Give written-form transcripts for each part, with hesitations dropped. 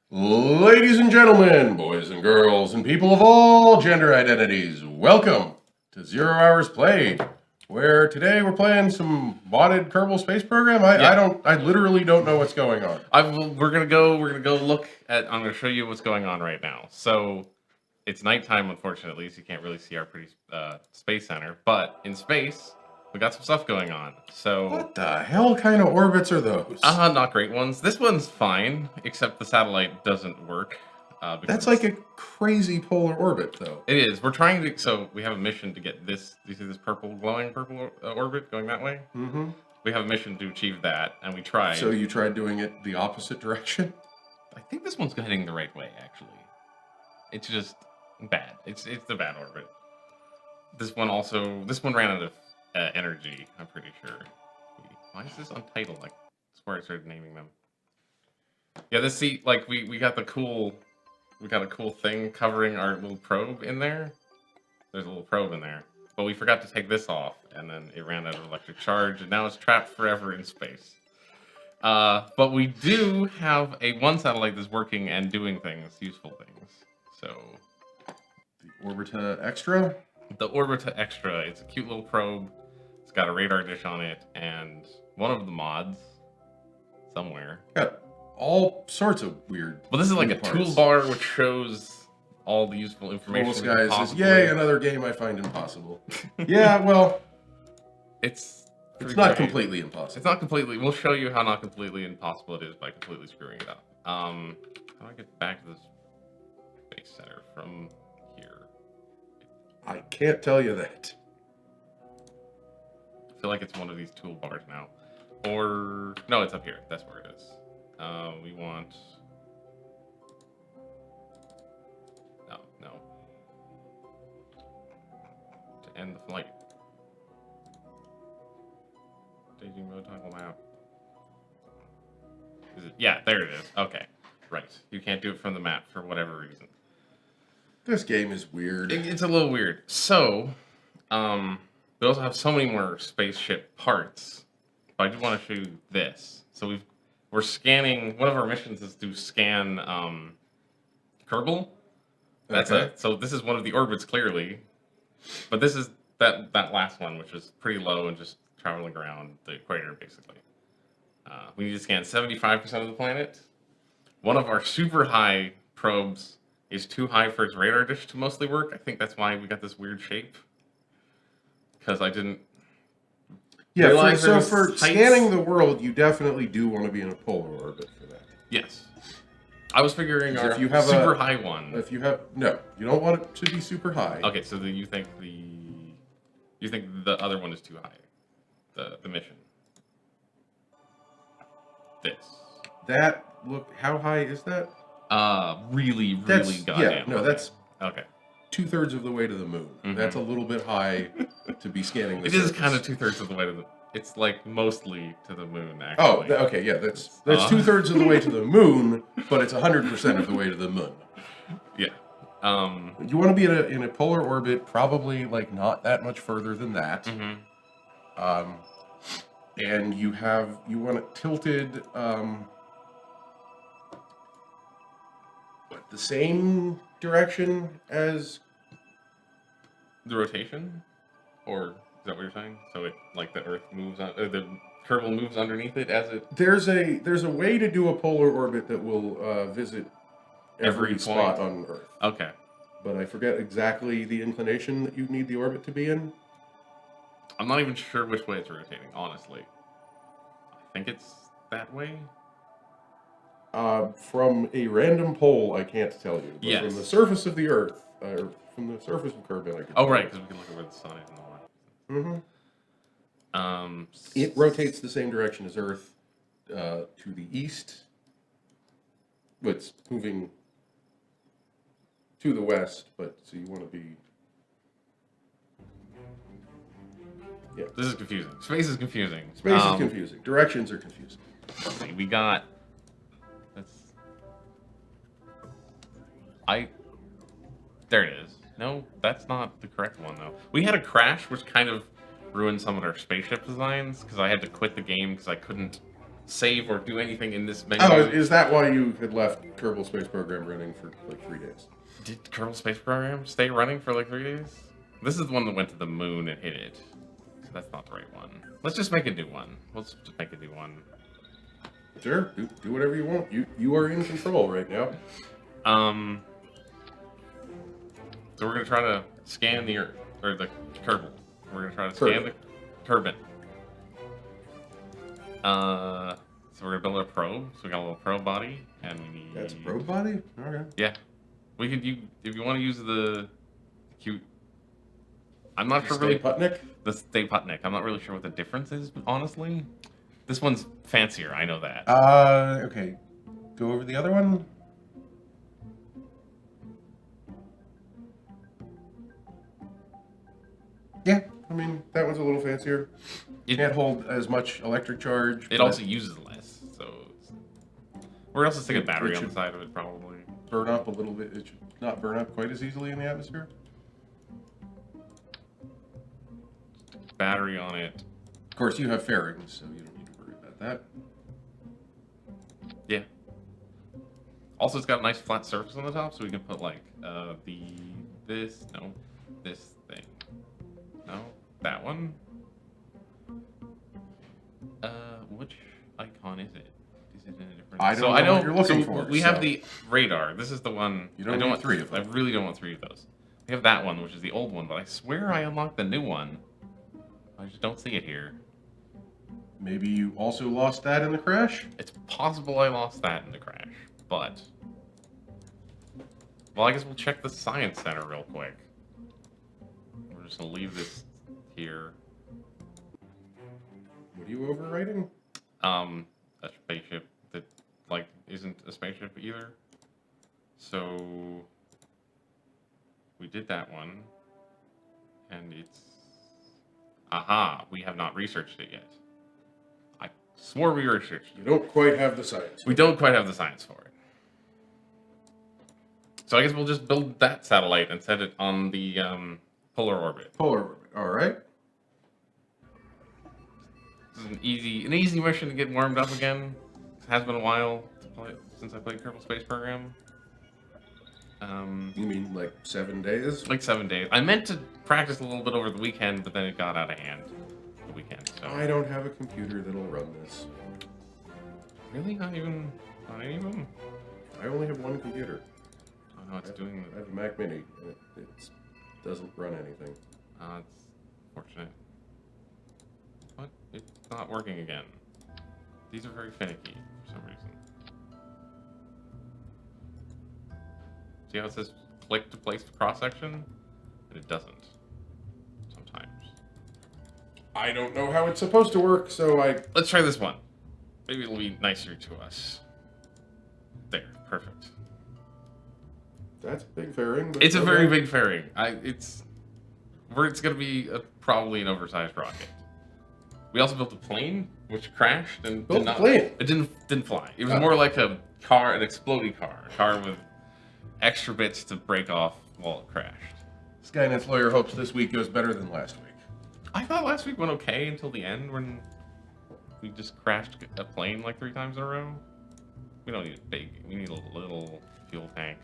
Ladies and gentlemen, boys and girls, and people of all gender identities, welcome to 0 Hours Played, where today we're playing some modded Kerbal Space Program. I literally don't know what's going on. We're gonna go look at. I'm gonna show you what's going on right now. So it's nighttime, unfortunately, so you can't really see our pretty space center. But in space, we got some stuff going on. So What the hell kind of orbits are those? not great ones. This one's fine, except the satellite doesn't work. That's like a crazy polar orbit, though. It is. We're trying to. So we have a mission to get this. You see this glowing purple orbit going that way? Mm-hmm. We have a mission to achieve that, and we tried. So you tried doing it the opposite direction? I think this one's heading the right way, actually. It's just bad. It's the bad orbit. This one ran out of energy, I'm pretty sure. Why is this untitled? Like, that's where I started naming them. Yeah, we got a cool thing covering our little probe in there. There's a little probe in there. But we forgot to take this off, and then it ran out of electric charge, and now it's trapped forever in space. But we do have one satellite that's working and doing useful things. So the Orbita Extra? The Orbita Extra. It's a cute little probe. It's got a radar dish on it, and one of the mods somewhere. Got all sorts of weird. Well, this is like a toolbar which shows all the useful information. Almost guys says, "Yay, another game I find impossible." Yeah, well, it's not completely impossible. It's not completely. We'll show you how not completely impossible it is by completely screwing it up. How do I get back to this base center from here? I can't tell you that. I feel like it's one of these toolbars now. Or no, it's up here. That's where it is. We want. No. To end the flight. Staging mode toggle map. Is it? Yeah, there it is. Okay. Right. You can't do it from the map for whatever reason. This game is weird. It's a little weird. So, we also have so many more spaceship parts. But I do want to show you this. So we're scanning. One of our missions is to scan Kerbal. That's okay. it. So this is one of the orbits clearly, but this is that last one, which is pretty low and just traveling around the equator basically. We need to scan 75% of the planet. One of our super high probes is too high for its radar dish to mostly work. I think that's why we got this weird shape. Because I didn't. Yeah, for scanning the world, you definitely do want to be in a polar orbit for that. Yes. I was figuring if you have super high one. If you have no, you don't want it to be super high. Okay, so you think the other one is too high, the mission. Look, how high is that? Really goddamn. Yeah, no, that's okay. 2/3 of the way to the moon. Mm-hmm. That's a little bit high to be scanning the surface. Is kind of 2/3 of the way to the. It's like mostly to the moon, actually. Oh, okay, yeah, that's 2/3 of the way to the moon, but it's 100% of the way to the moon. Yeah. You want to be in a polar orbit, probably like not that much further than that. Mm-hmm. And you want it tilted. The same direction as the rotation, or is that what you're saying? So it like the Earth moves on, the Kerbal moves underneath it as it. There's a way to do a polar orbit that will visit every spot on Earth. Okay. But I forget exactly the inclination that you need the orbit to be in. I'm not even sure which way it's rotating, honestly. I think it's that way. From a random poll, I can't tell you. But yes. From the surface of the Earth, or from the surface of Kerbal, I can. Oh, right, because we can look at where the sun is and all that. Mm-hmm. It rotates the same direction as Earth to the east. But it's moving to the west, but so you want to be. Yeah. This is confusing. Space is confusing. Space is confusing. Directions are confusing. Let's see. We got. There it is. No, that's not the correct one, though. We had a crash, which kind of ruined some of our spaceship designs, because I had to quit the game because I couldn't save or do anything in this menu. Oh, is that why you had left Kerbal Space Program running for like 3 days? Did Kerbal Space Program stay running for like 3 days? This is the one that went to the moon and hit it. So that's not the right one. Let's just make a new one. Let's just make a new one. Sure, do whatever you want. You are in control right now. So we're gonna try to scan the Earth, or the Kerbal. We're gonna try to scan the turbine. So we're gonna build a probe. So we got a little probe body, and we need. That's a probe body. Okay. Yeah, we could. If you want to use the cute. I'm not sure really. Putnik? The Stay Putnik. I'm not really sure what the difference is, honestly. This one's fancier. I know that. Okay. Go over the other one. Yeah, I mean, that one's a little fancier. It can't hold as much electric charge. It also uses less, so... We're also stick a battery on the side of it, probably. Burn up a little bit. It should not burn up quite as easily in the atmosphere. Battery on it. Of course, you have fairings, so you don't need to worry about that. Yeah. Also, it's got a nice flat surface on the top, so we can put, like, this thing. No, that one. Which icon is it? Is it in a different? I don't know what you're looking for. We have the radar. This is the one. You don't want 3 of them. I really don't want 3 of those. We have that one, which is the old one, but I swear I unlocked the new one. I just don't see it here. Maybe you also lost that in the crash? It's possible I lost that in the crash, but... Well, I guess we'll check the Science Center real quick. We're just gonna leave this here. What are you overwriting? A spaceship that, like, isn't a spaceship either. So... We did that one. And it's... Aha! We have not researched it yet. I swore we researched it. You don't quite have the science. We don't quite have the science for it. So I guess we'll just build that satellite and set it on the polar orbit. Polar orbit, alright. This is an easy mission to get warmed up again. It has been a while since I played Kerbal Space Program. You mean like 7 days? Like 7 days. I meant to practice a little bit over the weekend, but then it got out of hand the weekend. So. I don't have a computer that'll run this. Really? Not even on any of them? I only have one computer. Oh no, it's doing I have a Mac Mini, and it doesn't run anything. It's fortunate. What? It's not working again. These are very finicky for some reason. See how it says click to place cross-section? And it doesn't. Sometimes. I don't know how it's supposed to work, so Let's try this one. Maybe it'll be nicer to us. There, perfect. That's a big fairing. It's a very big fairing. It's gonna be probably an oversized rocket. We also built a plane, which crashed and It didn't fly. It was more like an exploding car, a car with extra bits to break off while it crashed. Skynet's lawyer hopes this week goes better than last week. I thought last week went okay until the end when we just crashed a plane like 3 times in a row. We don't need a big, we need a little fuel tank.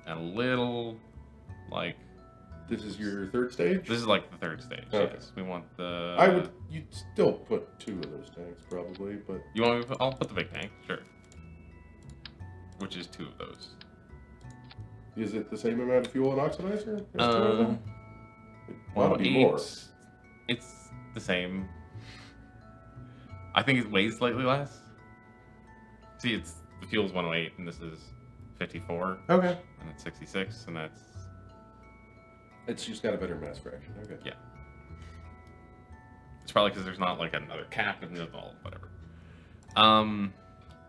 And a little, like... This is your 3rd stage? This is like the 3rd stage, okay. Yes. We want the... You'd still put 2 of those tanks, probably, but... You want me to put... I'll put the big tank, sure. Which is 2 of those. Is it the same amount of fuel and oxidizer? It ought to be 8. more. It's the same. I think it weighs slightly less. See, the fuel's 108, and this is 54. Okay. And it's 66, and that's... It's just got a better mass fraction. Okay. Yeah. It's probably because there's not like another cap and all, whatever.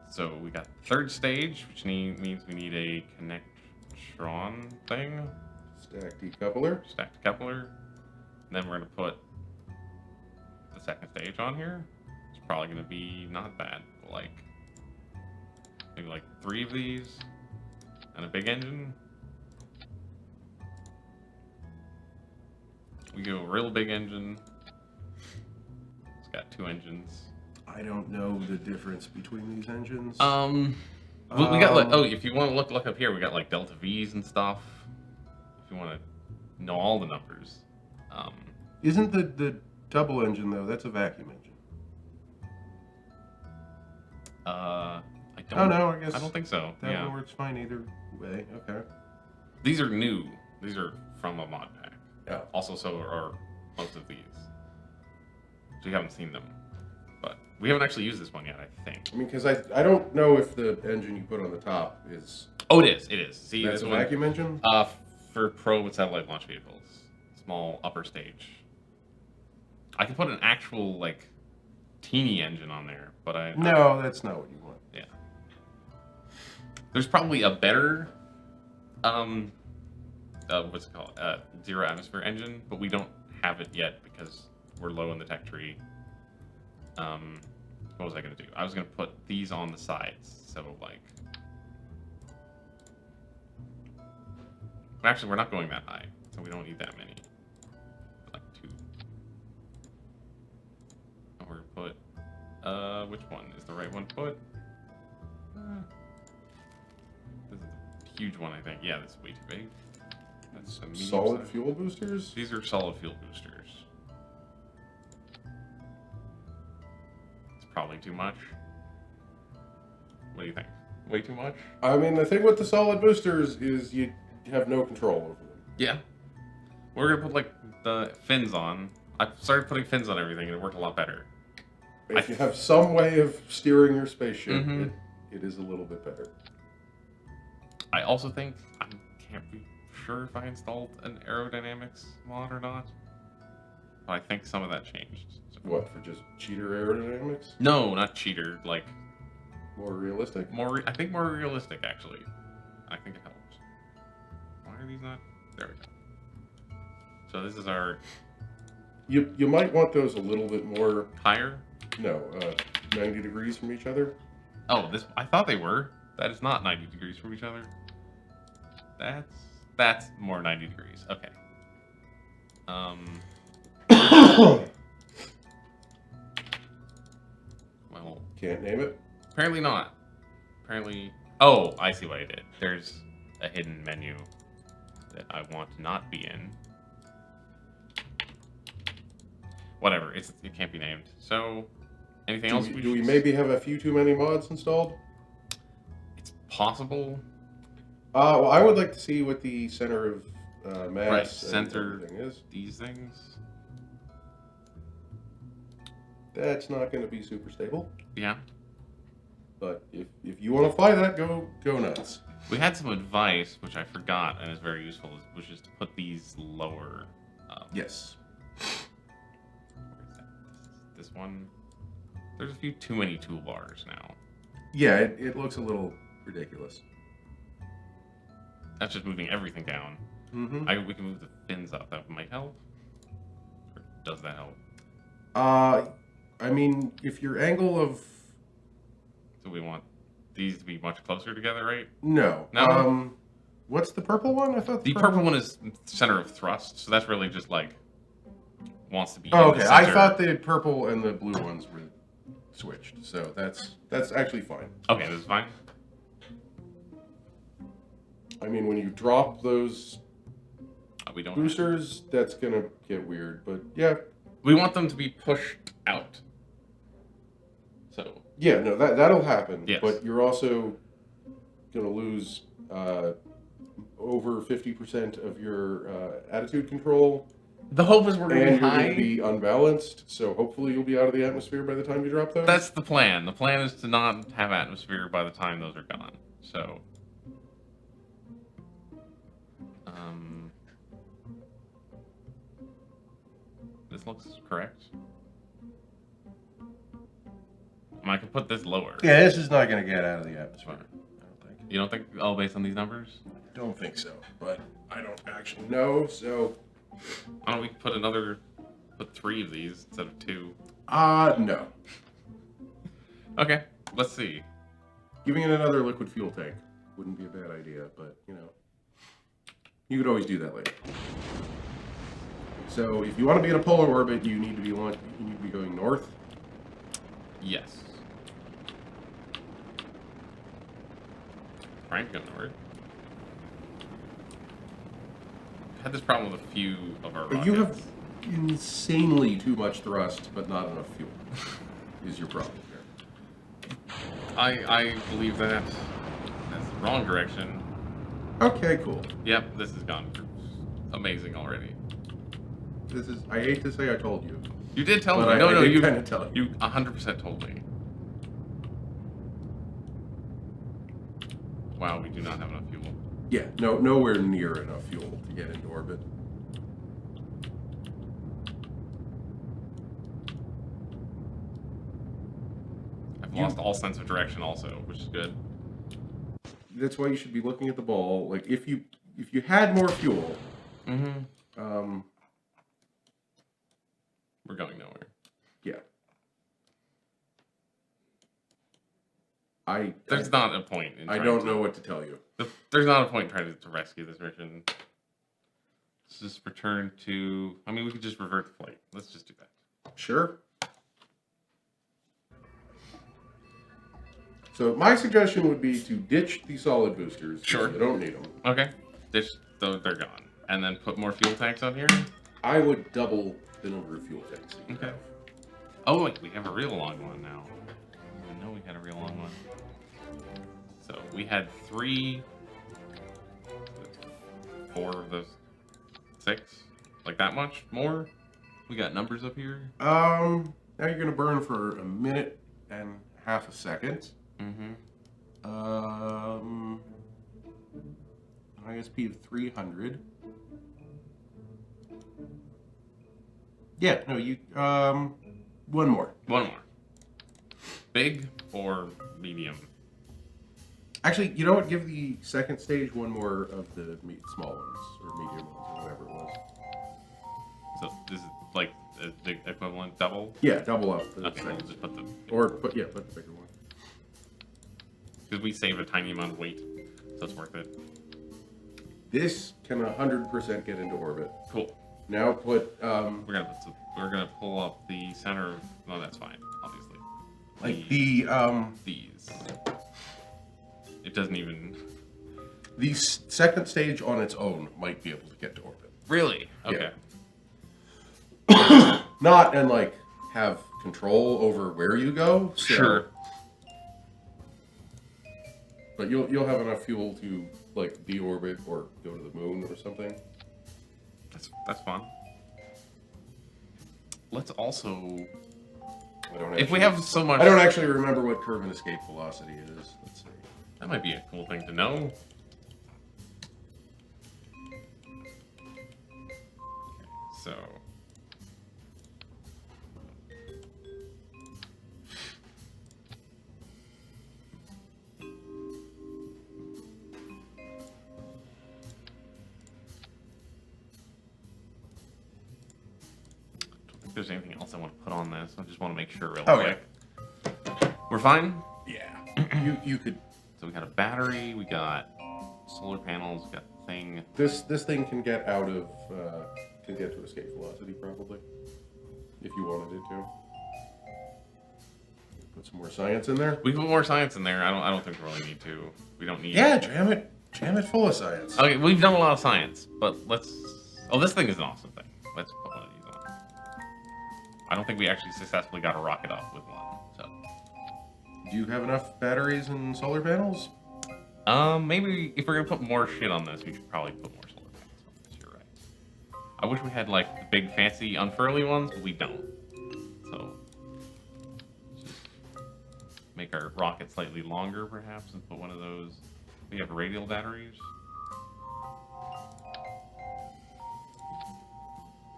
So we got 3rd stage, which means we need a connectron thing. Stacked decoupler. Stacked coupler. And then we're going to put the 2nd stage on here. It's probably going to be not bad, but like maybe like 3 of these and a big engine. We go real big engine. It's got 2 engines. I don't know the difference between these engines. We got like, if you want to look up here, we got like Delta V's and stuff. If you want to know all the numbers. Isn't the double engine though? That's a vacuum engine. I don't. Oh no, I guess I don't think so. that one works fine either way. Okay. These are new. These are from a mod pack. Yeah. Also, so are most of these. So you haven't seen them, but we haven't actually used this one yet. I think. I mean, because I don't know if the engine you put on the top is. Oh, it is. It is. See, That's this a one, vacuum engine. For probe and satellite launch vehicles, small upper stage. I could put an actual like teeny engine on there, but No, that's not what you want. Yeah. There's probably a better what's it called? Zero atmosphere engine, but we don't have it yet because we're low in the tech tree. What was I gonna do? I was gonna put these on the sides, so like. Actually, we're not going that high, so we don't need that many. Like 2. And we're gonna put. Which one is the right one to put? This is a huge one, I think. Yeah, this is way too big. That's a medium Solid size. fuel boosters. These are solid fuel boosters. It's probably too much. What do you think? Way too much? I mean, the thing with the solid boosters is you have no control over them. Yeah. We're gonna put like the fins on. I started putting fins on everything and it worked a lot better. If you have some way of steering your spaceship, Mhm. it is a little bit better. I also think I can't be sure if I installed an aerodynamics mod or not. But I think some of that changed. So. What, for just cheater aerodynamics? No, not cheater. Like More realistic? I think more realistic actually. I think it helps. Why are these not? There we go. So this is our You might want those a little bit more, higher. no, 90 degrees from each other. Oh, this I thought they were. That is not 90 degrees from each other. That's more 90 degrees. Okay. Well, Can't name it. apparently not. Apparently. Oh, I see what I did. There's a hidden menu that I want to not be in. Whatever. It can't be named. So, anything else? Do we maybe have a few too many mods installed? It's possible. Well, I would like to see what the center of mass Right, and center everything is. these things. That's not going to be super stable. Yeah. But if you want to fly that, go nuts. We had some advice, which I forgot and is very useful, which is to put these lower. Yes. Where is that? This one. There's a few too many toolbars now. Yeah, it looks a little ridiculous. That's just moving everything down. Mm-hmm. We can move the fins up. That might help. Or does that help? I mean, if your angle of... So we want these to be much closer together, right? No. No? What's the purple one? I thought The purple one is center of thrust, so that's really just like wants to be. Oh, in okay. the I center. thought the purple and the blue ones were switched, so that's actually fine. Okay, this is fine. I mean, when you drop those We don't. boosters, that's gonna get weird, but yeah. We want them to be pushed out. So. Yeah, no, that'll happen. Yes. But you're also gonna lose over 50% of your attitude control. The hope is we're going to And be you're high. going to be unbalanced, so hopefully you'll be out of the atmosphere by the time you drop those. That's the plan. The plan is to not have atmosphere by the time those are gone. So. This looks correct. I could put this lower. Yeah, this is not going to get out of the atmosphere. I don't think. You don't think, oh, based on these numbers? Don't think so, but I don't actually know, so... Why don't we put 3 of these instead of 2? No. Okay, let's see. Giving it another liquid fuel tank wouldn't be a bad idea, but, you know, you could always do that later. So if you want to be in a polar orbit, you need to be going north. Yes. Frank going nowhere. Had this problem with a few of our rockets. You have insanely too much thrust, but not enough fuel. Is your problem here? I believe that. That's the wrong direction. Okay, cool. Yep, this has gone amazing already. This is. I hate to say I told you. You did tell me. But No, I did you kinda tell you. You 100% told me. Wow, we do not have enough fuel. Yeah, nowhere near enough fuel to get into orbit. I've lost all sense of direction also, which is good. That's why you should be looking at the ball. Like if you had more fuel, Mm-hmm. We're going nowhere. Yeah. There's not a point in I trying don't to- know what to tell you. There's not a point in trying to rescue this mission. Let's just return to... I mean, we could just revert the flight. Let's just do that. Sure. So my suggestion would be to ditch the solid boosters. Sure. You don't need them. Okay. They're gone. And then put more fuel tanks on here? I would double the number of fuel tanks. that you Okay. have. Oh, wait. We have a real long one now. I didn't know we had a real long one. So we had 4 of those 6. Like that much more? We got numbers up here. Now you're gonna burn for a minute and half a second. Mm-hmm. An ISP of 300. Yeah, no, you one more. One more. Big or medium? Actually, you know what? Give the second stage one more of the small ones or medium ones or whatever it was. So this is like the equivalent double? Yeah, double up. For the Okay, we'll second. just put the... Put the bigger one. Because we save a tiny amount of weight, so it's worth it. This can 100% get into orbit. Cool. Now put We're gonna pull up the center of... No, that's fine, obviously. like These. It doesn't even... the second stage on its own might be able to get to orbit. Really? Okay. Not and like have control over where you go. So, Sure. But you'll have enough fuel to like deorbit or go to the moon or something. That's fun. Let's also... I don't If we actually- have so much... I don't actually remember what curve and escape velocity is. Let's see. That might be a cool thing to know. So... There's anything else I want to put on this. I just want to make sure real quick. We're fine? Yeah. you could. So we got a battery, we got solar panels, we got the thing. This thing can get out of can get to escape velocity probably, if you wanted it to. Put some more science in there. We can put more science in there. I don't think we really need to. We don't need... Yeah, jam it full of science. Okay, we've done a lot of science, but let's... Oh, this thing is an awesome thing. Let's put one of these on. I don't think we actually successfully got a rocket off with one, so... Do you have enough batteries and solar panels? Maybe if we're gonna put more shit on this, we should probably put more solar panels on this. You're right. I wish we had, like, the big, fancy, unfurly ones, but we don't. So... just make our rocket slightly longer, perhaps, and put one of those... We have radial batteries.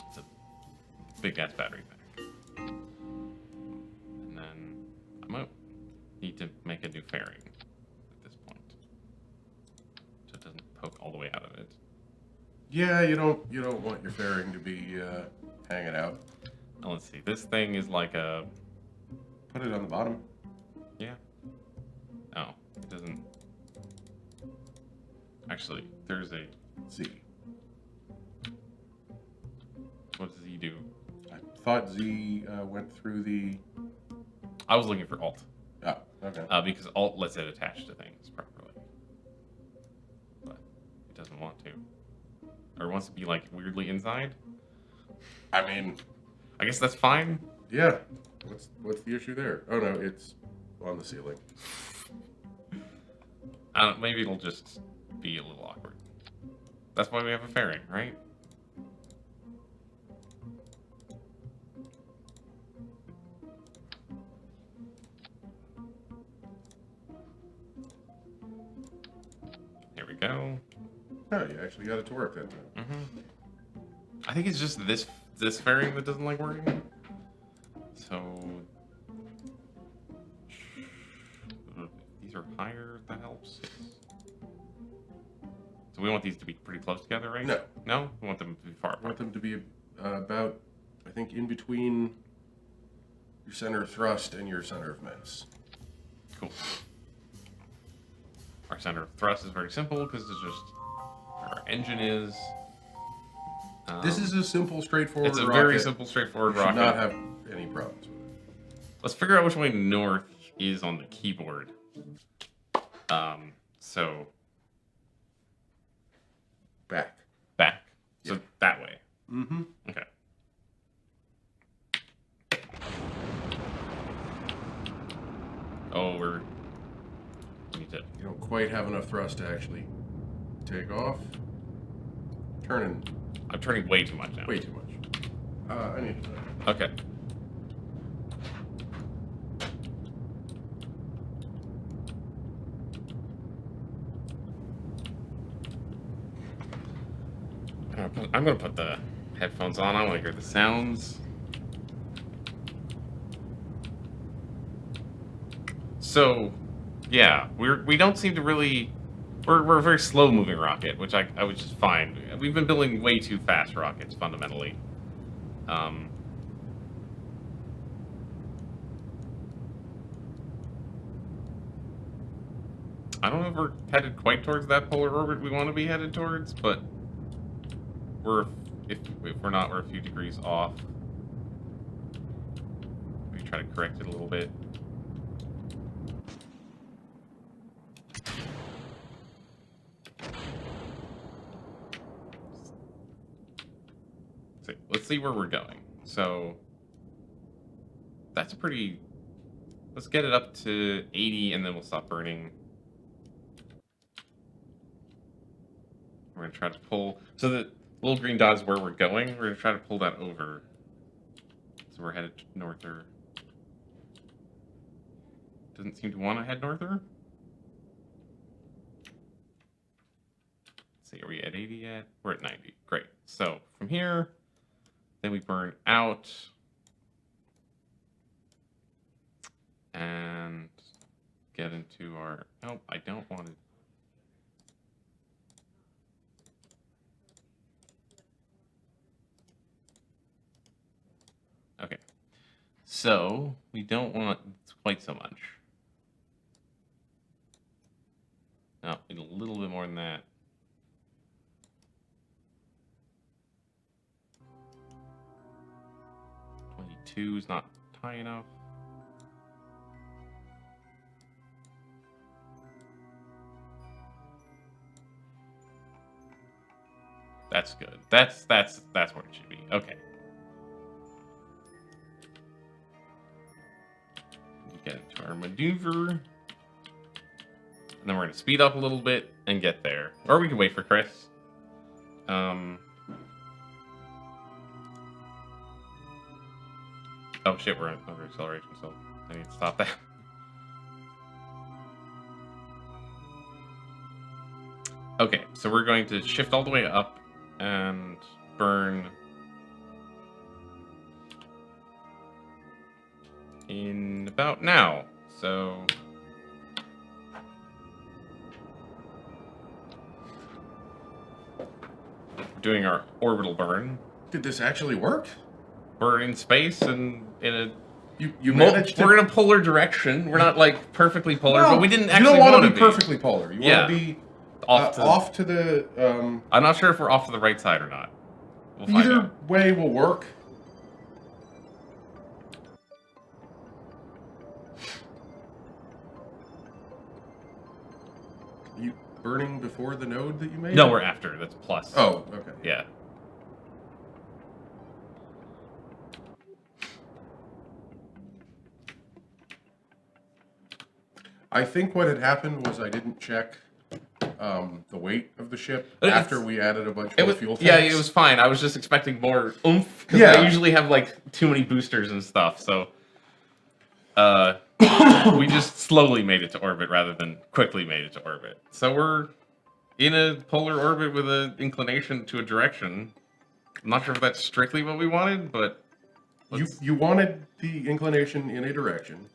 It's a big-ass battery pack. And then I might need to make a new fairing at this point, so it doesn't poke all the way out of it. Yeah, you don't want your fairing to be hanging out. Now let's see. This thing is like a... Put it on the bottom. Yeah. Oh, it doesn't... Actually, there's a... Z. What does he do? I thought Z went through the. I was looking for Alt. Oh, okay. Because Alt lets it attach to things properly. But it doesn't want to. Or it wants to be, like, weirdly inside. I mean... I guess that's fine. Yeah. What's the issue there? Oh, no, it's on the ceiling. Maybe it'll just be a little awkward. That's why we have a fairing, right? Here we go. Oh, you actually got it to work then. Mm-hmm. I think it's just this fairing that doesn't like working. So these are higher. That helps. So we want these to be pretty close together, right? No. No? We want them to be far I apart. want them to be about, I think, in between your center of thrust and your center of mass. Cool. Our center of thrust is very simple because it's just where our engine is. This is a simple, straightforward It's a rocket. very simple, straightforward You should rocket. not have any problems with it. Let's figure out which way north is on the keyboard. So Back. back. So Yeah. that way. Mm-hmm. Okay. Oh, we need to. You don't quite have enough thrust to actually take off. Turning I'm turning way too much now. way too much. I need to... Okay. I'm gonna put the headphones on. I want to hear the sounds. So, yeah, we don't seem to really. We're a very slow moving rocket, which I would just find. We've been building way too fast rockets fundamentally. I don't know if we're headed quite towards that polar orbit we want to be headed towards, but if we're not, we're a few degrees off. We try to correct it a little bit. Let's see where we're going. So that's pretty. Let's get it up to 80, and then we'll stop burning. We're gonna try to pull. So the little green dot is where we're going. We're gonna try to pull that over. So we're headed norther. Doesn't seem to want to head norther. Let's see, are we at 80 yet? We're at 90. Great. So from here, then we burn out. And get into our. Oh, I don't want to. Okay, so we don't want quite so much. No, a little bit more than that. $22 is not high enough. That's good. That's where it should be. Okay. Get into our maneuver. And then we're going to speed up a little bit and get there. Or we can wait for Kris. Oh shit, we're under acceleration, so I need to stop that. Okay, so we're going to shift all the way up and burn in about now. So we're doing our orbital burn. Did this actually work? We're in space and in a You managed to... we're in a polar direction. We're not like perfectly polar, No, but we didn't actually you don't want to be perfectly polar. You want to be off to the... I'm not sure if we're off to the right side or not. We'll find either out. way will work. You burning before the node that you made? No, we're after. That's plus. Oh, okay. Yeah. I think what had happened was I didn't check the weight of the ship But after we added a bunch It more was, fuel tanks. yeah, it was fine. I was just expecting more oomph because Yeah. I usually have like too many boosters and stuff. So we just slowly made it to orbit rather than quickly made it to orbit. So we're in a polar orbit with an inclination to a direction. I'm not sure if that's strictly what we wanted, but You wanted the inclination in a direction.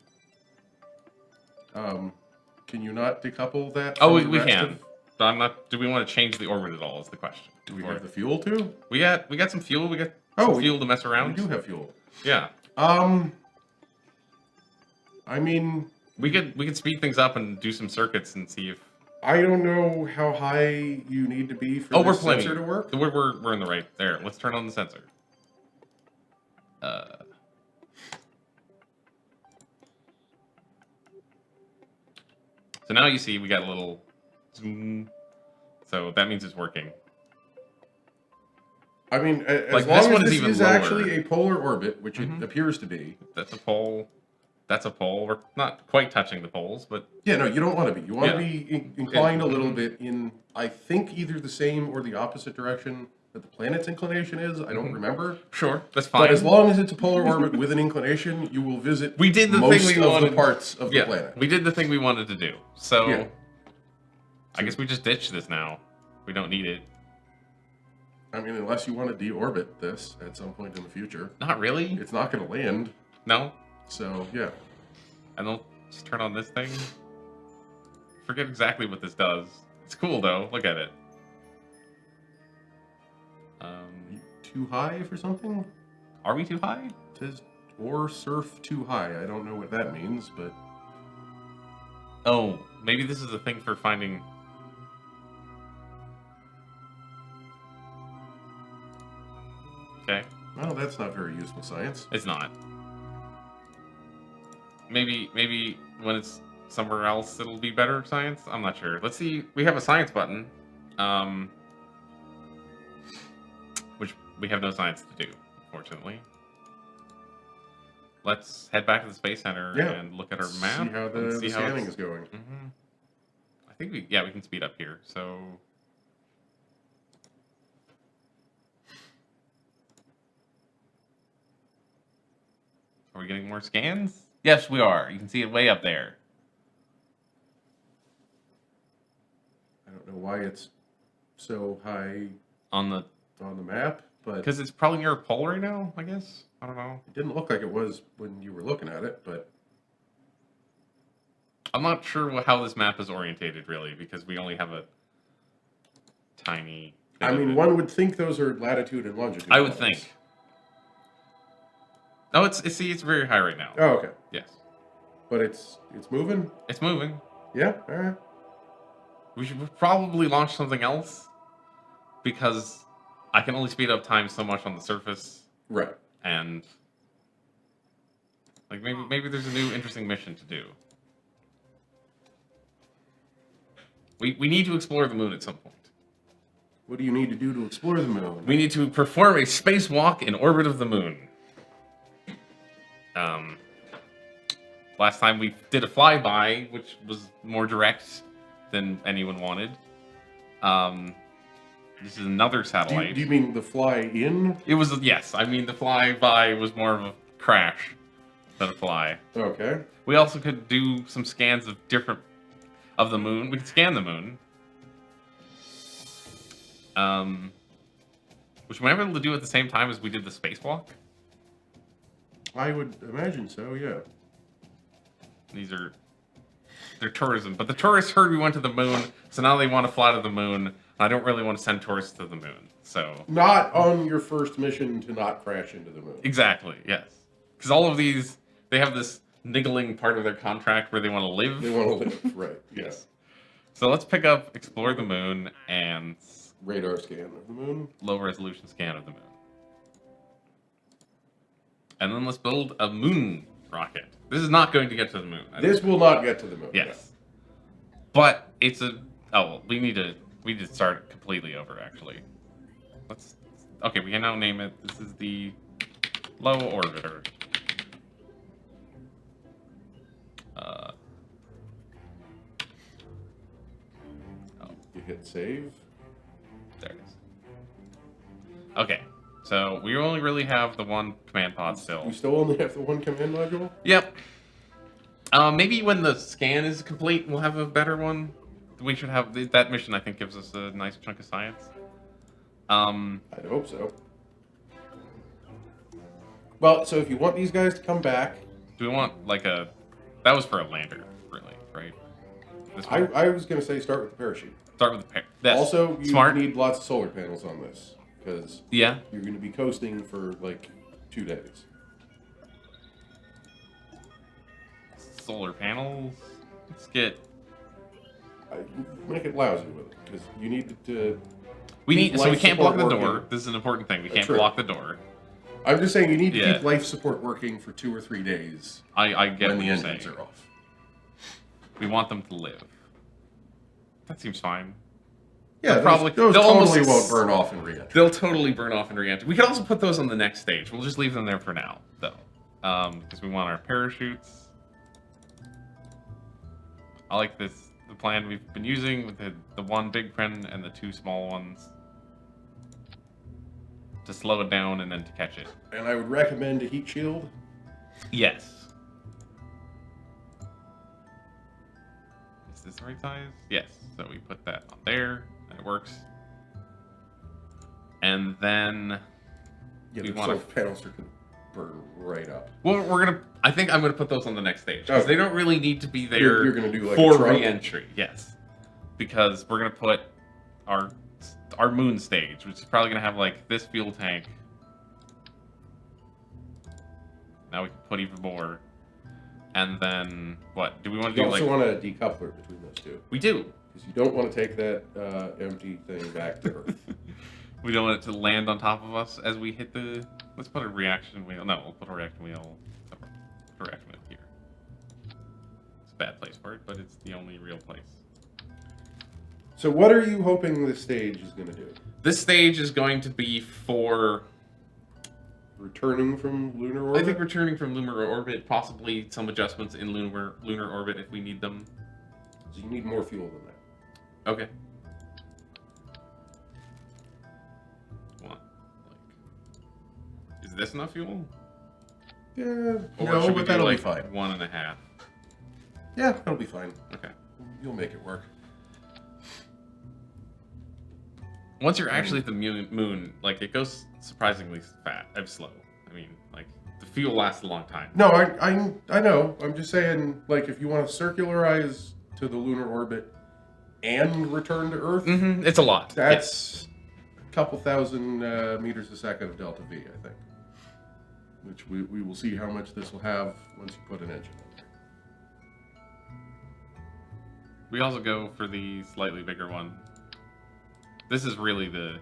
Can you not decouple that? oh, from we the rest can. of- But I'm not. Do we want to change the orbit at all? Is the question. Do we have the fuel too? We got some fuel. We got Oh, some fuel to mess We around. do have fuel. Yeah, I mean, we could speed things up and do some circuits and see if. I don't know how high you need to be for Oh, we're this plenty. sensor to work. We're in the right there. Let's turn on the sensor. So now you see we got a little zoom. So that means it's working. I mean, as Like, long this as one is this even is lower. actually a polar orbit, which Mhm. it appears to be. That's a pole. That's a pole. We're not quite touching the poles, but Yeah, no, you don't want to be. You want to Yeah. be inclined a little Mhm. bit in, I think, either the same or the opposite direction that the planet's inclination is. I don't Mhm. remember. sure, that's fine. But as long as it's a polar orbit with an inclination, you will visit We did the most thing we of wanted. the parts of the Yeah, planet. we did the thing we wanted to do. So Yeah. I guess we just ditch this now. We don't need it. I mean, unless you want to deorbit this at some point in the future, Not really. it's not going to land. No. So, yeah. And then just turn on this thing. Forget exactly what this does. It's cool though. Look at it. Too high for something? Are we too high? It says, or surf too high. I don't know what that means, but Oh, maybe this is a thing for finding. Okay, well, that's not very useful science. it's not. Maybe when it's somewhere else it'll be better science. I'm not sure. Let's see. We have a science button, which we have no science to do, unfortunately. Let's head back to the Space Center Yeah. and look at our map. See how and the how scanning it's- is going. Mhm. I think we can speed up here. So are we getting more scans? Yes, we are. You can see it way up there. I don't know why it's so high On the on the map, but because it's probably near a pole right now, I guess. I don't know. it didn't look like it was when you were looking at it, but I'm not sure how this map is orientated really, because we only have a tiny bit I of mean, it. one would think those are latitude and longitude. I would lines. think. No, it's very high right now. Oh, okay. Yes. But it's moving? It's moving. Yeah, alright. We should probably launch something else because I can only speed up time so much on the surface, Right. and like maybe there's a new interesting mission to do. We need to explore the moon at some point. What do you need to do to explore the moon? We need to perform a spacewalk in orbit of the moon. Last time we did a flyby, which was more direct than anyone wanted. This is another satellite. Do you mean the fly in? It was, yes. I mean, the flyby was more of a crash than a fly. Okay. We also could do some scans of the moon. We could scan the moon. Which we were able to do at the same time as we did the spacewalk. I would imagine so, yeah. They're tourism, but the tourists heard we went to the moon, so now they want to fly to the moon. I don't really want to send tourists to the moon, so Not on your first mission to not crash into the moon. exactly, yes, because all of these they have this niggling part of their contract where they want to live. They want to live, right, yes. So let's pick up explore the moon and Radar scan of the moon. low resolution scan of the moon, and then let's build a moon rocket. This is not going to get to the moon. This will not get to the moon. Yes. But it's a well, we need to start completely over actually. Okay, we can now name it. This is the low orbiter. You hit save. There it is. Okay, so we only really have the one command pod still. We still only have the one command module? Yep. Maybe when the scan is complete, we'll have a better one. We should have that mission. I think gives us a nice chunk of science. I'd hope so. Well, so if you want these guys to come back, do we want like a? That was for a lander, really, right? I was going to say start with the parachute. Start with the parachute. Also, you smart. need lots of solar panels on this because you're going to be coasting for like 2 days. Solar panels. Let's get. Make it lousy with it because you need to. We can't block the door. Working. This is an important thing. We can't block the door. I'm just saying you need to keep life support working for 2 or 3 days. I get when what the you're engines saying. are off. We want them to live. That seems fine. Yeah, those totally won't burn off and re-enter. They'll totally burn off and re-enter. We can also put those on the next stage. We'll just leave them there for now, though, because we want our parachutes. I like the plan we've been using with the one big pen and the 2 small ones to slow it down and then to catch it. And I would recommend a heat shield. Yes. Is this the right size? Yes. So we put that on there, and it works. And then we want to panels are gonna burn right up. Well, I think I'm gonna put those on the next stage because they don't really need to be there. You're gonna do like for re-entry, yes. Because we're gonna put our moon stage, which is probably gonna have like this fuel tank. Now we can put even more. And then what? Do we want to do? You also want a decoupler between those two. We do. Because you don't want to take that empty thing back to Earth. We don't want it to land on top of us as we hit the. Let's put a reaction wheel. No, we'll put a reaction wheel. Put a reaction wheel here. It's a bad place for it, but it's the only real place. So what are you hoping this stage is going to do? This stage is going to be for returning from lunar orbit? I think returning from lunar orbit, possibly some adjustments in lunar orbit if we need them. So you need more fuel than that. Okay. What? Is this enough fuel? Yeah. Or no, should we but do that'll like be fine. 1.5? Yeah, that'll be fine. Okay. You'll make it work. Once you're actually at the moon, like it goes surprisingly slow. I mean, like the fuel lasts a long time. No, I know. I'm just saying, like, if you want to circularize to the lunar orbit and return to Earth, it's a lot. That's a couple thousand meters a second of delta V, I think. Which we will see how much this will have once you put an engine in there. We also go for the slightly bigger one. This is really the...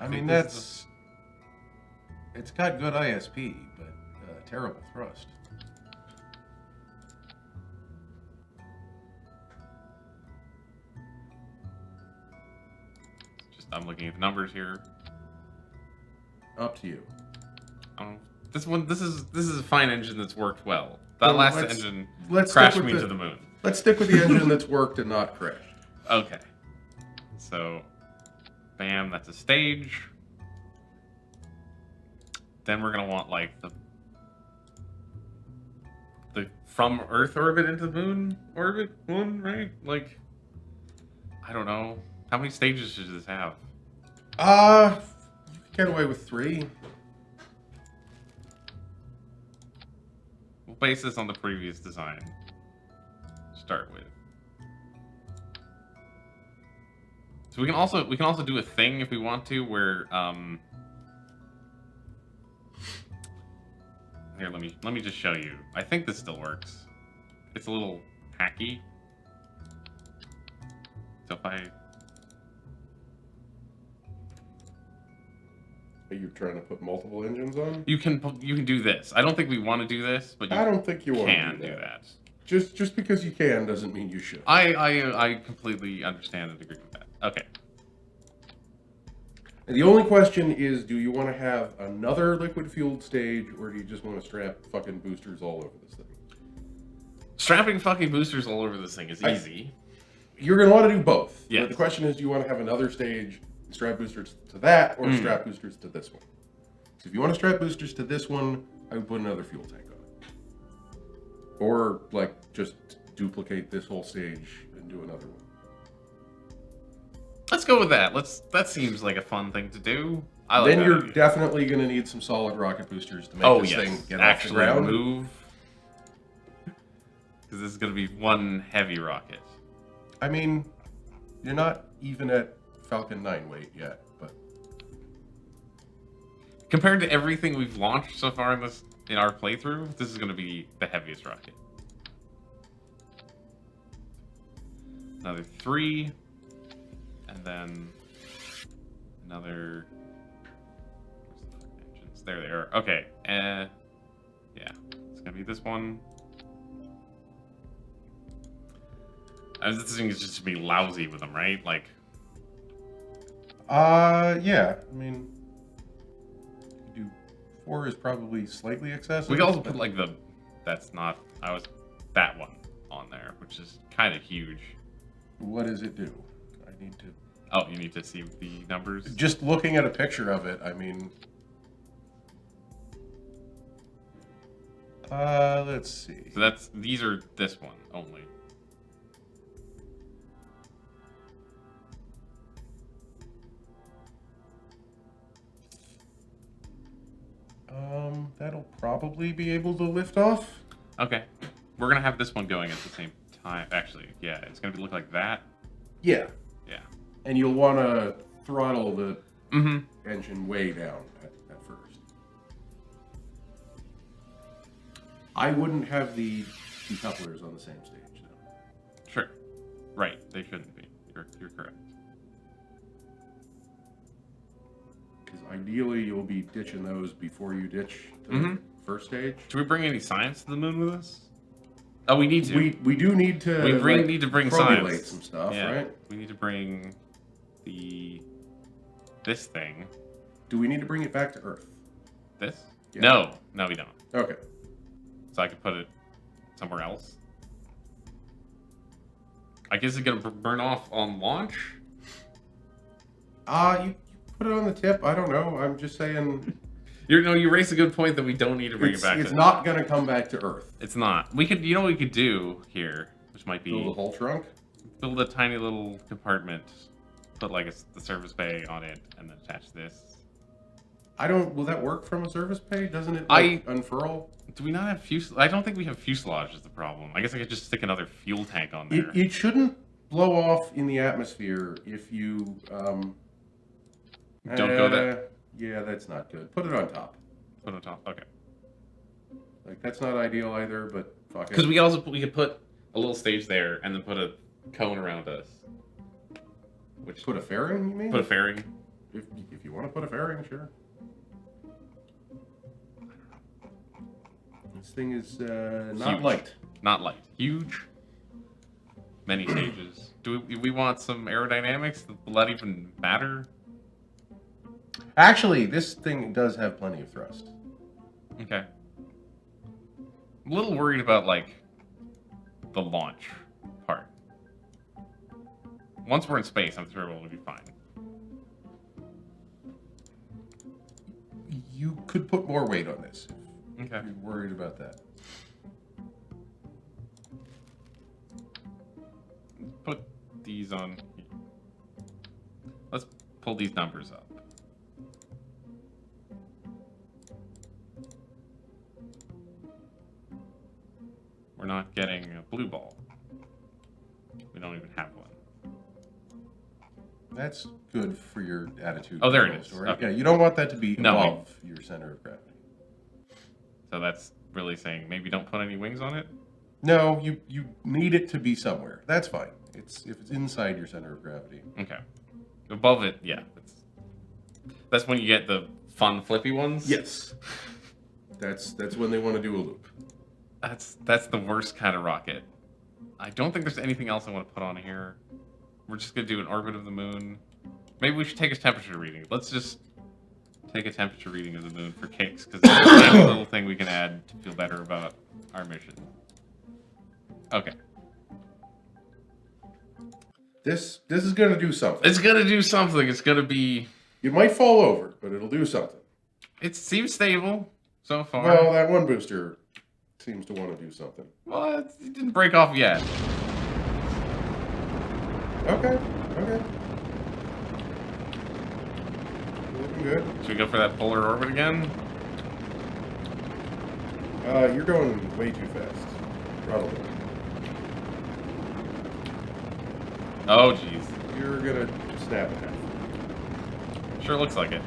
I mean, it's got good ISP, but terrible thrust. I'm looking at the numbers here. Up to you. This is a fine engine that's worked well. That last engine let's crashed me to the moon. Let's stick with the engine that's worked and not crashed. Okay. So, bam, that's a stage. Then we're gonna want like the from Earth orbit into the moon orbit one, right? Like, I don't know. How many stages does this have? You can get away with 3. We'll base this on the previous design. Start with. So we can also do a thing if we want to where here, let me just show you. I think this still works. It's a little hacky. So if I... Are you trying to put multiple engines on? You can do this. I don't think we want to do this, but I don't think you want can to do that. Just because you can doesn't mean you should. I completely understand and agree with that. Okay. And the only question is, do you want to have another liquid-fueled stage, or do you just want to strap fucking boosters all over this thing? Strapping fucking boosters all over this thing is easy. You're going to want to do both. Yes. But the question is, do you want to have another stage, strap boosters to that, or strap boosters to this one? So if you want to strap boosters to this one, I would put another fuel tank on it. Or, like, just duplicate this whole stage and do another one. Let's go with that. That seems like a fun thing to do. I like Then that you're idea. definitely going to need some solid rocket boosters to make this thing get off the ground. Move. Because this is going to be one heavy rocket. I mean, you're not even at Falcon 9 weight yet, but Compared to everything we've launched so far in our playthrough, this is going to be the heaviest rocket. Another 3. And then another engines. There they are. Okay. Yeah. It's gonna be this one. This thing is just gonna be lousy with them, right? Like. yeah. I mean, you do 4 is probably slightly excessive. We could also put like that one on there, which is kind of huge. What does it do? I need to. Oh, you need to see the numbers? Just looking at a picture of it, I mean. Let's see. So these are this one only. That'll probably be able to lift off. Okay. We're gonna have this one going at the same time. Actually, yeah, it's gonna look like that. Yeah. Yeah. And you'll want to throttle the engine way down at first. I wouldn't have the decouplers on the same stage, though. Sure. Right. They shouldn't be. You're correct. Because ideally, you'll be ditching those before you ditch the first stage. Should we bring any science to the moon with us? Oh, we need to. We do need to. Need to bring probulate science. some stuff, Yeah. right? We need to bring this thing. Do we need to bring it back to Earth? This? Yeah. No, we don't. Okay. So I could put it somewhere else. I guess it's gonna burn off on launch. You put it on the tip. I don't know. I'm just saying. You raised a good point that we don't need to bring it back. It's not going to come back to Earth. It's not. We could. You know what we could do here, which might be Build a whole trunk. build a tiny little compartment, put like the service bay on it, and then attach this. Will that work from a service bay? Doesn't it unfurl? Do we not have fuselage? I don't think we have fuselage is the problem. I guess I could just stick another fuel tank on there. It shouldn't blow off in the atmosphere if you Don't go there. Yeah, that's not good. Put it on top. Put it on top. Okay. Like that's not ideal either, but fuck it. Because we could put a little stage there and then put a cone around us. Which Put a fairing, you mean? put a fairing. If you want to put a fairing, sure. This thing is not Huge. light. Not light. Huge. Many stages. Do we want some aerodynamics? Will that even matter? Actually, this thing does have plenty of thrust. Okay. I'm a little worried about like the launch part. Once we're in space, I'm sure we'll be fine. You could put more weight on this if Okay. you're worried about that. Put these on. Let's pull these numbers up. We're not getting a blue ball. We don't even have one. That's good for your attitude. Oh, there it control is. story. Okay. Yeah, you don't want that to be No, above your center of gravity. So that's really saying maybe don't put any wings on it? No, you need it to be somewhere. That's fine. If it's inside your center of gravity. Okay. Above it, yeah. That's when you get the fun flippy ones? Yes. That's when they want to do a loop. That's the worst kind of rocket. I don't think there's anything else I want to put on here. We're just gonna do an orbit of the moon. Maybe we should take a temperature reading. Let's just take a temperature reading of the moon for kicks, because it's a tiny little thing we can add to feel better about our mission. Okay. This is going to do something. It's gonna do something. It's gonna be... You might fall over, but it'll do something. It seems stable so far. Well, that one booster seems to want to do something. Well, it didn't break off yet. Okay. Looking good. Should we go for that polar orbit again? You're going way too fast. Probably. Oh, jeez. You're gonna snap in half. Sure looks like it.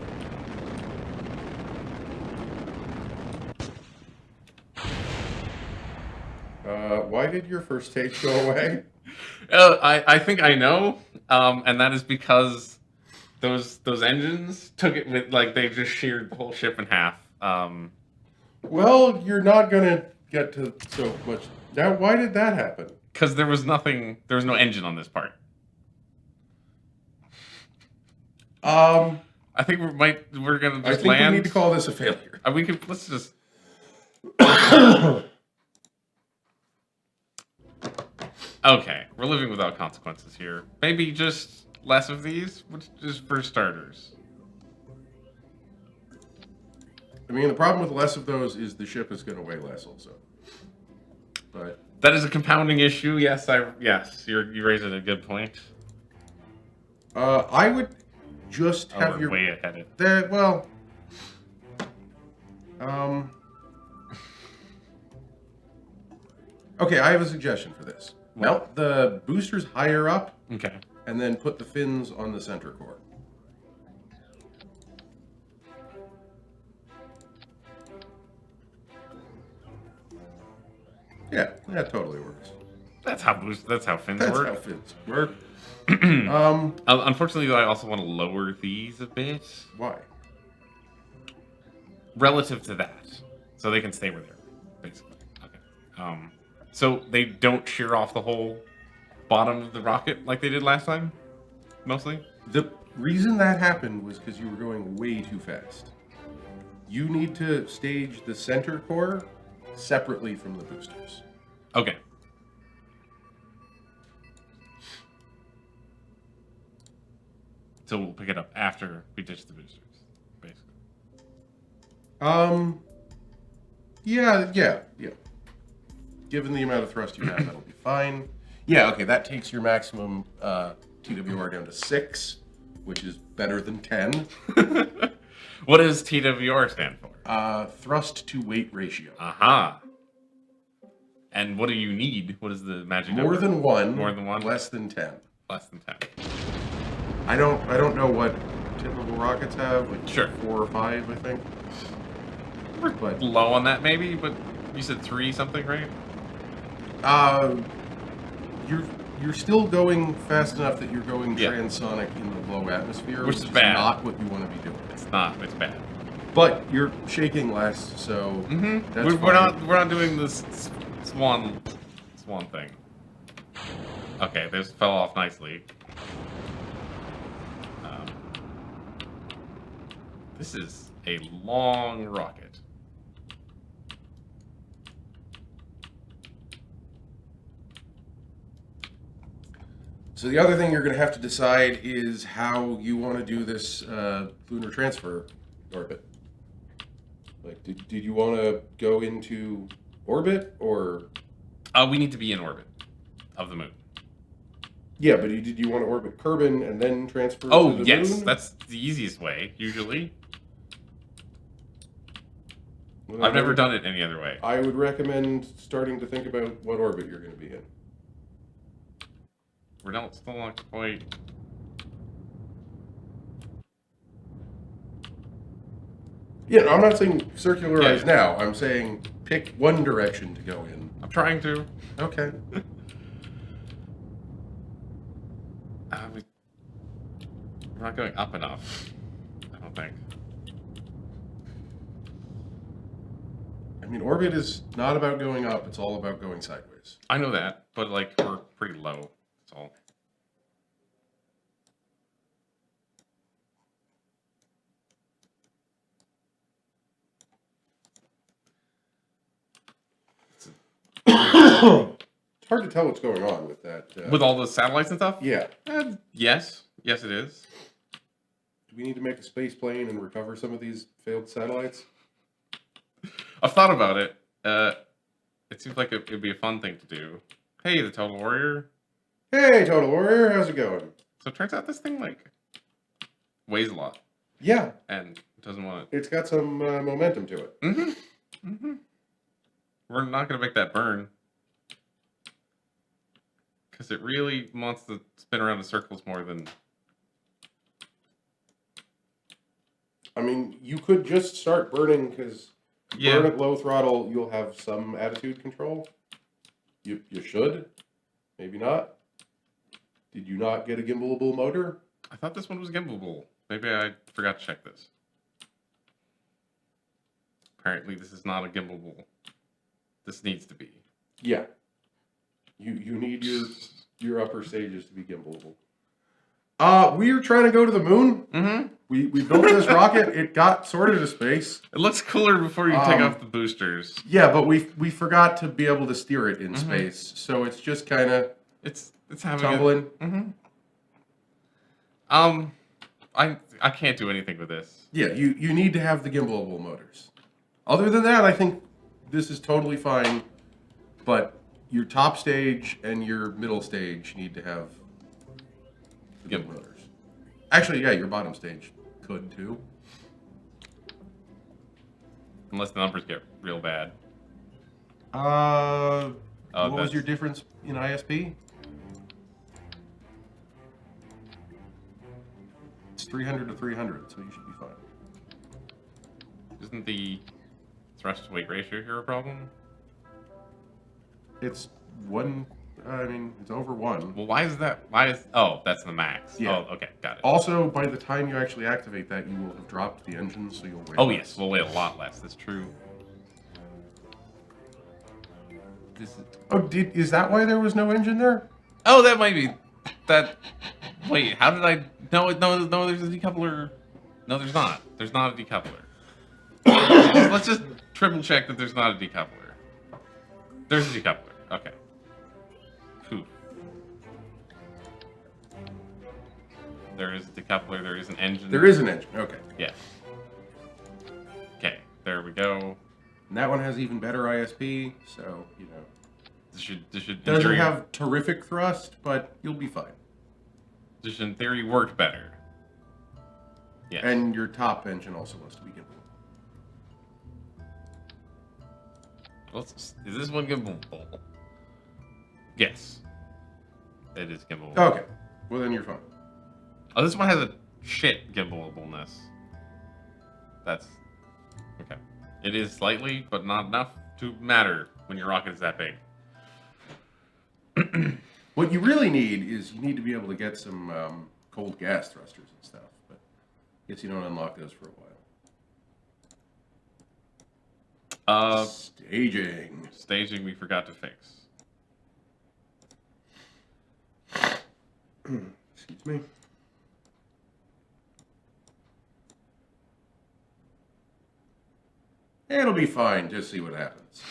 Why did your first take go away? I think I know, and that is because those engines took it with, like, they just sheared the whole ship in half. Well, you're not gonna get to so much. Now, why did that happen? Because there was no engine on this part. I think we're gonna just land. We need to call this a failure. Let's just. Okay, we're living without consequences here. Maybe just less of these, just for starters. I mean, the problem with less of those is the ship is going to weigh less, also. But that is a compounding issue. Yes, you raised a good point. I would just have we're your way ahead of that. Well, okay, I have a suggestion for this. Mount the boosters higher up. Okay. And then put the fins on the center core. Yeah, that totally works. That's how fins work. That's how fins work. Unfortunately, I also want to lower these a bit. Why? Relative to that, so they can stay where they are, basically. Okay. So they don't shear off the whole bottom of the rocket like they did last time, mostly? The reason that happened was because you were going way too fast. You need to stage the center core separately from the boosters. Okay. So we'll pick it up after we ditch the boosters, basically. Yeah. Given the amount of thrust you have, that'll be fine. Yeah, okay, that takes your maximum TWR down to 6, which is better than 10. What does TWR stand for? Thrust to weight ratio. Aha. And what do you need? What is the magic number? More than 1. More than 1? Less than 10. Less than 10. I don't know what typical rockets have, like sure. 4 or 5, I think. We're low on that maybe, but you said 3 something, right? You're still going fast enough that you're going transonic in the low atmosphere, which is bad. Not what you want to be doing. It's not. It's bad. But you're shaking less, so that's we're not doing this swan thing. Okay, this fell off nicely. This is a long rocket. So the other thing you're going to have to decide is how you want to do this lunar transfer orbit. Like, did you want to go into orbit, or? We need to be in orbit of the moon. Yeah, but did you want to orbit Kerbin and then transfer to the moon? That's the easiest way, usually. Well, I've never done it any other way. I would recommend starting to think about what orbit you're going to be in. We're still not quite. Yeah, I'm not saying circularize now. I'm saying pick one direction to go in. I'm trying to. Okay. We're not going up enough, I don't think. I mean, orbit is not about going up, it's all about going sideways. I know that, but like we're pretty low. That's all. It's hard to tell what's going on with that. With all the satellites and stuff? Yeah. Yes. Yes, it is. Do we need to make a space plane and recover some of these failed satellites? I've thought about it. It seems like it'd be a fun thing to do. Hey, the Total Warrior. Hey, Total Warrior, how's it going? So it turns out this thing like weighs a lot Yeah, and doesn't want it's got some momentum to it. it. We're not gonna make that burn because it really wants to spin around in circles more than. I mean, you could just start burning because burn at low throttle, you'll have some attitude control. You should, maybe not. Did you not get a gimbalable motor? I thought this one was gimbalable. Maybe I forgot to check this. Apparently, this is not a gimbalable. This needs to be. Yeah. You need your upper stages to be gimbalable. We're trying to go to the moon. Mm-hmm. We built this rocket. It got sorted to space. It looks cooler before you take off the boosters. Yeah, but we forgot to be able to steer it in space, so it's just kind of It's having tumbling. I can't do anything with this. Yeah, you need to have the gimbalable motors. Other than that, I think this is totally fine. But your top stage and your middle stage need to have the gimbal motors. Actually, yeah, your bottom stage could too. Unless the numbers get real bad. What was your difference in ISP? It's 300 to 300, so you should be fine. Isn't the thrust to weight ratio here a problem? It's one. I mean, it's over 1. Well, why is that? Oh, that's the max. Yeah. Oh, okay, got it. Also, by the time you actually activate that, you will have dropped the engine, so you'll weigh Oh less. yes, we'll weigh a lot less. That's true. This is... Oh, is that why there was no engine there? Oh, that might be that. Wait, how did I? No, there's a decoupler. No, there's not. There's not a decoupler. Let's just triple check that there's not a decoupler. There's a decoupler. Okay. Phew. There is a decoupler. There is an engine. There is an engine. Okay. Yeah. Okay. There we go. And that one has even better ISP, so you know. This should Doesn't have terrific thrust, but you'll be fine. This in theory work better. Yeah. And your top engine also wants to be gimbal. Is this one gimbal? Yes. It is gimbal. Okay. Well, then you're fine. Oh, this one has a shit gimbalableness. That's okay. It is slightly, but not enough to matter when your rocket is that big. What you really need is you need to be able to get some cold gas thrusters and stuff, but I guess you don't unlock those for a while. Staging. Staging we forgot to fix. Excuse me. It'll be fine. Just see what happens.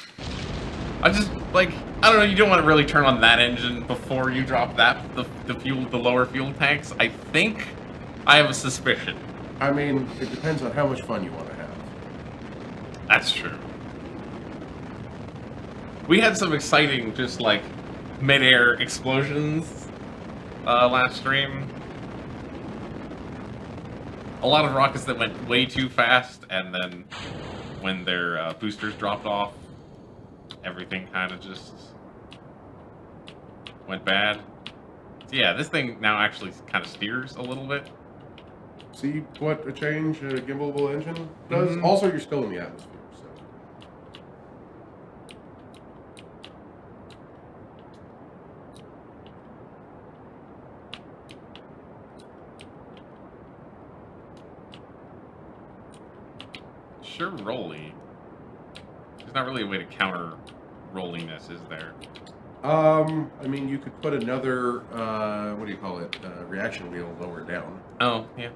I just like I don't know. You don't want to really turn on that engine before you drop that the lower fuel tanks. I think I have a suspicion. I mean, it depends on how much fun you want to have. That's true. We had some exciting, just like mid-air explosions last stream. A lot of rockets that went way too fast, and then when their boosters dropped off, everything kind of just went bad. So yeah, this thing now actually kind of steers a little bit. See what a change a gimbalable engine does? Also, you're still in the atmosphere, so. Sure, Rolly. There's not really a way to counter rolliness, is there? I mean, you could put another, what do you call it, reaction wheel lower down. Oh, yeah.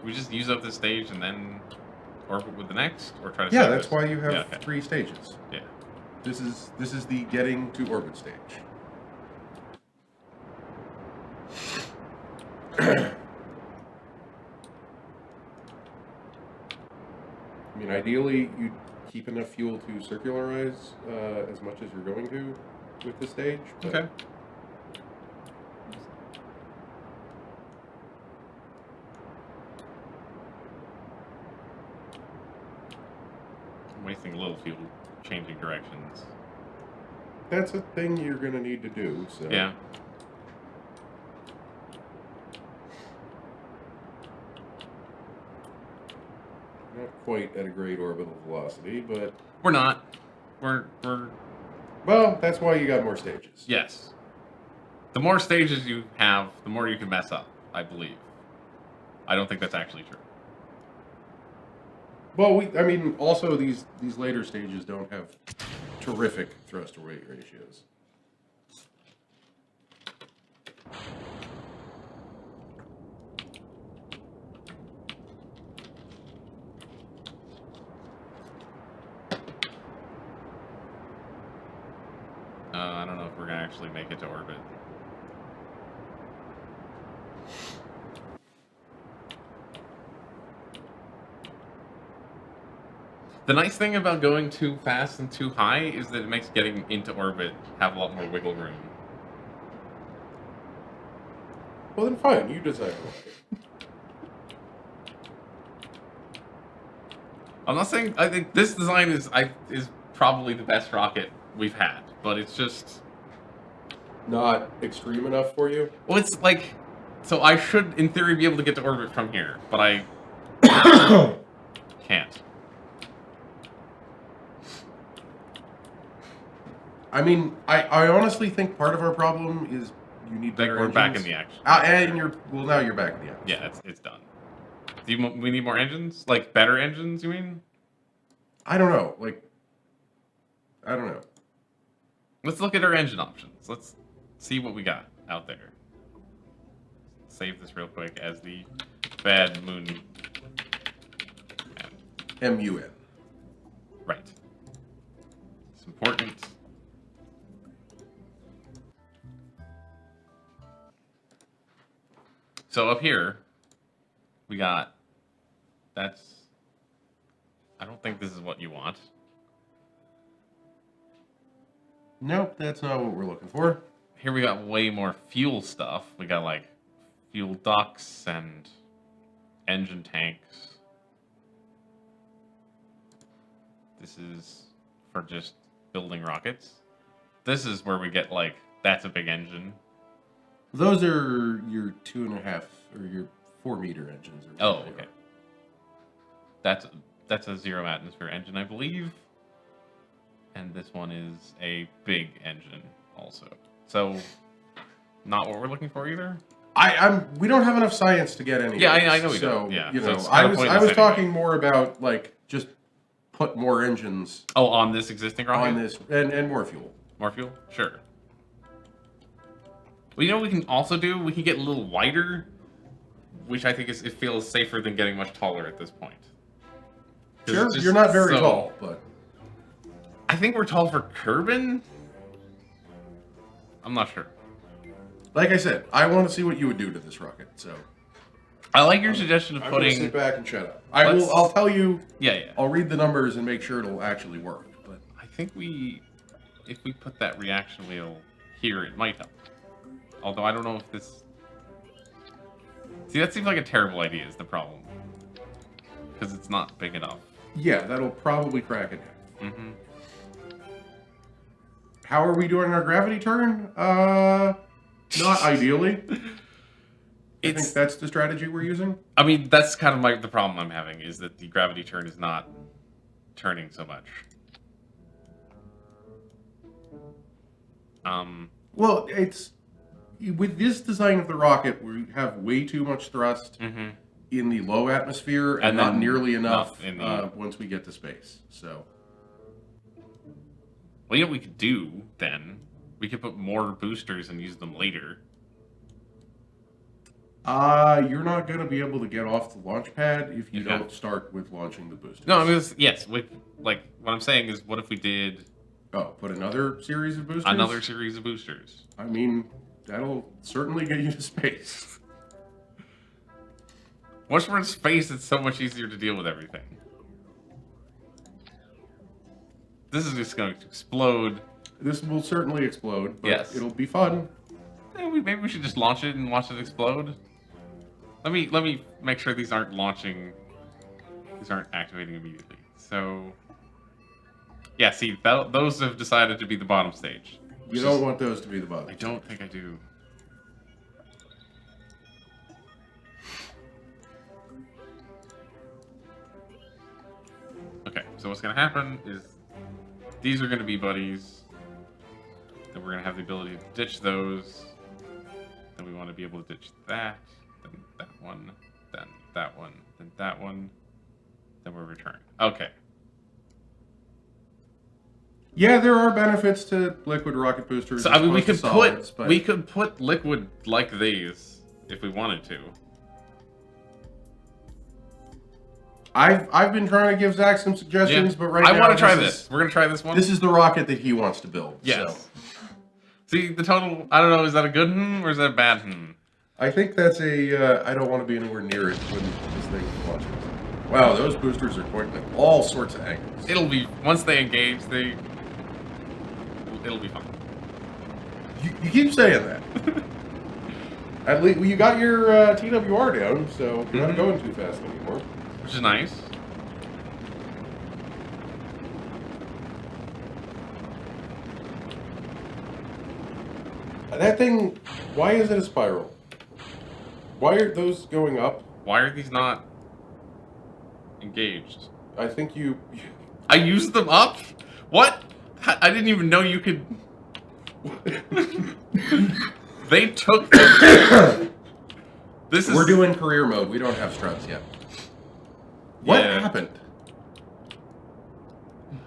We just use up this stage and then orbit with the next, or try to. Yeah, save that's this? why you have Yeah, okay. 3 stages. Yeah. This is the getting to orbit stage. I mean, ideally, you'd keep enough fuel to circularize as much as you're going to with the stage. But Okay. I'm wasting a little fuel changing directions. that's a thing you're going to need to do. So Yeah. not quite at a great orbital velocity, but We're not. We're well, that's why you got more stages. yes. The more stages you have, the more you can mess up, I believe. I don't think that's actually true. Well, I mean, also these later stages don't have terrific thrust to weight ratios. I don't know if we're gonna actually make it to orbit. The nice thing about going too fast and too high is that it makes getting into orbit have a lot more wiggle room. Well, then fine, you decide. I'm not saying I think this design is probably the best rocket we've had, but it's just Not extreme enough for you? well, it's like so I should in theory be able to get to orbit from here, but I can't. I mean, I honestly think part of our problem is you need better We're engines. back in the action. And now you're back in the action. Yeah, it's done. We need more engines? Like better engines, you mean? I don't know. I don't know. Let's look at our engine options. Let's see what we got out there. Save this real quick as the bad moon. MUN. Right. It's important. So up here, we got. That's. I don't think this is what you want. Nope, that's not what we're looking for. Here we got way more fuel stuff. We got like fuel ducts and engine tanks. This is for just building rockets. This is where we get like, that's a big engine. Those are your 2.5 or your 4-meter engines. Or Oh, whatever they okay. That's a 0 atmosphere engine, I believe. And this one is a big engine also. So, not what we're looking for either? We don't have enough science to get any. Yeah, of this, I know we so, don't. Yeah, you so know, it's I kinda was pointless talking anyway. more about like just put more engines Oh, on this existing rocket? on this and more fuel. More fuel? Sure. Well, you know what we can also do? We can get a little wider, which I think it feels safer than getting much taller at this point. 'Cause Sure, it's just you're not very so- tall, but I think we're tall for Kerbin? I'm not sure. like I said, I want to see what you would do to this rocket. So I like your suggestion of I'm gonna sit putting... back and shut up. Let's- I'll tell you. Yeah. I'll read the numbers and make sure it'll actually work. But I think if we put that reaction wheel here, it might help. Although I don't know if this... See, that seems like a terrible idea is the problem. Because it's not big enough. yeah, that'll probably crack it down. Mm-hmm. How are we doing our gravity turn? Not ideally. I think that's the strategy we're using. I mean, that's kind of the problem I'm having, is that the gravity turn is not turning so much. Well, it's with this design of the rocket, we have way too much thrust in the low atmosphere and not nearly enough in the... once we get to space. So, well, you know what we could do then? We could put more boosters and use them later. You're not going to be able to get off the launch pad if you don't start with launching the boosters. No, I mean, yes. Like, what I'm saying is, what if we did... Oh, put another series of boosters? Another series of boosters. I mean, that'll certainly get you to space. Once we're in space, it's so much easier to deal with everything. This is just going to explode. This will certainly explode, but it'll be fun. Maybe we should just launch it and watch it explode. Let me make sure these aren't launching. These aren't activating immediately. So, yeah, see, those have decided to be the bottom stage. You don't want those to be the bottom. I don't think I do. Okay, so what's going to happen is these are going to be buddies. Then we're going to have the ability to ditch those. Then we want to be able to ditch that. Then that one. Then that one. Then that one. Then we'll return. Okay. Yeah, there are benefits to liquid rocket boosters. So I mean, we could put liquid like these if we wanted to. I've been trying to give Zach some suggestions, but right now I want to try this. We're gonna try this one. This is the rocket that he wants to build. Yes. So. See the total. I don't know. Is that a good or is that a bad I think that's a. I don't want to be anywhere near it when this thing launches. Wow, those boosters are pointing at all sorts of angles. It'll be once they engage. It'll be fun. You keep saying that. At least you got your TWR down, so you're not going too fast anymore. Which is nice. That thing, why is it a spiral? Why are those going up? Why are these not engaged? I think you... I used them up? What? I didn't even know you could... They took them. We're doing career mode. We don't have struts yet. What happened?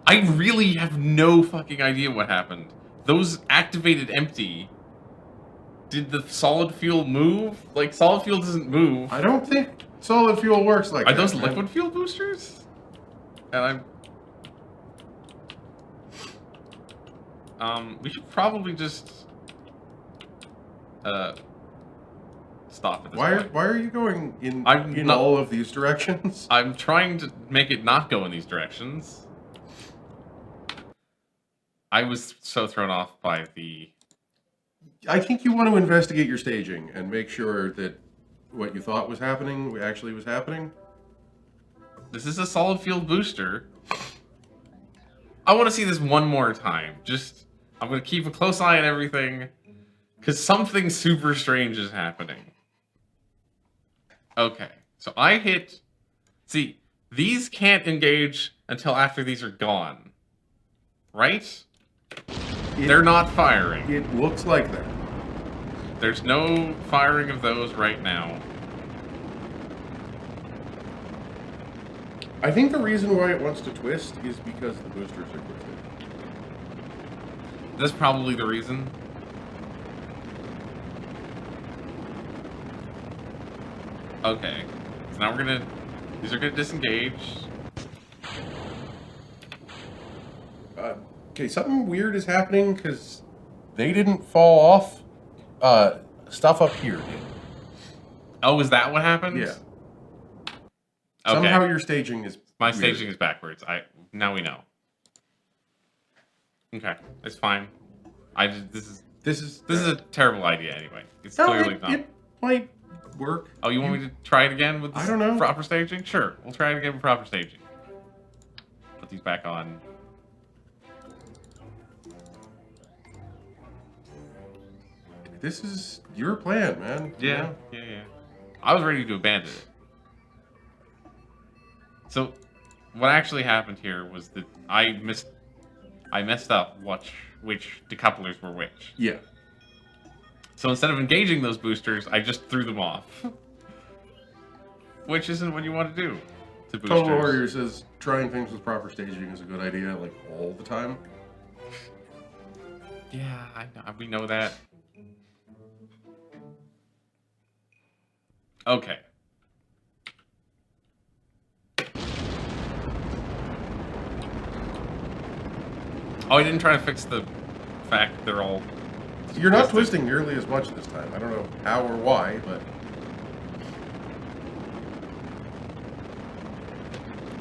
I really have no fucking idea what happened. Those activated empty. Did the solid fuel move? Like, solid fuel doesn't move. I don't think solid fuel works like that. Are those liquid fuel boosters? And we should probably just stop at this point. Why are you going in all of these directions? I'm trying to make it not go in these directions. I was so thrown off by the... I think you want to investigate your staging and make sure that what you thought was happening actually was happening. This is a solid fuel booster. I want to see this one more time. I'm going to keep a close eye on everything. Because something super strange is happening. Okay, so I hit... See, these can't engage until after these are gone. Right? They're not firing. It looks like that. There's no firing of those right now. I think the reason why it wants to twist is because the boosters are twisted. That's probably the reason. Okay, so now these are gonna disengage. Okay, something weird is happening because they didn't fall off. Stuff up here did. Oh, is that what happened? Yeah. Okay. Somehow your staging is My weird. staging is backwards. Now we know. Okay, it's fine. This is a terrible idea anyway. It's clearly not. It might work. Oh, you want me to try it again with I don't know. proper staging? Sure, we'll try it again with proper staging. Put these back on. This is your plan, man. Yeah. I was ready to abandon it. So, what actually happened here was that I I messed up which decouplers were which. Yeah. So instead of engaging those boosters, I just threw them off. Which isn't what you want to do to boosters. Total Warrior says trying things with proper staging is a good idea, like all the time. Yeah, we know that. Okay. Oh, I didn't try to fix the fact that they're all... You're not twisting nearly as much this time. I don't know how or why, but...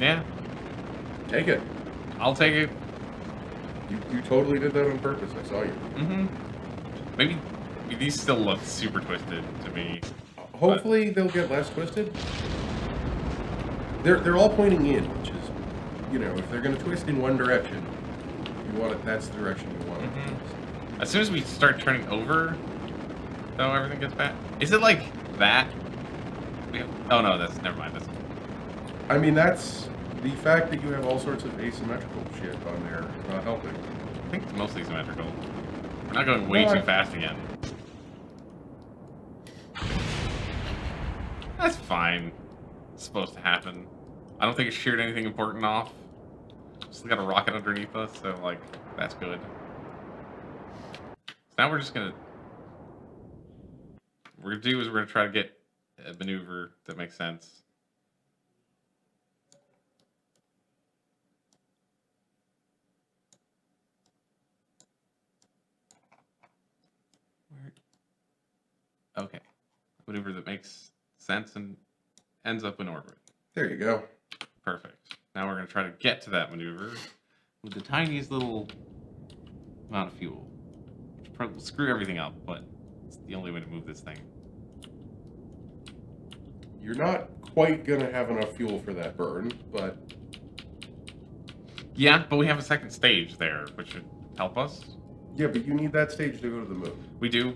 Yeah. Take it. I'll take it. You totally did that on purpose. I saw you. Mm-hmm. Maybe these still look super twisted to me. Hopefully they'll get less twisted. They're all pointing in, which is, you know, if they're going to twist in one direction, you want it. That's the direction you want it. Mm-hmm. As soon as we start turning over, though, everything gets bad. Is it like that? Oh no, that's never mind. That's... I mean, that's the fact that you have all sorts of asymmetrical shit on there is not helping. I think it's mostly symmetrical. We're not going way too fast again. That's fine. It's supposed to happen. I don't think it sheared anything important off. Still got a rocket underneath us, so like that's good. So now we're just gonna. What we're gonna do is we're gonna try to get a maneuver that makes sense. Okay. Maneuver that makes sense and ends up in orbit. There you go. Perfect. Now we're going to try to get to that maneuver with the tiniest little amount of fuel. Probably screw everything up, but it's the only way to move this thing. You're not quite going to have enough fuel for that burn, but... Yeah, but we have a second stage there, which should help us. Yeah, but you need that stage to go to the moon. We do.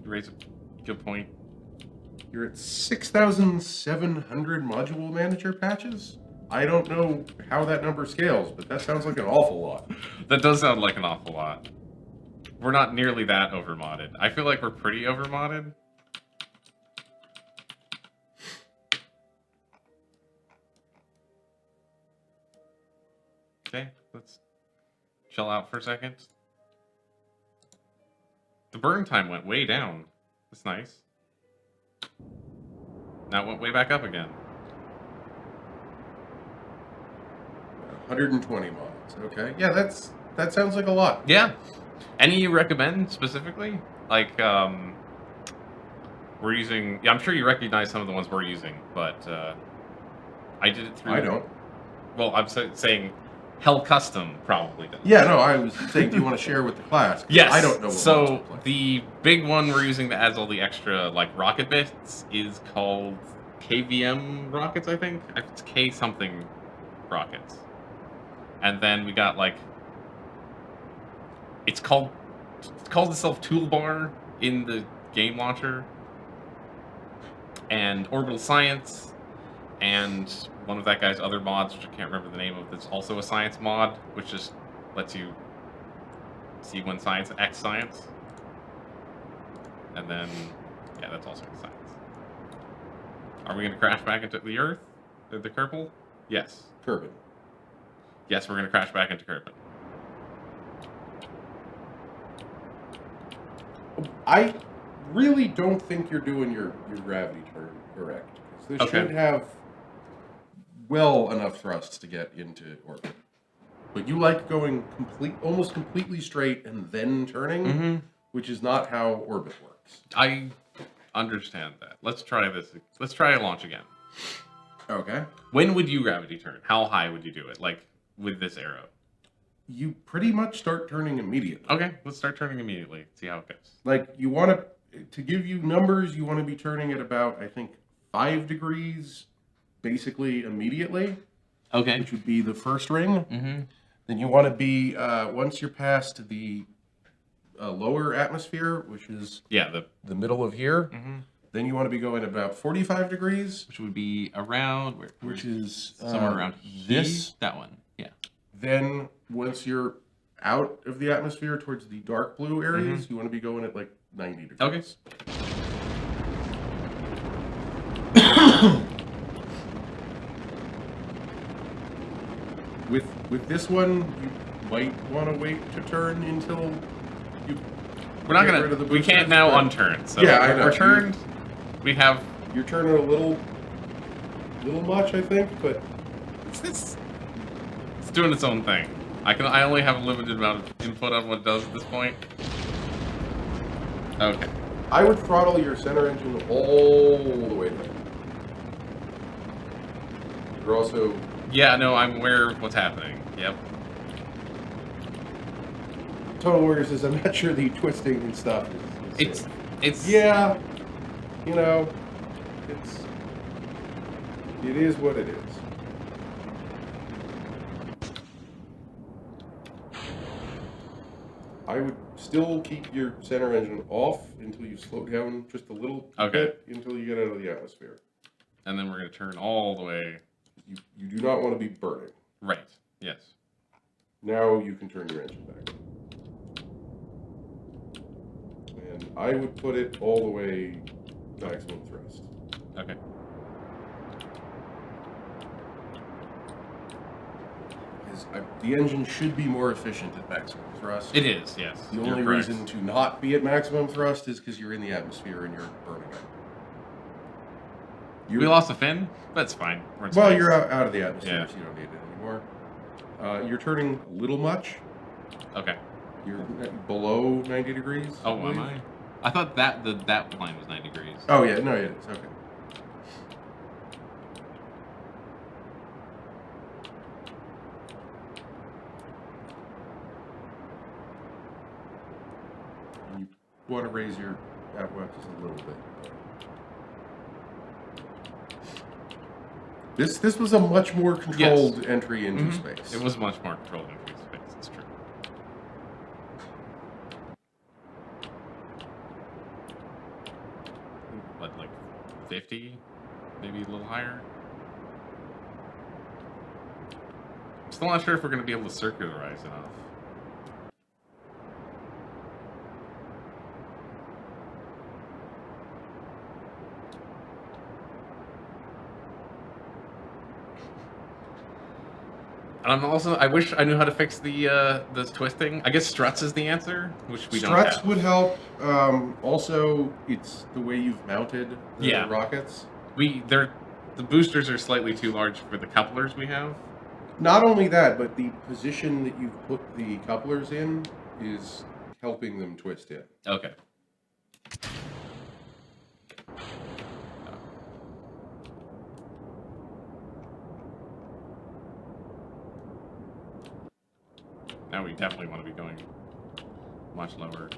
You raise a good point. You're at 6,700 module manager patches? I don't know how that number scales, but that sounds like an awful lot. That does sound like an awful lot. We're not nearly that overmodded. I feel like we're pretty overmodded. Okay, let's chill out for a second. The burn time went way down. That's nice. Now it went way back up again. 120 mods. Okay. Yeah, that sounds like a lot. Yeah. Any you recommend specifically? Like, we're using... Yeah, I'm sure you recognize some of the ones we're using, but I did it through... I don't. Well, I'm saying Hell Custom probably does. Yeah, no, I was saying, do you want to share with the class? Yes. I don't know what So mods to play. the big one we're using that adds all the extra like rocket bits is called KVM rockets, I think. It's K something rockets. And then we got like it calls itself Toolbar in the game launcher. And Orbital Science and one of that guy's other mods, which I can't remember the name of, that's also a science mod, which just lets you see when science, X science. And then, yeah, that's also science. Are we going to crash back into the Earth? The Kerbal? Yes. Kerbal. Yes, we're going to crash back into Kerbal. I really don't think you're doing your gravity turn correct. This should have well enough thrusts to get into orbit. But you like going almost completely straight and then turning, which is not how orbit works. I understand that. Let's try this. Let's try a launch again. Okay. When would you gravity turn? How high would you do it? Like, with this arrow? You pretty much start turning immediately. Okay, let's start turning immediately. See how it goes. Like, you want to give you numbers, you want to be turning at about, I think, 5 degrees, basically immediately. Okay. Which would be the first ring. Mm-hmm. Then you want to be, once you're past the lower atmosphere, which is the middle of here, then you want to be going about 45 degrees. Which would be around, which is somewhere around this. That one, yeah. Then once you're out of the atmosphere towards the dark blue areas, you want to be going at like 90 degrees. Okay. With this one, you might want to wait to turn until you. We're not get rid of the gonna. We can't boosters, now but- unturn. So Yeah, I know. we're turned. We have. You're turning a little much, I think, but It's doing its own thing. I only have a limited amount of input on what it does at this point. Okay. I would throttle your center engine all the way down. You're also Yeah, no, I'm aware of what's happening. Yep. Total Warrior says, I'm not sure the twisting and stuff is safe." It's Yeah, you know, it is what it is. I would still keep your center engine off until you slow down just a little bit until you get out of the atmosphere. And then we're gonna turn all the way. You do not want to be burning. Right. Yes. Now you can turn your engine back. And I would put it all the way maximum thrust. Okay. Because the engine should be more efficient at maximum thrust. It is. Yes. The You're only correct. reason to not be at maximum thrust is because you're in the atmosphere and you're burning up. We lost a fin. That's fine. We're in Well, space. you're out of the atmosphere, Yeah. so you don't need it anymore. You're turning a little much. Okay. You're below 90 degrees. Oh, believe. am I? I thought that that line was 90 degrees. Oh, yeah. No, it is. Okay. You want to raise your outward just a little bit. This was a much more controlled entry into space. It was much more controlled in space. It's true. What, like 50? Maybe a little higher? I'm still not sure if we're going to be able to circularize enough. I wish I knew how to fix the twisting. I guess struts is the answer, which we don't Struts have. would help. Also, it's the way you've mounted the rockets. The boosters are slightly too large for the couplers we have. Not only that, but the position that you've put the couplers in is helping them twist in. Okay. Now we definitely want to be going much lower.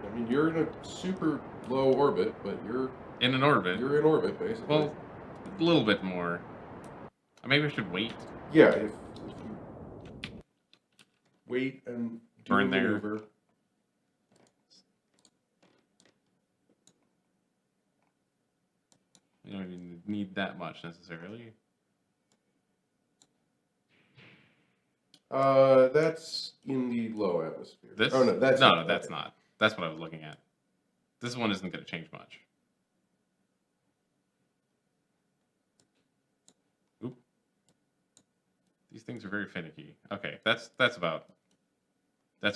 I mean, you're in a super low orbit, but you're In an orbit. in orbit, basically. Well, a little bit more. Maybe we should wait. Yeah, if you wait and do Burn a there. maneuver. You don't even need that much necessarily. That's in the low atmosphere. This? Oh no, that's no, that's not. That's what I was looking at. This one isn't going to change much. Oop. These things are very finicky. Okay, that's a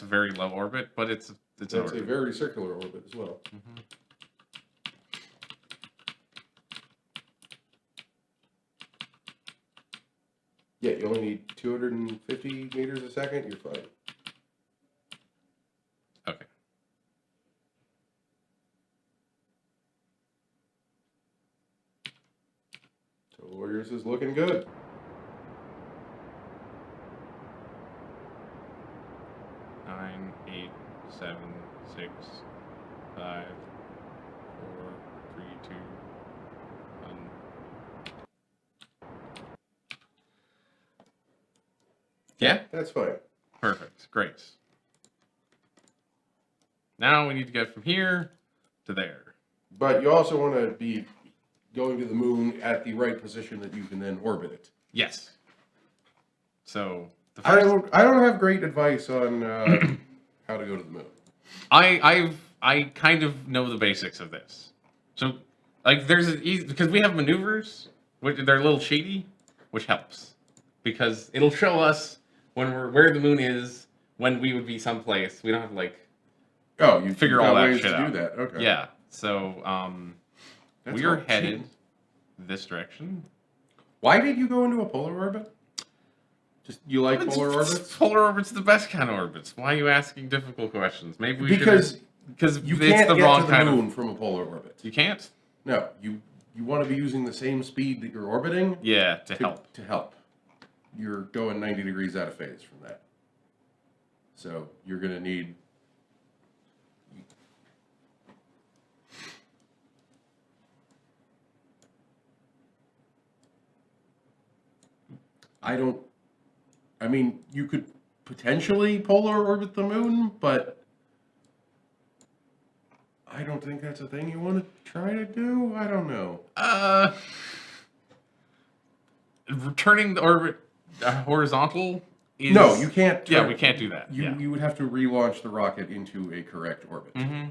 very low orbit, but it's an That's orbit. a very circular orbit as well. Mhm. Yeah, you only need 250 meters a second. You're fine. Okay. Total Warriors is looking good. Nine, 8, 7, 6, 5, 4, 3, 2, 1. Yeah? That's fine. Perfect. Great. Now we need to get from here to there. But you also want to be going to the moon at the right position that you can then orbit it. Yes. So the I first don't have great advice on how to go to the moon. I kind of know the basics of this. So like there's an easy because we have maneuvers, which they're a little shady, which helps. Because it'll show us when we're where the moon is, when we would be someplace. We don't have to like Oh, you figure got all that ways shit to out. do that. Okay. Yeah. So That's we are all headed cheating. this direction. Why did you go into a polar orbit? Just you like polar orbits? Polar orbit's the best kind of orbits. Why are you asking difficult questions? Maybe we Because it's you can't the get wrong to the kind moon of. from a polar orbit. You can't. No, you want to be using the same speed that you're orbiting Yeah, to help. to help. You're going 90 degrees out of phase from that. So you're going to need. I mean, you could potentially polar orbit the moon, but I don't think that's a thing you want to try to do. I don't know. Returning the orbit horizontal is No, you can't. Yeah, we can't do that. You would have to relaunch the rocket into a correct orbit. Mm-hmm.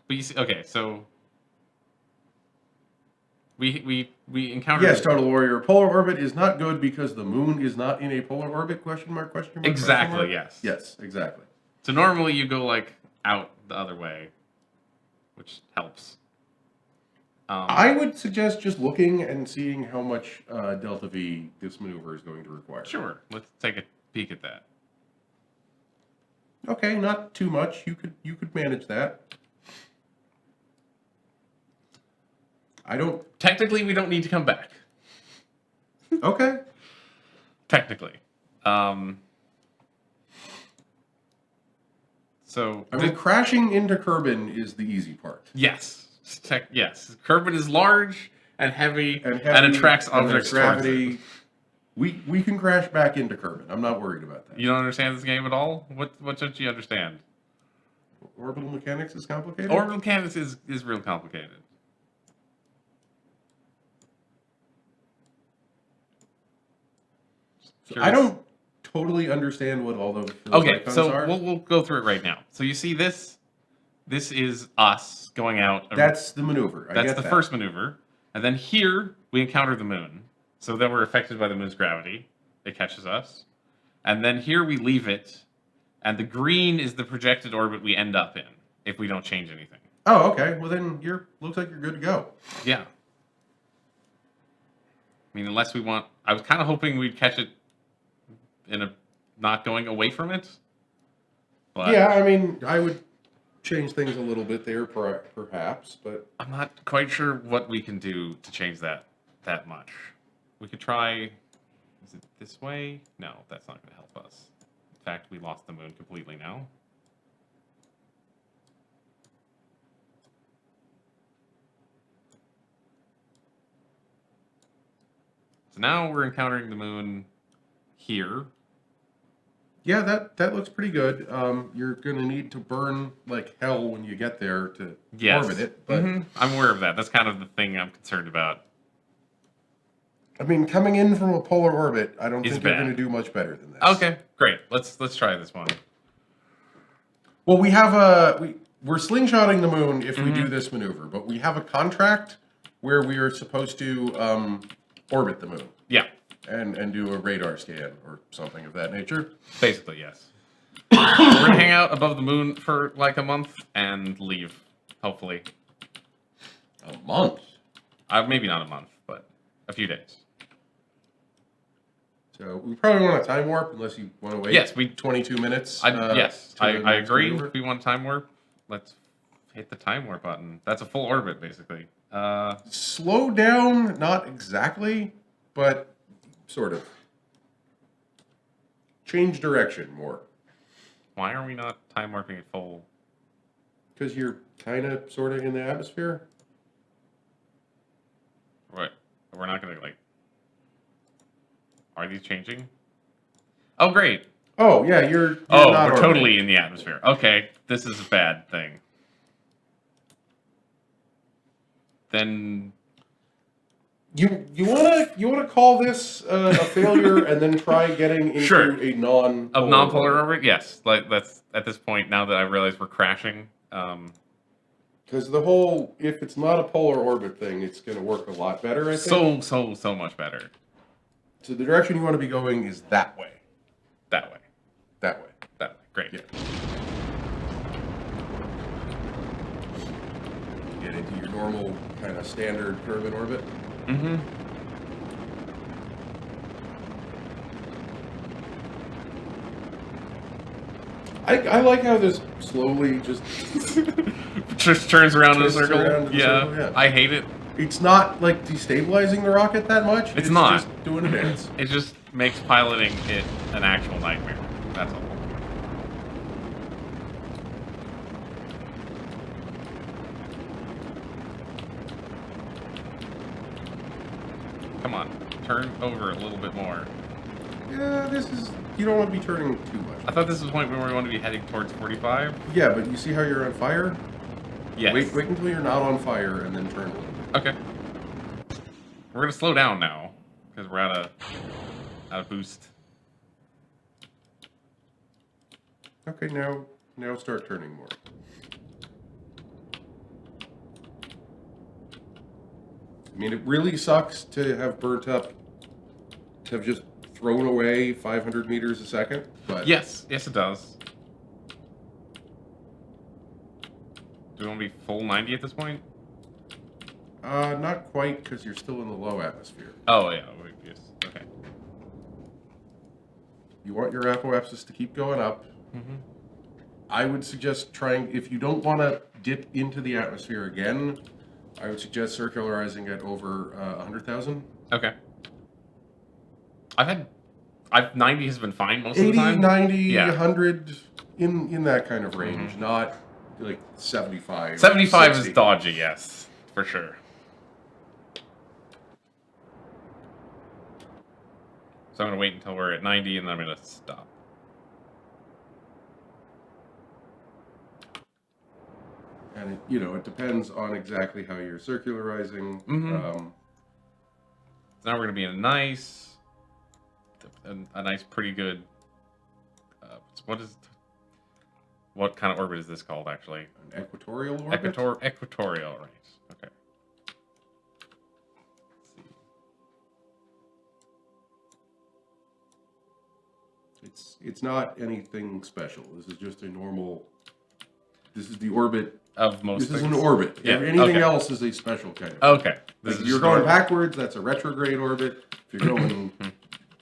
But you see, okay, so we encountered. Yes, Total Warrior. Polar orbit is not good because the moon is not in a polar orbit? Question mark? Question mark? Exactly. Question mark? Yes. Yes, exactly. So normally you go like out the other way, which helps. I would suggest just looking and seeing how much delta V this maneuver is going to require. Sure. Let's take a peek at that. Okay, not too much. You could manage that. I don't. Technically, we don't need to come back. Okay. Technically. So I mean, crashing into Kerbin is the easy part. yes. Yes. Kerbin is large and heavy and heavy, attracts and there's objects towards it. gravity. We can crash back into Kerbin. I'm not worried about that. You don't understand this game at all? What don't you understand? Orbital mechanics is complicated. Orbital mechanics is real complicated. I don't totally understand what all those Okay, icons so are. we'll go through it right now. So you see this? This is us going out. That's the maneuver. That's the first maneuver. And then here, we encounter the moon. So then we're affected by the moon's gravity. It catches us. And then here we leave it. And the green is the projected orbit we end up in if we don't change anything. Oh, okay. Well, then looks like you're good to go. Yeah. I mean, unless we want... I was kind of hoping we'd catch it in a... not going away from it. But Yeah, I mean, I would change things a little bit there, perhaps, but I'm not quite sure what we can do to change that much. We could try... Is it this way? No, that's not going to help us. In fact, we lost the moon completely now. So now we're encountering the moon here. yeah, that looks pretty good. You're gonna need to burn like hell when you get there to Yes. orbit it, but I'm aware of that. That's kind of the thing I'm concerned about. I mean, coming in from a polar orbit, I don't It's think you're bad. gonna do much better than this. Okay, great. Let's try this one. Well, we have we're slingshotting the moon if we do this maneuver, but we have a contract where we are supposed to orbit the moon Yeah, and do a radar scan or something of that nature. basically, yes. We're gonna hang out above the moon for like a month and leave, hopefully. A month. Maybe not a month, but a few days. So we probably want a time warp unless you want to wait. Yes, 22 minutes. Yes, to the I next agree. maneuver. If we want time warp, let's hit the time warp button. That's a full orbit, basically. Slow down, not exactly, but sort of. Change direction more. Why are we not time warping at full? Because you're kind of, sort of in the atmosphere. Right. We're not gonna like. Are these changing? Oh, great. Oh, yeah, you're Oh, not we're orbiting. totally in the atmosphere. Okay, this is a bad thing. Then You wanna call this a failure and then try getting into Sure. a non of non-polar orbit, yes. Like that's at this point now that I realize we're crashing. Because the whole if it's not a polar orbit thing, it's gonna work a lot better. I think. So much better So the direction you want to be going is that way. that way. That way. That way. Great. Yeah. Get into your normal kind of standard Kerbal orbit. Mm-hmm. I like how this slowly just Just turns around in a Twists circle. around in a Yeah. circle, yeah. I hate it. it's not like destabilizing the rocket that much. It's not. Just doing a dance. It just makes piloting it an actual nightmare. That's all. Come on, turn over a little bit more. Yeah, this is. You don't want to be turning too much. I thought this was the point where we want to be heading towards 45. Yeah, but you see how you're on fire? Yes. Wait until you're not on fire and then turn a little bit. Okay. We're gonna slow down now because we're out of boost. Okay, now start turning more. I mean, it really sucks to have burnt up, to have just thrown away 500 meters a second, but Yes, it does. Do we want to be full 90 at this point? not quite, because you're still in the low atmosphere. Oh yeah, okay. You want your apoapsis to keep going up. Mm-hmm. I would suggest trying, if you don't want to dip into the atmosphere again, I would suggest circularizing at over 100,000. Okay. 90 has been fine most 80, of the time. 90, Yeah. 100, in that kind of range, not like 75. 75 60. is dodgy, yes, for sure. So I'm gonna wait until we're at 90 and then I'm gonna stop. And it depends on exactly how you're circularizing. Mhm. So now we're gonna be in a nice, pretty good. What kind of orbit is this called actually? An equatorial orbit. Equatorial, right? Okay. Let's see. It's not anything special. This is just a normal. This is the orbit. Of most This is things. an orbit. Yeah, Anything okay. else is a special kind of. Okay. This If is you're just going normal. backwards, that's a retrograde orbit. If you're going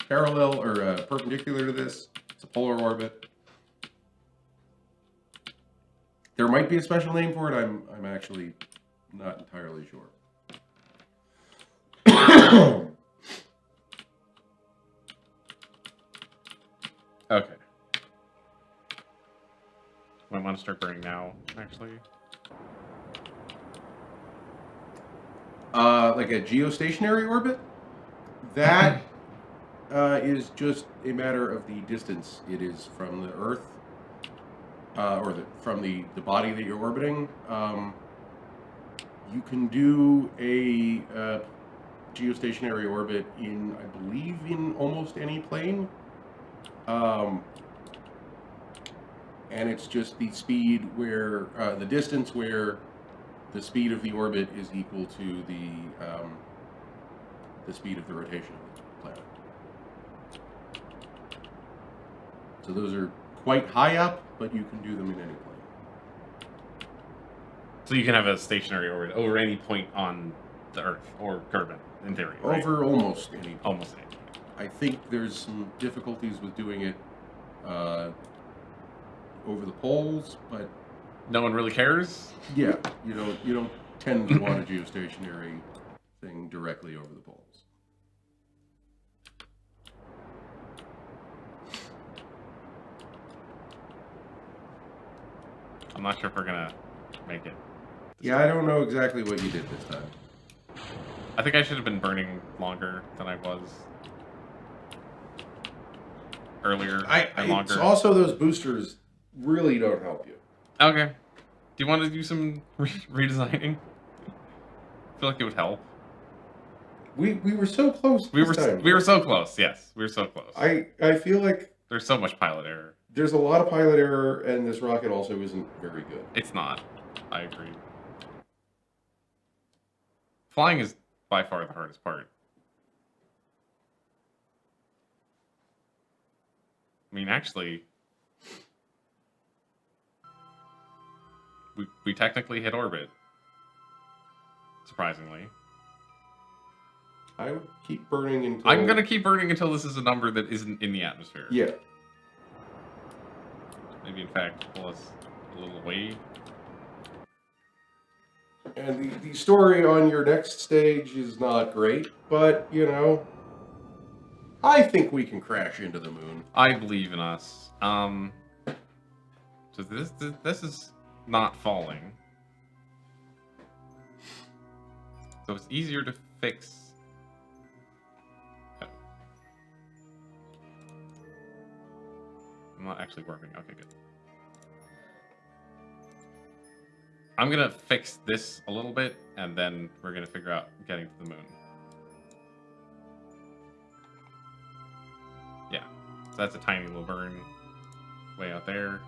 parallel or perpendicular to this, it's a polar orbit. There might be a special name for it. I'm actually not entirely sure. Okay. Might want to start burning now, actually. Like a geostationary orbit, that is just a matter of the distance it is from the Earth, or from the body that you're orbiting. You can do a geostationary orbit in, I believe, in almost any plane. And it's just the speed where, the distance where the speed of the orbit is equal to the speed of the rotation of the planet. So those are quite high up, but you can do them in any plane. So you can have a stationary orbit over any point on the Earth or Kerbal, in theory. Right? Over almost any point. Almost any point. I think there's some difficulties with doing it over the poles, but No one really cares. yeah, you don't tend to want a geostationary thing directly over the poles. I'm not sure if we're gonna make it. Yeah, I don't know exactly what you did this time. I think I should have been burning longer than I was. earlier and longer. It's also those boosters really don't help you. Okay. Do you want to do some redesigning? I feel like it would help. We were so close. We were so close. Yes, we were so close. I feel like There's so much pilot error. there's a lot of pilot error, and this rocket also isn't very good. It's not. I agree. Flying is by far the hardest part. I mean, actually, we technically hit orbit. Surprisingly. I would keep burning until... I'm gonna keep burning until this is a number that isn't in the atmosphere. Yeah. Maybe, in fact, pull us a little away. And the story on your next stage is not great, but, you know, I think we can crash into the moon. I believe in us. So this is not falling. So it's easier to fix. Oh. I'm not actually working. Okay, good. I'm gonna fix this a little bit, and then we're gonna figure out getting to the moon. Yeah, so that's a tiny little burn way out there.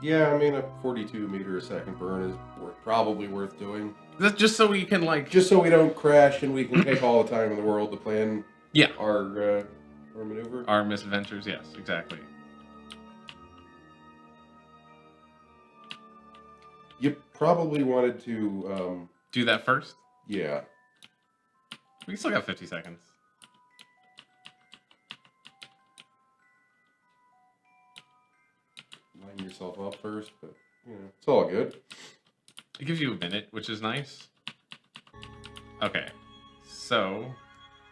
Yeah, I mean, a 42 meter a second burn is probably worth doing. That's just so we can, like... Just so we don't crash and we can take all the time in the world to plan Yeah. our maneuver. Our misadventures, yes, exactly. You probably wanted to, Do that first? yeah. We still got 50 seconds. Line yourself up first, but, you know, it's all good. It gives you a minute, which is nice. Okay, so...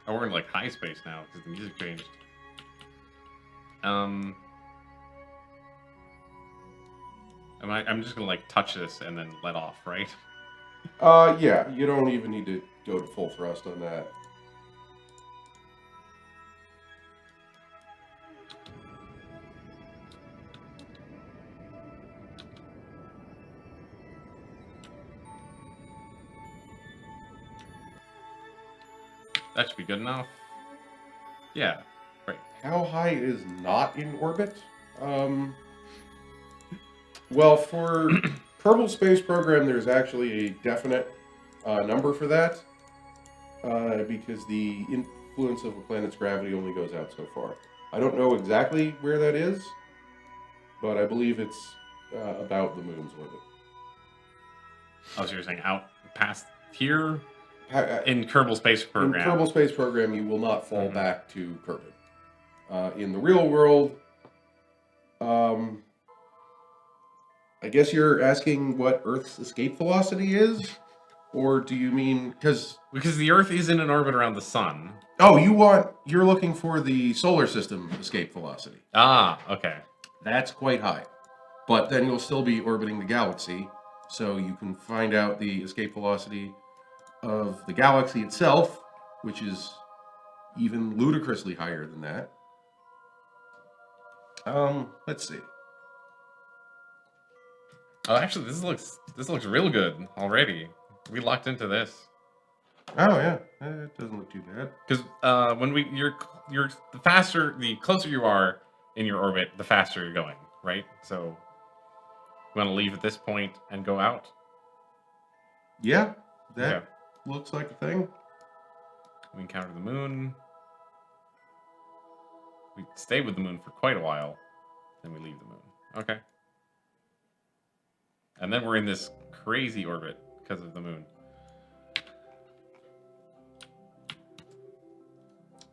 Oh, we're in, like, high space now, because the music changed. I'm just gonna, like, touch this and then let off, right? Yeah, you don't even need to go to full thrust on that. That should be good enough. Yeah, right. How high is not in orbit? Well, for Kerbal Space Program, there's actually a definite number for that, because the influence of a planet's gravity only goes out so far. I don't know exactly where that is, but I believe it's about the moon's orbit. Oh, so you're saying out past here? In Kerbal Space Program. In Kerbal Space Program, you will not fall back to Kerbal. In the real world, I guess you're asking what Earth's escape velocity is? Or do you mean... Because the Earth is in an orbit around the sun. Oh, you're looking for the solar system escape velocity. Ah, okay. That's quite high. But then you'll still be orbiting the galaxy, so you can find out the escape velocity of the galaxy itself, which is even ludicrously higher than that. Let's see. Oh, actually, this looks real good already. We locked into this. Oh yeah, it doesn't look too bad. Because when the closer you are in your orbit, the faster you're going, right? So you want to leave at this point and go out? Yeah, that looks like a thing. We encounter the moon. We stay with the moon for quite a while. Then we leave the moon. Okay. And then we're in this crazy orbit because of the moon.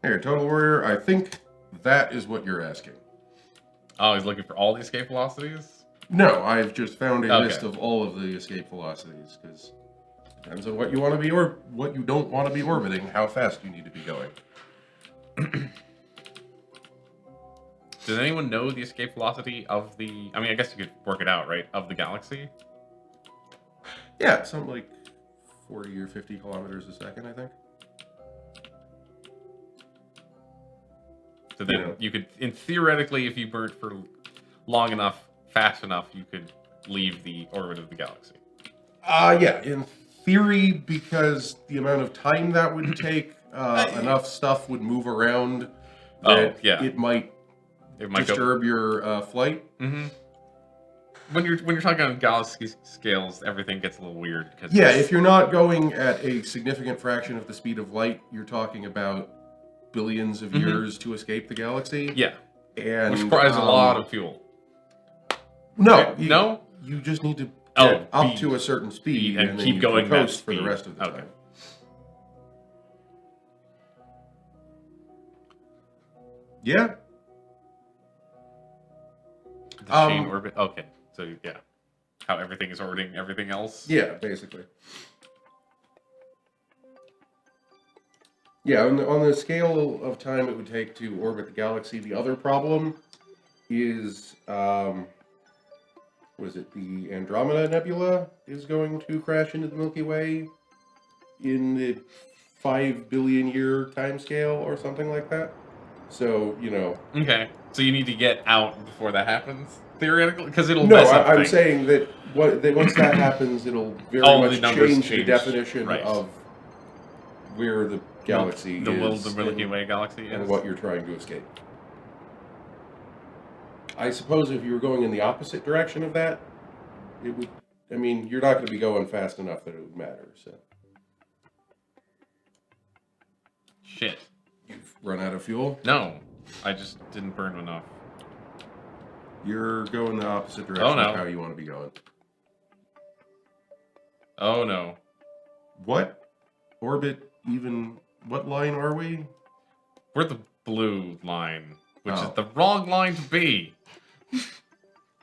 Here, Total Warrior, I think that is what you're asking. Oh, he's looking for all the escape velocities? No, I've just found a list of all of the escape velocities, because it depends on what you want to be or what you don't want to be orbiting, how fast you need to be going. Does anyone know the escape velocity of the... I mean, I guess you could work it out, right? Of the galaxy? Yeah, something like 40 or 50 kilometers a second, I think. So then Yeah. you could, theoretically, if you burnt for long enough, fast enough, you could leave the orbit of the galaxy. Yeah, in theory, because the amount of time that would take, enough stuff would move around that it might disturb your flight. Mm-hmm. When you're talking on galaxy scales, everything gets a little weird. If you're not going at a significant fraction of the speed of light, you're talking about billions of years to escape the galaxy. Yeah, and which requires a lot of fuel. No, no, you just need to get up to a certain speed and then keep you going can that coast for the speed. rest of the time. Yeah. The chain orbit. Okay, so yeah, how everything is orbiting everything else. Yeah, basically. Yeah, on the scale of time it would take to orbit the galaxy, the other problem is, what is it, the Andromeda Nebula is going to crash into the Milky Way in the 5 billion year time scale or something like that. So, Okay, so you need to get out before that happens, theoretically, because it'll No, mess up I'm things. saying that once that happens, it'll very much change the definition of where the galaxy is. The Milky Way galaxy is. And what you're trying to escape. I suppose if you were going in the opposite direction of that, it would, you're not going to be going fast enough that it would matter, so. Shit. You've run out of fuel? No, I just didn't burn enough. You're going the opposite direction of how you want to be going. Oh no. What orbit even, what line are we? We're the blue line, which is the wrong line to be.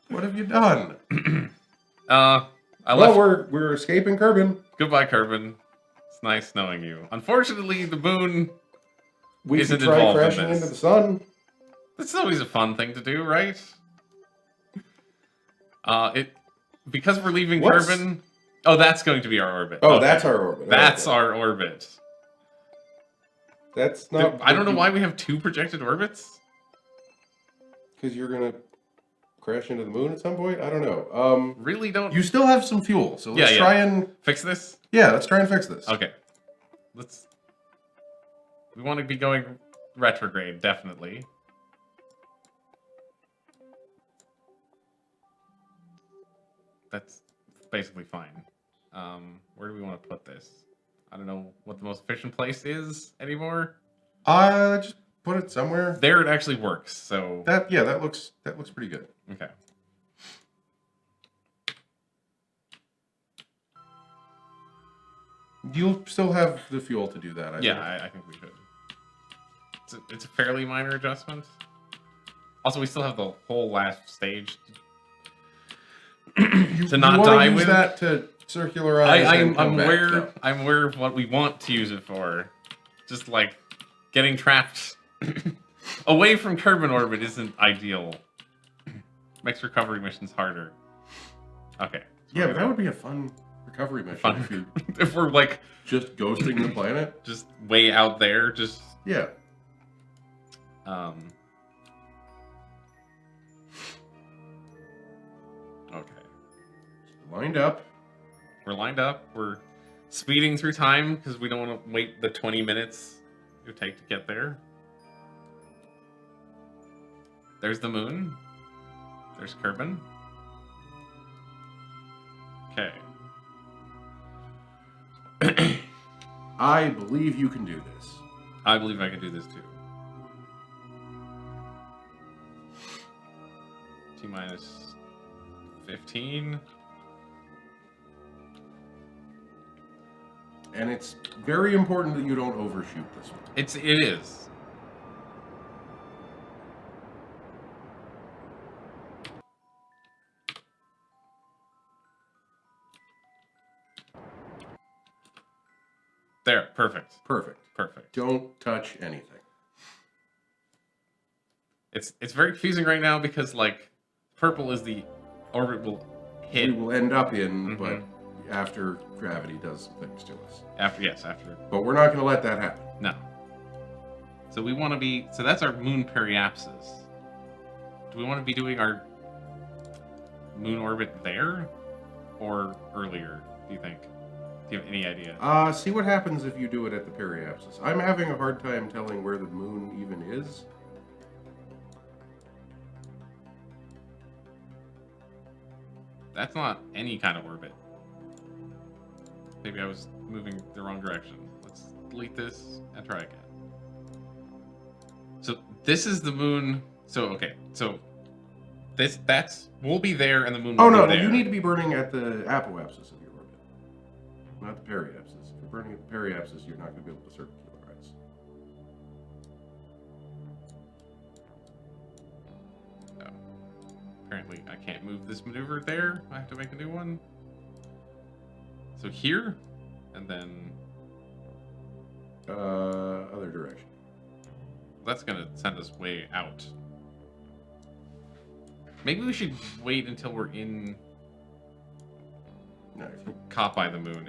What have you done? We're escaping Kerbin. Goodbye, Kerbin. It's nice knowing you. Unfortunately, the moon We isn't could try involved crashing in this. into the sun. That's always a fun thing to do, right? Because we're leaving Kerbin. Oh, that's going to be our orbit. Oh, okay. That's our orbit. That's our orbit. That's not. I don't know why we have two projected orbits. Because you're gonna crash into the moon at some point. I don't know. Really don't. You still have some fuel, so let's try and fix this. Yeah, let's try and fix this. Okay. We want to be going retrograde, definitely. That's basically fine. Where do we want to put this? I don't know what the most efficient place is anymore. Just put it somewhere. There it actually works, so... That looks pretty good. Okay. You'll still have the fuel to do that, I think. I think we should. It's a fairly minor adjustment. Also, we still have the whole last stage to not die with. Use that to circularize. I'm aware of what we want to use it for. Just like getting trapped away from Kerbin orbit isn't ideal. Makes recovery missions harder. Okay. Yeah, but that would be a fun recovery mission if we're like just ghosting the planet, just way out there. Just yeah. Okay. Lined up. We're lined up. We're speeding through time because we don't want to wait the 20 minutes it would take to get there. There's the moon. There's Kerbin. Okay. I believe you can do this. I believe I can do this too. T-minus 15. And it's very important that you don't overshoot this one. It is. There, perfect. Perfect. Don't touch anything. It's very confusing right now because like purple is the orbit will hit. We will end up in, but after gravity does things to us. After. But we're not going to let that happen. No. So we want to be. So that's our moon periapsis. Do we want to be doing our moon orbit there, or earlier? Do you think? Do you have any idea? See what happens if you do it at the periapsis. I'm having a hard time telling where the moon even is. That's not any kind of orbit. Maybe I was moving the wrong direction. Let's delete this and try again. So this is the moon. So okay. So that's we'll be there and the moon will be there. You need to be burning at the apoapsis of your orbit, not the periapsis. If you're burning at the periapsis, you're not going to be able to circularize. Oh. Apparently, I can't move this maneuver there. I have to make a new one. So here, and then Other direction. that's gonna send us way out. Maybe we should wait until we're in No. caught by the moon.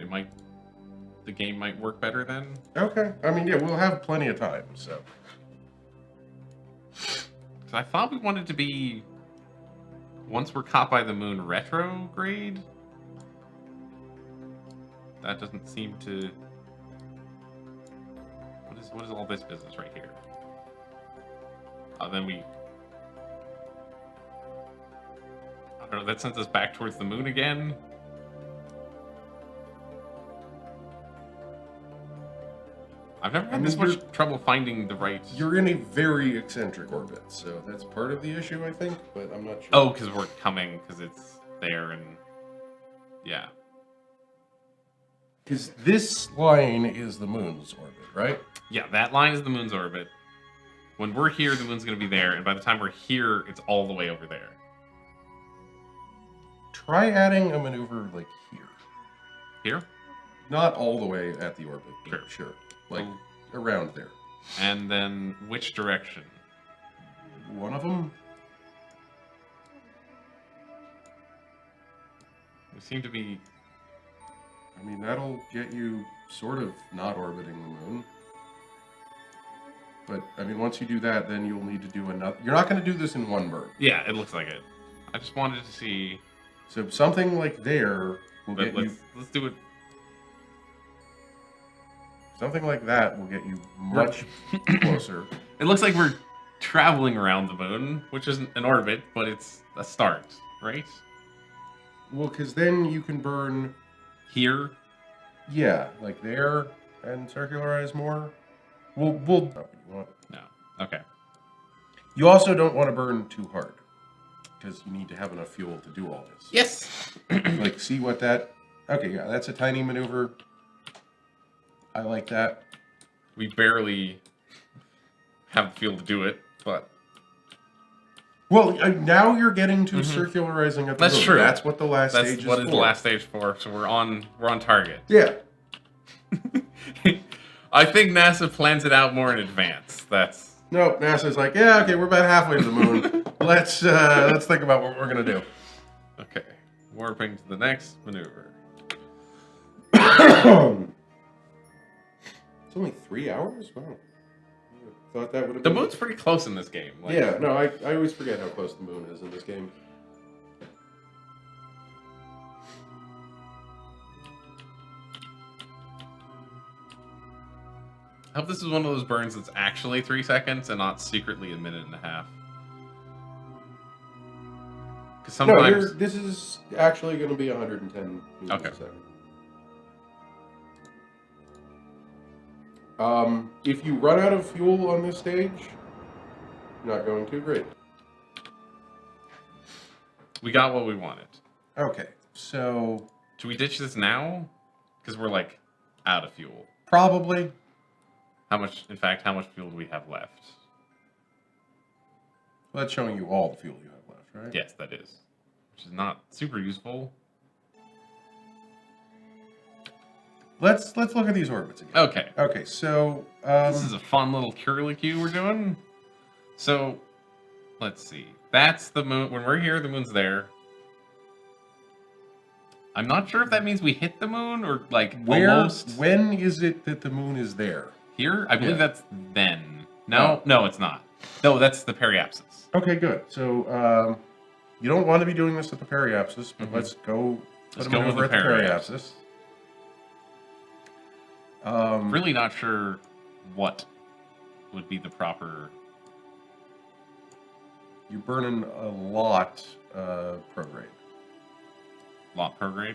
The game might work better then. Okay. I mean, yeah, we'll have plenty of time. So. So I thought we wanted to be, once we're caught by the moon, retrograde. That doesn't seem to. What is all this business right here? Then we. I don't know. That sends us back towards the moon again. I've never had this much trouble finding the right. You're in a very eccentric orbit, so that's part of the issue, I think, but I'm not sure. Oh, because we're coming, because it's there, and yeah. Because this line is the moon's orbit, right? Yeah, that line is the moon's orbit. When we're here, the moon's going to be there, and by the time we're here, it's all the way over there. Try adding a maneuver like here. Here? Not all the way at the orbit, Sure. but sure. Like around there. And then which direction? One of them? We seem to be. I mean, that'll get you sort of not orbiting the moon. But, I mean, once you do that, then you'll need to do another. You're not going to do this in one burn. Yeah, it looks like it. I just wanted to see. So something like there will get you. Let's do it. Something like that will get you much closer. It looks like we're traveling around the moon, which isn't an orbit, but it's a start, right? Well, because then you can burn. Here? Yeah, like there and circularize more. We'll No. Okay. You also don't want to burn too hard because you need to have enough fuel to do all this. Yes. Like, see what that? Okay, yeah, that's a tiny maneuver. I like that. We barely have the fuel to do it, but Well, now you're getting to circularizing at the that's moon. true. That's what the last stage is that's what is for. the last stage for. So we're on target. Yeah. I think NASA plans it out more in advance. That's No, NASA's like, yeah, okay, we're about halfway to the moon. let's think about what we're gonna do. okay. Warping to the next maneuver. It's only 3 hours? Wow. I thought that would have The been... moon's pretty close in this game. Like, Yeah, no, I always forget how close the moon is in this game. I hope this is one of those burns that's actually 3 seconds and not secretly a minute and a half. Because sometimes. No, this is actually going to be 110 meters Okay. a second. If you run out of fuel on this stage, not going too great. We got what we wanted. Okay, so Should we ditch this now? Because we're like out of fuel. probably. How much fuel do we have left? Well, that's showing you all the fuel you have left, right? Yes, that is. Which is not super useful. Let's look at these orbits again. Okay. Okay, so This is a fun little curlicue we're doing. So, let's see. That's the moon. When we're here, the moon's there. I'm not sure if that means we hit the moon or like Where? almost When is it that the moon is there? here. I believe Yeah. that's then. No, no, it's not. No, that's the periapsis. Okay, good. So you don't want to be doing this at the periapsis, but let's go. Let's put go them with over the at periapsis. periapsis. Really not sure what would be the proper. You're burning a lot prograde, Lot prograde.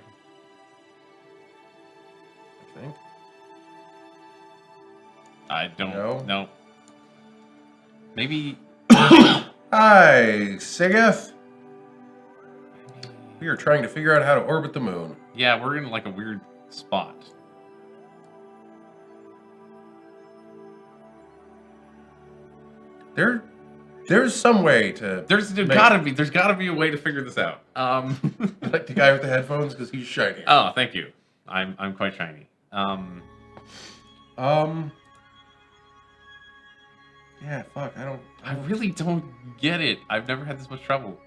I think. I don't No? know. Maybe. Hi, Sigeth. We are trying to figure out how to orbit the moon. Yeah, we're in like a weird spot. There's some way to. There's gotta be a way to figure this out. Like the guy with the headphones because he's shiny. Oh, thank you. I'm quite shiny. Yeah, fuck. I really don't get it. I've never had this much trouble.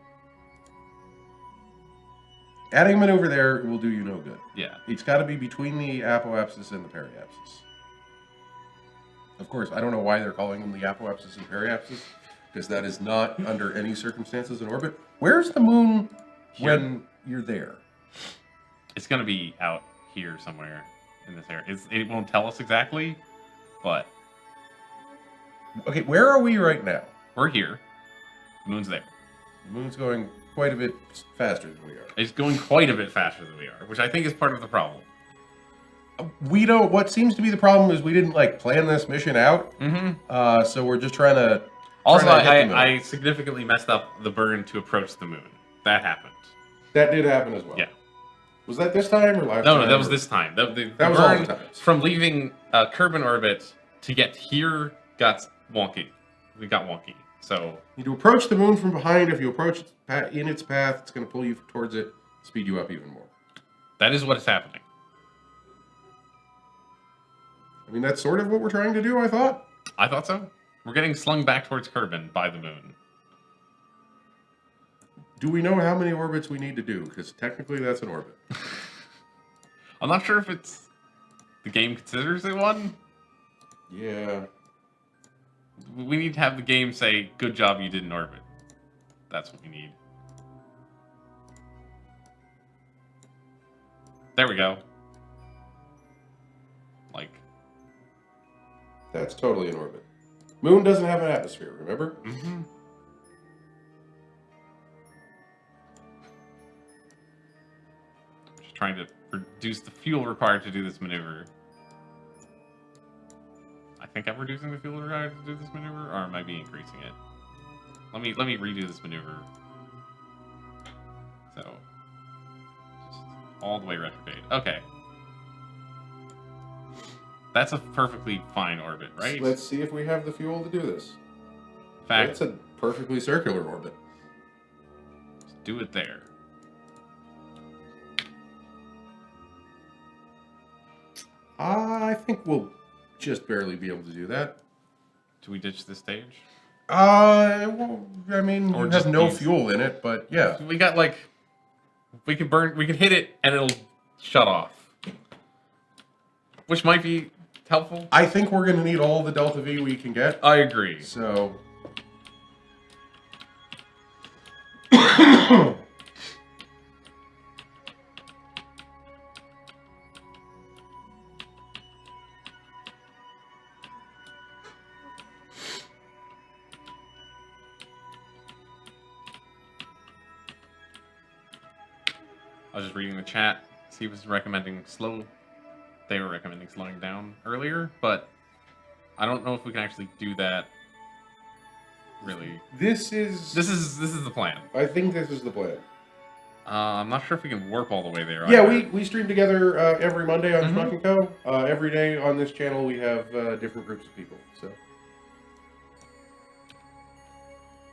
Adding maneuver there will do you no good. Yeah. It's got to be between the apoapsis and the periapsis. Of course, I don't know why they're calling them the apoapsis and periapsis, because that is not under any circumstances in orbit. Where's the moon when you're there? It's gonna be out here somewhere in this area. It won't tell us exactly, but Okay, where are we right now? we're here. The moon's there. The moon's going quite a bit faster than we are. It's going quite a bit faster than we are, which I think is part of the problem. We don't. What seems to be the problem is we didn't like plan this mission out. Mm-hmm. So we're just trying to. Also, trying to hit the moon. I significantly messed up the burn to approach the moon. That happened. That did happen as well. Yeah. Was that this time or last time? No, that was this time. The That was all burn the times. from leaving Kerbal orbit to get here got wonky. We got wonky. So You need to approach the moon from behind. If you approach it in its path, it's going to pull you towards it, speed you up even more. that is what is happening. I mean, that's sort of what we're trying to do, I thought. I thought so. We're getting slung back towards Kerbal by the moon. Do we know how many orbits we need to do? Because technically that's an orbit. I'm not sure if it's the game considers it one. Yeah. We need to have the game say, "Good job, you did an orbit." That's what we need. There we go. Like, That's totally an orbit. Moon doesn't have an atmosphere, remember? mm-hmm. Just trying to reduce the fuel required to do this maneuver. I think I'm reducing the fuel required to do this maneuver, or am I be increasing it? Let me redo this maneuver. So, just all the way retrograde. Okay. That's a perfectly fine orbit, right? Let's see if we have the fuel to do this. In fact, It's a perfectly circular orbit. let's do it there. I think we'll just barely be able to do that. Do we ditch this stage? Well, I mean, Or you just have no use- fuel in it, but yeah. We got like, we could hit it and it'll shut off, which might be helpful. I think we're going to need all the Delta V we can get. I agree. So. I was just reading the chat. He was recommending slow. They were recommending slowing down earlier, but I don't know if we can actually do that. Really, This is. this is the plan. I think this is the plan. I'm not sure if we can warp all the way there. Yeah, either. we stream together every Monday on Mhm. Schmuckco. Every day on this channel we have different groups of people. So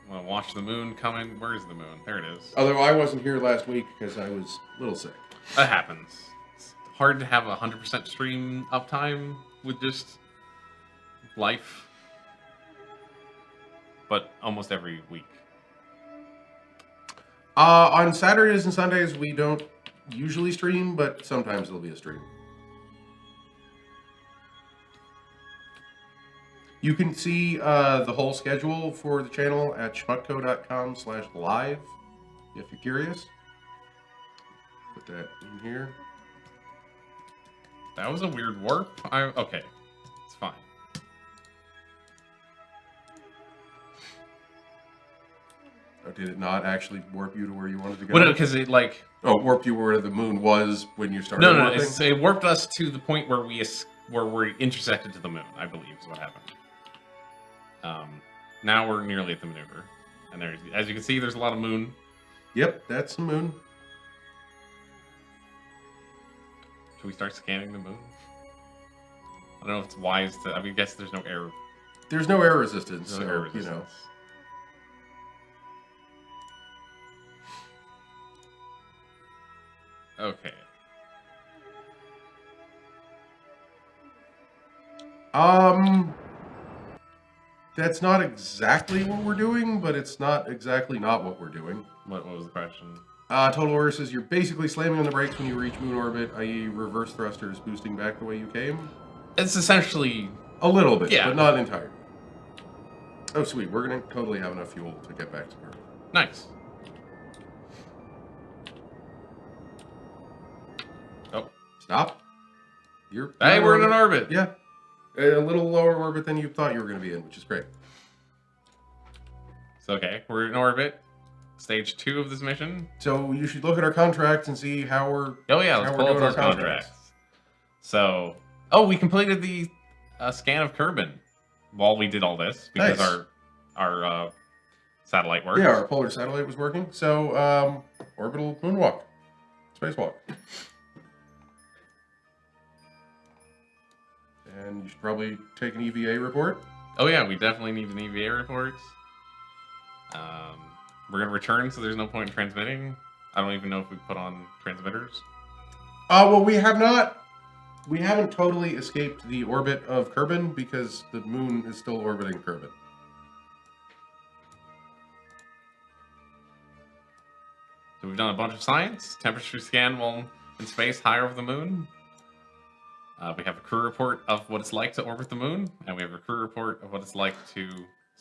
Want to watch the moon coming? Where is the moon? There it is. although I wasn't here last week because I was a little sick. That happens. It's hard to have 100% stream uptime with just life, but almost every week. On Saturdays and Sundays we don't usually stream, but sometimes there'll be a stream. You can see the whole schedule for the channel at schmuckco.com/live if you're curious. Put that in here. That was a weird warp. Okay, it's fine. Oh, did it not actually warp you to where you wanted to go? Well, no, because it like. Oh, it warped you where the moon was when you started No, warping? it warped us to the point where we intersected to the moon. I believe is what happened. Now we're nearly at the maneuver, and there's, as you can see, there's a lot of moon. Yep, that's the moon. Should we start scanning the moon? I don't know if it's wise to. I mean, I guess there's no air. There's no air resistance, There's no so, air resistance. you know. Okay. That's not exactly what we're doing, but it's not exactly not what we're doing. What was the question? Total Order says you're basically slamming on the brakes when you reach moon orbit, i.e. reverse thrusters boosting back the way you came. It's essentially A little bit, Yeah. but not entirely. Oh, sweet. We're going to totally have enough fuel to get back to Earth. nice. Oh, Stop. You're hey, in we're in an orbit. Yeah. A little lower orbit than you thought you were going to be in, which is great. It's okay. We're in orbit. Stage 2 of this mission. So you should look at our contracts and see how we're... Oh yeah, let's how pull we're up doing those our contracts. So, we completed the scan of Kerbin while we did all this because Nice. our satellite worked. Yeah, our polar satellite was working. So, orbital moonwalk. Spacewalk. And you should probably take an EVA report. Oh yeah, we definitely need an EVA report. We're gonna return, so there's no point in transmitting. I don't even know if we put on transmitters. Well, we haven't totally escaped the orbit of Kerbin because the moon is still orbiting Kerbin. So we've done a bunch of science, temperature scan while in space high over the moon. We have a crew report of what it's like to orbit the moon, and we have a crew report of what it's like to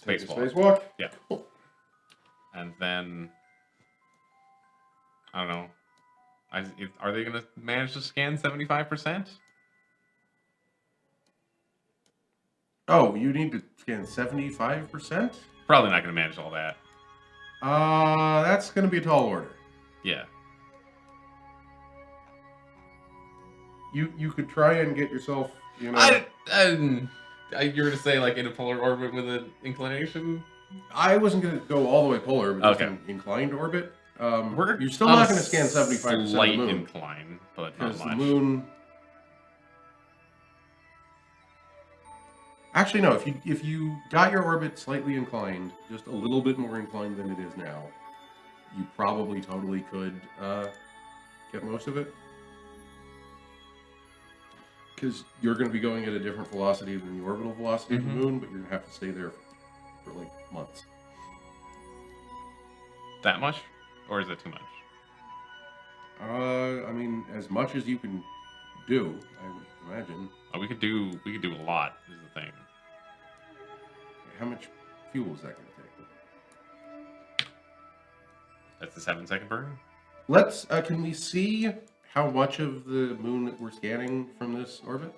Take a spacewalk. spacewalk? Yeah. And then, I don't know. Are they going to manage to scan 75%? Oh, you need to scan 75%? Probably not going to manage all that. That's going to be a tall order. Yeah. You could try and get yourself, you know... You're going to say, like, in a polar orbit with an inclination? I wasn't going to go all the way polar, but just Okay. an inclined orbit. You're still not going to scan 75% of the slight moon. incline, but not Because the much. moon... Actually, no. If you got your orbit slightly inclined, just a little bit more inclined than it is now, you probably totally could get most of it. Because you're going to be going at a different velocity than the orbital velocity of the moon, but you're going to have to stay there for like months. That much? Or is it too much? I mean, as much as you can do, I would imagine. Oh, we could do a lot, is the thing. How much fuel is that going to take? That's the 7-second burn? Let's, can we see how much of the moon that we're scanning from this orbit?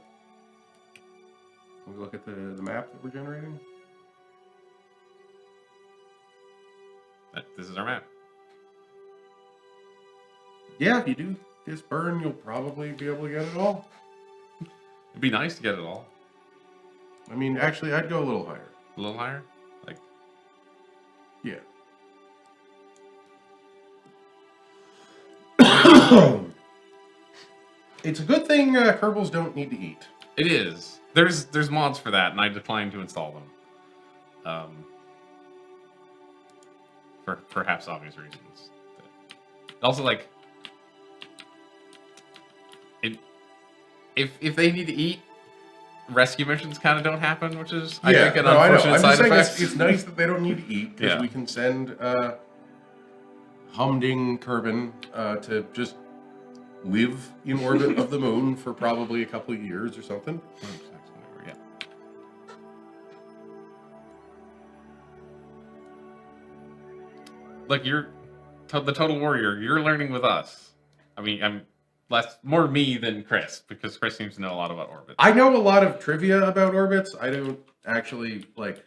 Can we look at the map that we're generating? This is our map. Yeah, if you do this burn, you'll probably be able to get it all. It'd be nice to get it all. I mean, actually, I'd go a little higher. A little higher? Like, Yeah. It's a good thing Kerbals don't need to eat. it is. There's mods for that, and I declined to install them. For perhaps obvious reasons. Also, like, if they need to eat, rescue missions kind of don't happen, which is I think an I know. unfortunate I'm side just saying effect. it's nice that they don't need to eat because Yeah. we can send humding Kerbin to just live in orbit of the moon for probably a couple of years or something. Yeah. Like you're the Total Warrior. You're learning with us. I mean, I'm more me than Kris because Kris seems to know a lot about orbits. I know a lot of trivia about orbits. I don't actually like.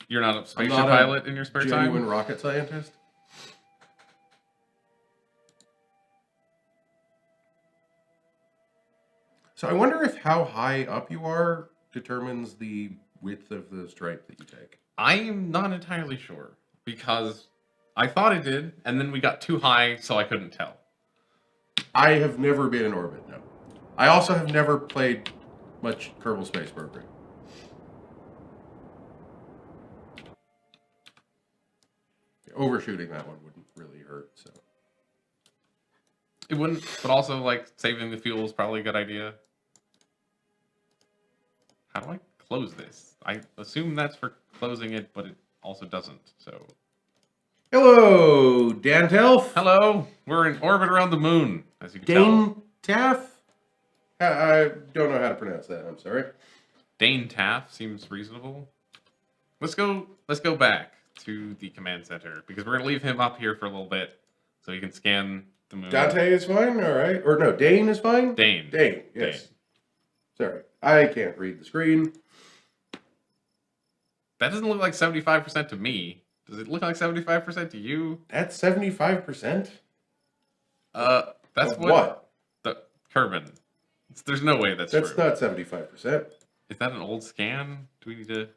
You're not a spaceship I'm not pilot in your spare genuine time? rocket scientist. So I wonder if how high up you are determines the width of the stripe that you take. I'm not entirely sure because I thought it did, and then we got too high, so I couldn't tell. I have never been in orbit, no. I also have never played much Kerbal Space Program. Overshooting that one wouldn't really hurt, so. It wouldn't, but also, like, saving the fuel is probably a good idea. How do I close this? I assume that's for closing it, but it also doesn't, so... Hello, Dantelf. Hello! We're in orbit around the moon, as you can Dane Taff? I don't know how to pronounce that, I'm sorry. Dane Taff seems reasonable. Let's go back to the command center, because we're going to leave him up here for a little bit, so he can scan the moon. Dante is fine, alright. Or no, Dane is fine? Dane, yes. Dane. Sorry, I can't read the screen. That doesn't look like 75% to me. Does it look like 75% to you? That's 75%? That's Of what? The Kerbin. There's no way that's true. That's not 75%. Is that an old scan? Do we need to...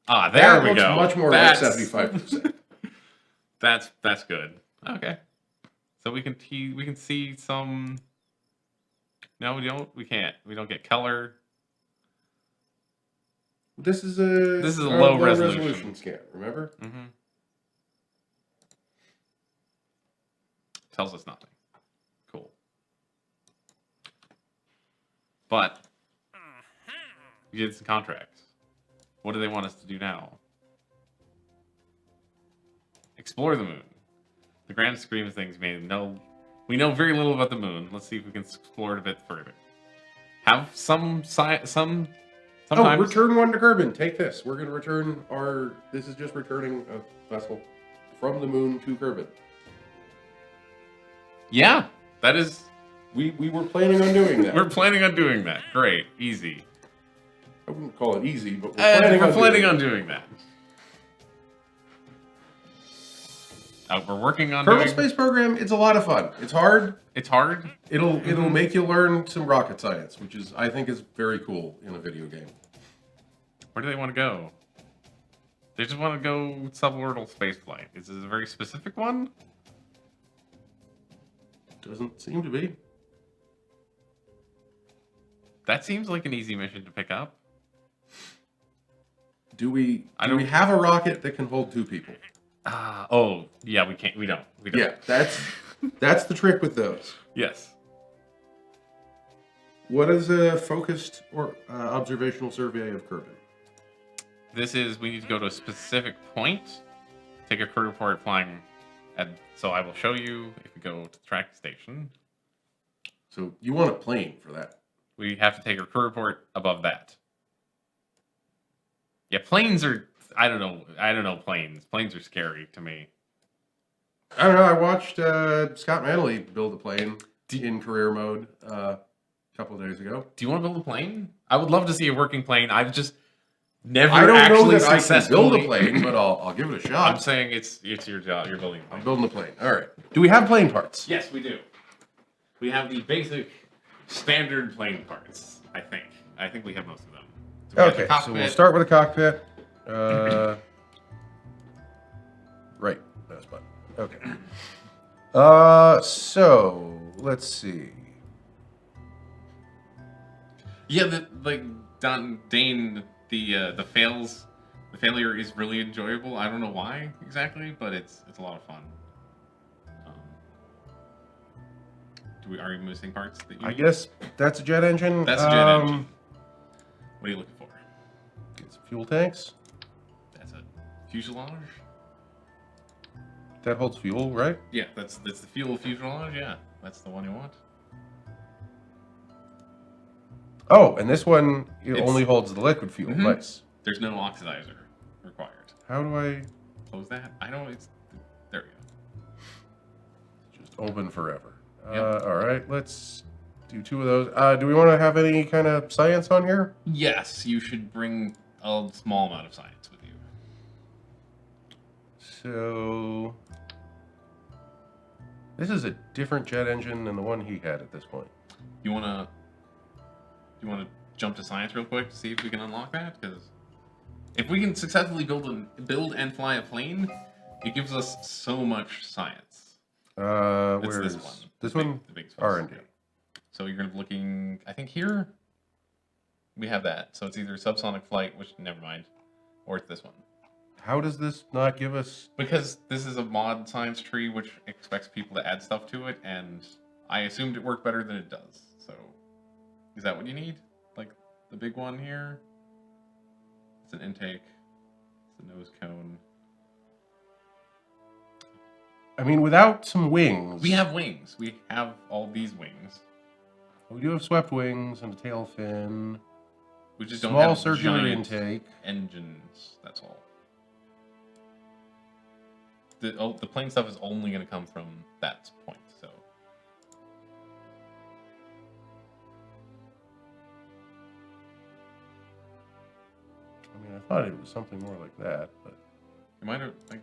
Ah, there we go. That looks much more like 75%. That's good. Okay. So we can see some... No, we don't. We can't. We don't get color. This is a low resolution scan, remember? Mm-hmm. Tells us nothing. Cool. But we did some contracts. What do they want us to do now? Explore the moon. The grand scheme of things, we know very little about the moon. Let's see if we can explore it a bit further. Have sometimes... Oh, return one to Kerbin. Take this. We're going to return this is just returning a vessel from the moon to Kerbin. Yeah, that is... We were planning on doing that. We're planning on doing that. Great. Easy. I wouldn't call it easy, but we're planning on doing that. We're working on Kerbal Space Program, it's a lot of fun. It's hard. It's hard. It'll make you learn some rocket science, which I think is very cool in a video game. Where do they want to go? They just want to go suborbital spaceflight. Is this a very specific one? Doesn't seem to be. That seems like an easy mission to pick up. Do we have a rocket that can hold two people? Oh, yeah, we can't. We don't. Yeah, that's the trick with those. Yes. What is a focused or observational survey of Kerbin? This is, we need to go to a specific point, take a crew report flying, so I will show you if we go to the track station. So you want a plane for that? We have to take a crew report above that. Yeah, planes are, I don't know planes. Planes are scary to me. I don't know. I watched Scott Manley build a plane in career mode a couple of days ago. Do you want to build a plane? I would love to see a working plane. I've just never I don't actually know that I can build a successfully plane, but I'll give it a shot. I'm saying it's your job. You're building a plane. I'm building a plane. All right. Do we have plane parts? Yes, we do. We have the basic standard plane parts, I think. I think we have most of them. So we have the Okay, so we'll cockpit. start with a cockpit. Right. That's fine. Okay. So let's see. Yeah, Dane, the failure is really enjoyable. I don't know why exactly, but it's a lot of fun. Are you missing parts that you I need? guess that's a jet engine. That's a jet engine. What are you looking for? Get some fuel tanks. That's a fuselage. That holds fuel, right? Yeah, that's the fuel fuselage. Yeah. That's the one you want. Oh, and this one It's- only holds the liquid fuel. Mhm. Nice. There's no oxidizer required. How do I Close that. I don't. It's there we go. just open forever? Yep. All right, let's do 2 of those. Do we want to have any kind of science on here? Yes, you should bring a small amount of science with you. So this is a different jet engine than the one he had at this point. You wanna jump to science real quick to see if we can unlock that? Because if we can successfully build and fly a plane, it gives us so much science. Where this is one? this The big- one? the big space. R&D. So you're gonna be looking. I think here we have that. So it's either subsonic flight, which never mind, or it's this one. How does this not give us? Because this is a mod science tree which expects people to add stuff to it, and I assumed it worked better than it does. So, is that what you need? Like the big one here? It's an intake. It's a nose cone. I mean, without some wings. We have wings. We have all these wings. We do have swept wings and a tail fin. We just don't Small have circular giant intake. engines. That's all. The plane stuff is only going to come from that point. So. I mean, I thought it was something more like that, but You might have like.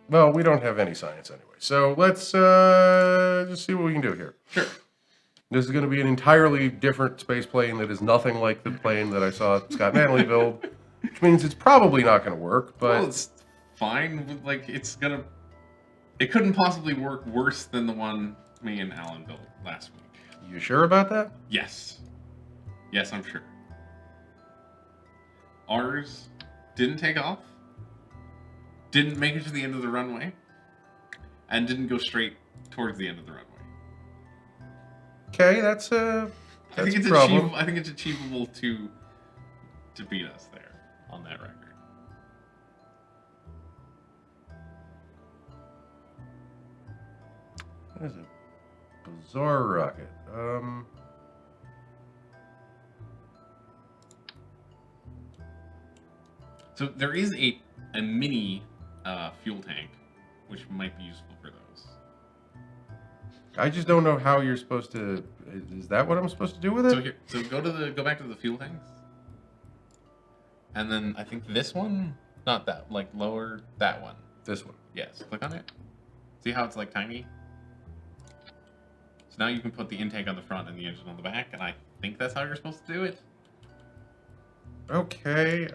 well, we don't have any science anyway. So let's just see what we can do here. Sure. This is going to be an entirely different space plane that is nothing like the plane that I saw Scott Manley build, which means it's probably not going to work. But Well, it's fine. Like it's gonna. It couldn't possibly work worse than the one me and Alan built last week. you sure about that? Yes. Yes, I'm sure. Ours didn't take off. Didn't make it to the end of the runway. And didn't go straight towards the end of the runway. Okay, that's I think it's a problem. achievable. I think it's achievable to beat us there on that record. That is a bizarre rocket. So there is a mini fuel tank, which might be useful for those. I just don't know how you're supposed to. Is that what I'm supposed to do with it? So here, so go back to the fuel tanks, and then I think this one, not that, like lower that one. This one. Yes, click on it. See how it's like tiny. So now you can put the intake on the front and the engine on the back, and I think that's how you're supposed to do it. Okay.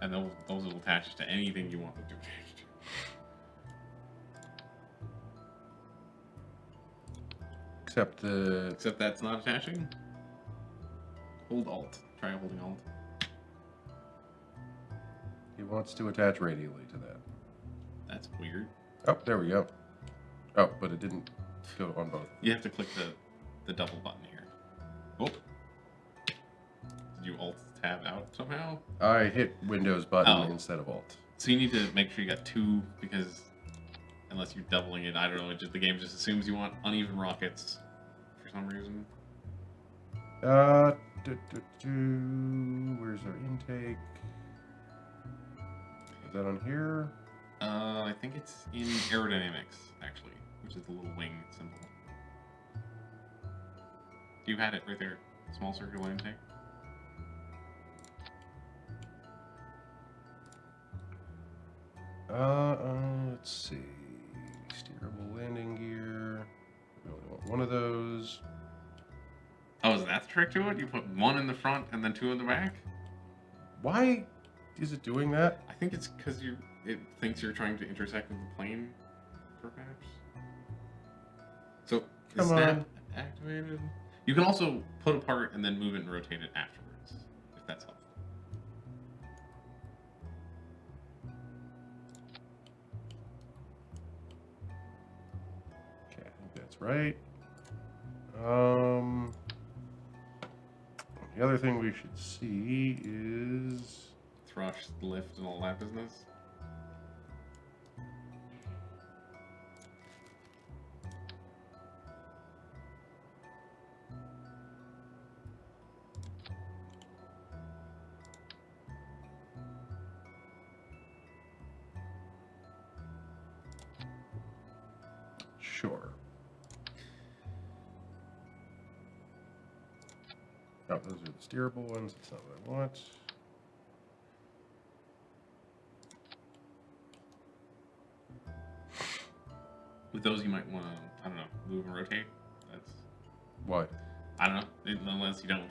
And those will attach to anything you want them to attach to. Except that's not attaching. Hold Alt. Try holding Alt. He wants to attach radially to that. That's weird. Oh, there we go. Oh, but it didn't go on both. You have to click the double button here. Oh. Did you Alt tab out somehow? I hit Windows button Oh. instead of Alt. So you need to make sure you got two, because unless you're doubling it, I don't know, the game just assumes you want uneven rockets for some reason. Where's our intake? Is that on here? I think it's in aerodynamics, actually, which is the little wing symbol. You had it right there. Small circular intake. Let's see. Steerable landing gear. We only want one of those. Oh, is that the trick to it? You put one in the front and then two in the back? Why is it doing that? I think it's because it thinks you're trying to intersect with the plane, perhaps. So, is Come that on. activated? You can also put apart and then move it and rotate it afterwards, if that's helpful. Okay, I think that's right. The other thing we should see is Thrush, lift, and all that business. Oh, those are the steerable ones. That's not what I want. With those, you might want to, I don't know, move and rotate. That's, Why? I don't know, unless you don't.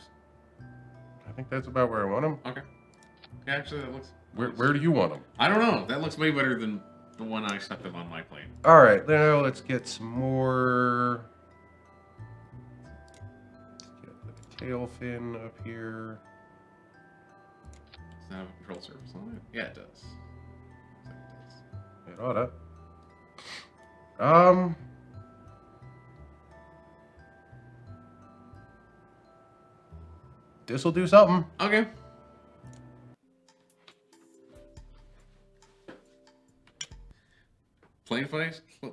I think that's about where I want them. Okay. Yeah, actually, that looks. Where do you want them? I don't know. That looks way better than the one I stuck them on my plate. All right, now let's get some more. Let's get the tail fin up here. Does it have a control surface on it? Yeah, it does. Looks like it does. It oughta. This'll do something. Okay.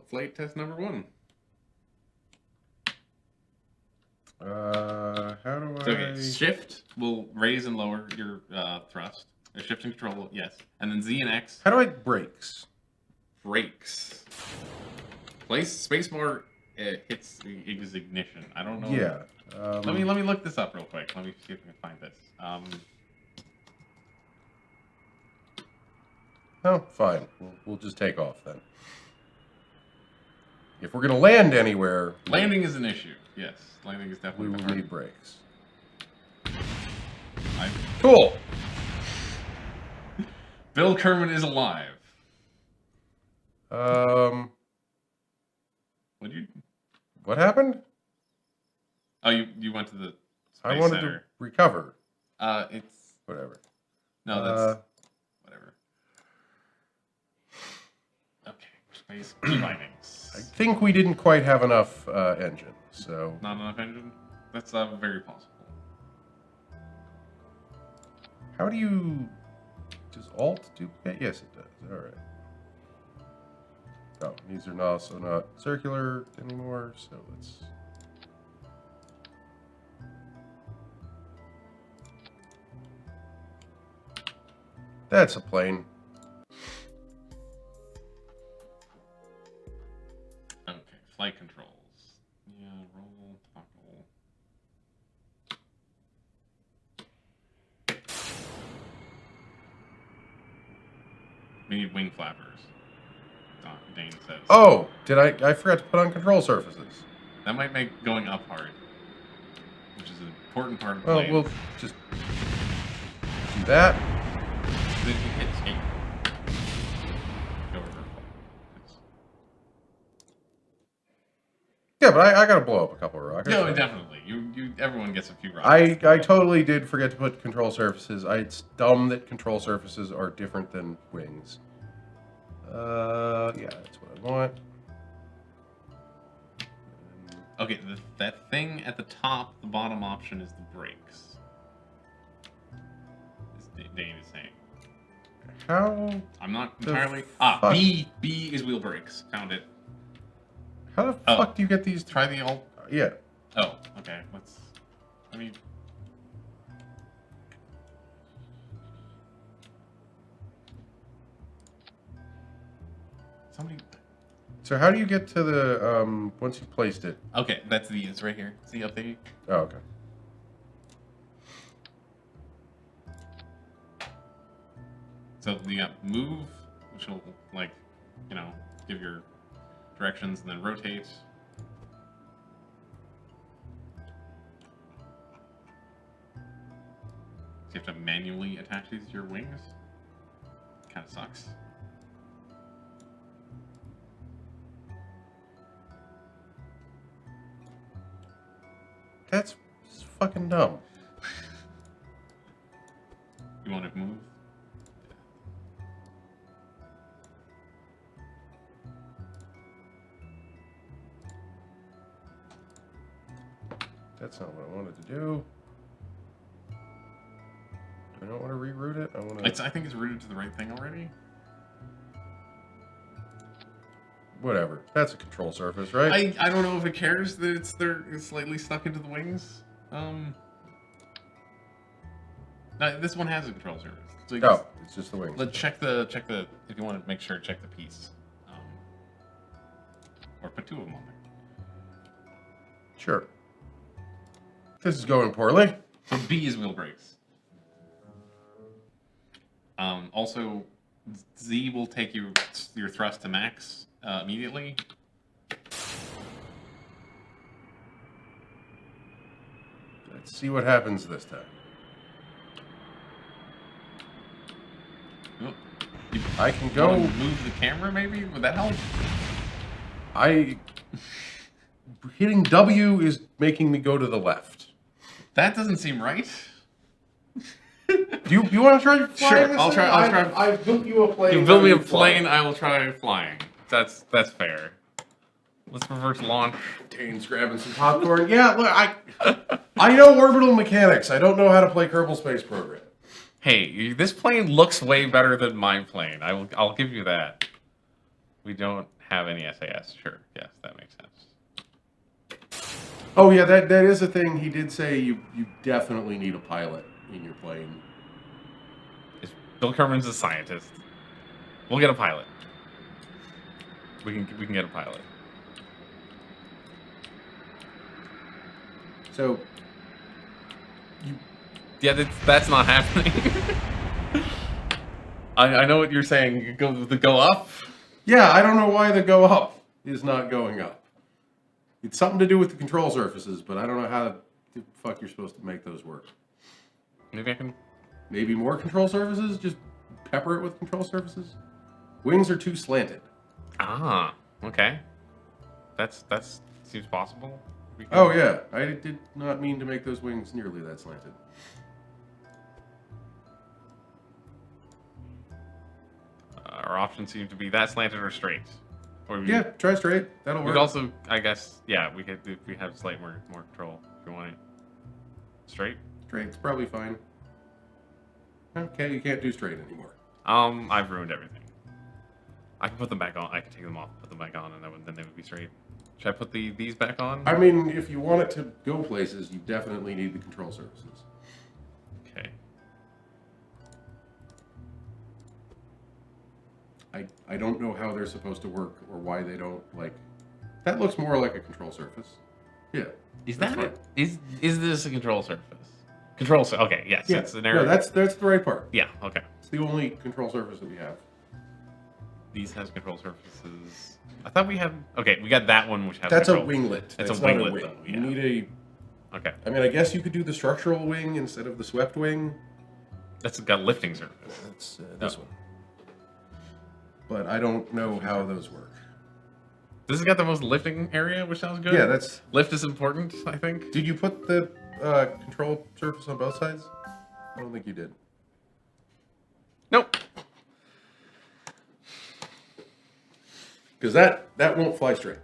Flight test number 1. How do I? So, okay, shift will raise and lower your thrust. Shift and control, yes. And then Z and X. How do I brakes? Brakes. Spacebar hits the ignition. I don't know. Yeah. Let me look this up real quick. Let me see if I can find this. Oh, fine. We'll just take off then. If we're gonna land anywhere, Landing is an issue. Yes, landing is we definitely will the hard. need brakes. I- Cool. Bill Kerman is alive. What happened? Oh, you went to the space I wanted center. to recover. It's Whatever. no, that's whatever. Okay, space findings. I think we didn't quite have enough engine, so. Not enough engine. That's very possible. How do you? Does Alt duplicate? Yes, it does. All right. Oh, these are also not circular anymore, so let's. That's a plane. Okay, flight controls. Yeah, roll, toggle. We need wing flappers. Dane says. Oh, I forgot to put on control surfaces. That might make going up hard, which is an important part of Well, playing. we'll just do that. Then you hit escape. Go over. Yeah, but I gotta blow up a couple of rockets. No, right? definitely. Everyone gets a few rockets. I totally did forget to put control surfaces. It's dumb that control surfaces are different than wings. Yeah, that's what I want. Okay, that thing at the top, the bottom option is the brakes. As Dane is saying. How I'm not the entirely. fuck? B is wheel brakes. Found it. How the Oh. fuck do you get these? Try the alt. Yeah. Oh, okay. Let me. Somebody. So how do you get to the once you placed it? Okay, it's right here. See up there? Oh, okay. So you got move, which will give your directions, and then rotate. So you have to manually attach these to your wings. Kind of sucks. That's fucking dumb. You want to move? That's not what I wanted to do. Do I not want to reroute it? I think it's routed to the right thing already. Whatever. That's a control surface, right? I don't know if it cares that it's slightly stuck into the wings. No, this one has a control surface. So No, it's just the wings. let's check the if you want to make sure, check the piece. Or put 2 of them on there. Sure. This is going poorly. So B is wheel brakes. Also, Z will take your thrust to max immediately. Let's see what happens this time. Oh, I can go. Move the camera, maybe? Would that help? Hitting W is making me go to the left. That doesn't seem right. Do you want to try flying Sure, this I'll thing? try. I built you a plane. You build me a now you fly. plane, I will try flying. That's fair. Let's reverse launch. Dane's grabbing some popcorn. Yeah, look, I know orbital mechanics. I don't know how to play Kerbal Space Program. Hey, this plane looks way better than my plane. I'll give you that. We don't have any SAS. Sure, yes, that makes sense. Oh yeah, that is a thing. He did say you definitely need a pilot in your plane. Bill Kerman's a scientist. We'll get a pilot. We can get a pilot. So, Yeah, that's not happening. I know what you're saying. You go up. yeah, I don't know why the go up is not going up. It's something to do with the control surfaces, but I don't know how the fuck you're supposed to make those work. Maybe I can. Maybe more control surfaces? Just pepper it with control surfaces? Wings are too slanted. Ah, okay. That seems possible. Oh yeah, I did not mean to make those wings nearly that slanted. Our options seem to be that slanted or straight. Or Yeah, try straight. That'll we work. could also, I guess, yeah, we could if we have slight more control if you want it. Straight. Straight's probably fine. Okay, you can't do straight anymore. I've ruined everything. I can put them back on. I can take them off, put them back on, and then they would be straight. Should I put these back on? I mean, if you want it to go places, you definitely need the control surfaces. Okay. I don't know how they're supposed to work or why they don't, like... That looks more like a control surface. Yeah. Is that's that fine. it? Is this a control surface? Okay, yes, Yeah, it's an area. no, that's the right part. Yeah, okay. It's the only control surface that we have. These has control surfaces. I thought we had. Okay, we got that one, which has. That's a control. winglet. It's That's a not winglet, wing. though. You Yeah. need Okay, I mean, I guess you could do the structural wing instead of the swept wing. that's got lifting surface. That's this one. But I don't know how those work. This has got the most lifting area, which sounds good. Yeah, that's... Lift is important, I think. Did you put the control surface on both sides? I don't think you did. Nope. Because that won't fly straight.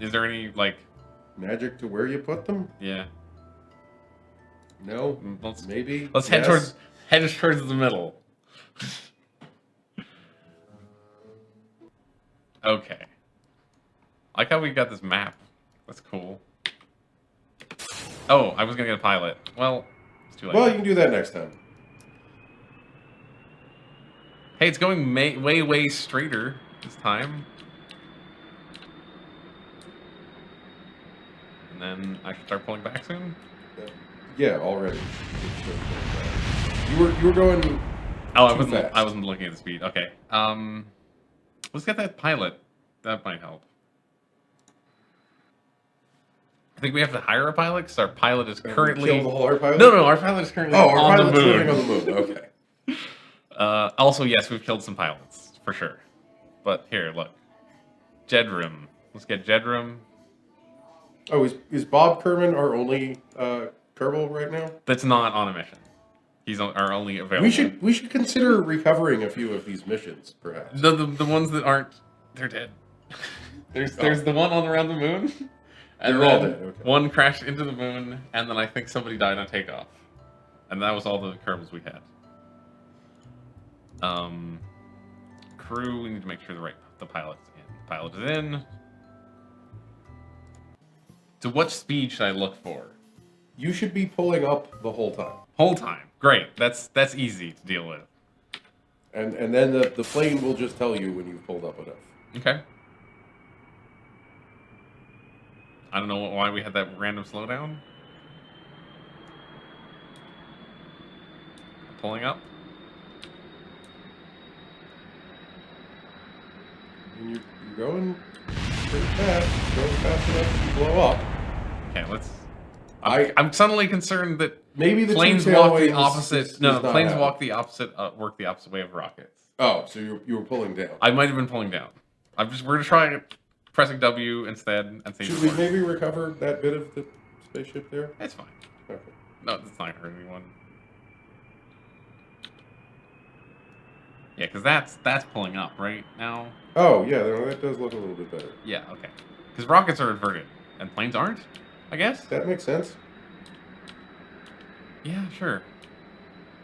Is there any like? Magic to where you put them? Yeah. No? Let's Maybe? head Yes? towards the middle. Okay. I like how we got this map. That's cool. Oh, I was gonna get a pilot. Well, it's too late. Well, you can do that next time. Hey, it's going way straighter this time. And then I can start pulling back soon. Yeah, already. You were going... Oh, Too fast. I wasn't looking at the speed. Okay. Let's get that pilot. That might help. I think we have to hire a pilot because our pilot is currently. Killed all our pilots? No, our pilot is currently Oh, our on the pilot's moon. living on the moon. Okay. Also, yes, we've killed some pilots for sure. But here, look, Jedrum. Let's get Jedrum. Oh, is Bob Kerman our only Kerbal right now? That's not on a mission. He's our only available. We should consider recovering a few of these missions, perhaps. The ones that aren't, they're dead. There's the one on around the moon, and They're all then dead, okay. one crashed into the moon, and then I think somebody died on takeoff, and that was all the Kerbals we had. Crew, we need to make sure the pilot's in. The pilot is in. So what speed should I look for? You should be pulling up the whole time. Whole time. Great. That's easy to deal with. And then the plane will just tell you when you've pulled up enough. Okay. I don't know why we had that random slowdown. Pulling up. And you're going pretty fast. Going fast enough to blow up. Okay, let's. I'm suddenly concerned that maybe the planes two-tail walk the wings opposite. does No, not planes happen. walk the opposite. Work the opposite way of rockets. Oh, so you were pulling down. I might have been pulling down. We're gonna try pressing W instead and see. Should we maybe recover that bit of the spaceship there? It's fine. Okay. No, it's not hurting anyone. Yeah, because that's pulling up right now. Oh yeah, that does look a little bit better. Yeah, okay. Because rockets are inverted and planes aren't. I guess. That makes sense. Yeah, sure.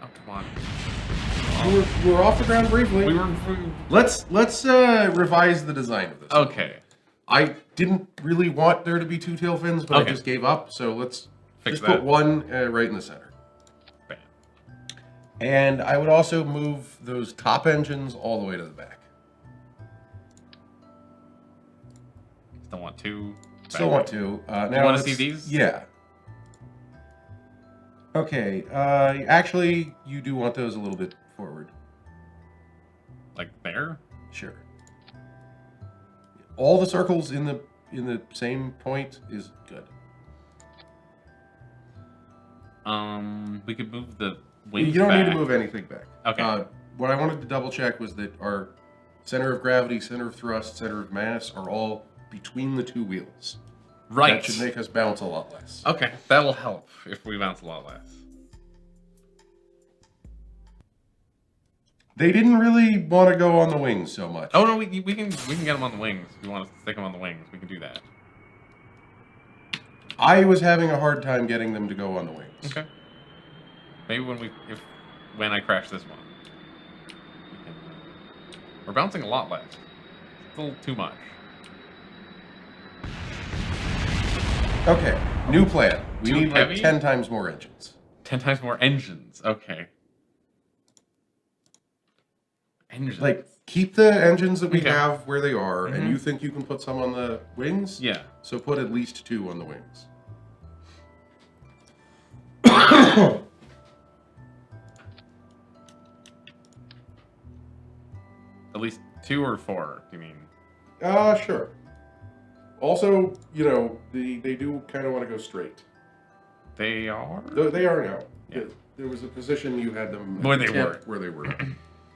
Oh come on. We're off the ground briefly. Let's revise the design of this. Okay. I didn't really want there to be two tail fins, but Okay. I just gave up. So let's Fix just that. put one right in the center. Bam. And I would also move those top engines all the way to the back. Still want two. Still want to. Now you want to let's- see these? Yeah. Okay. Actually, you do want those a little bit forward. Like there? Sure. All the circles in the same point is good. We could move the wings. You don't need back. to move anything back. Okay. What I wanted to double check was that our center of gravity, center of thrust, center of mass are all between the two wheels. Right. That should make us bounce a lot less. Okay, that'll help if we bounce a lot less. They didn't really want to go on the wings so much. Oh no, we can get them on the wings. If we want to stick them on the wings, we can do that. I was having a hard time getting them to go on the wings. Okay. Maybe when I crash this one, we're bouncing a lot less. Still too much. Okay, new plan. We Too need heavy? like 10 times more engines. 10 times more engines. Okay. Engines. Like, keep the engines that we Okay. have where they are, Mhm. and you think you can put some on the wings? Yeah. So put at least 2 on the wings. At least 2 or 4. Do you mean? Sure. Also, you know, they do kind of want to go straight. They are. They are now. Yeah. There was a position you had them Where at the they tip were. Where they were.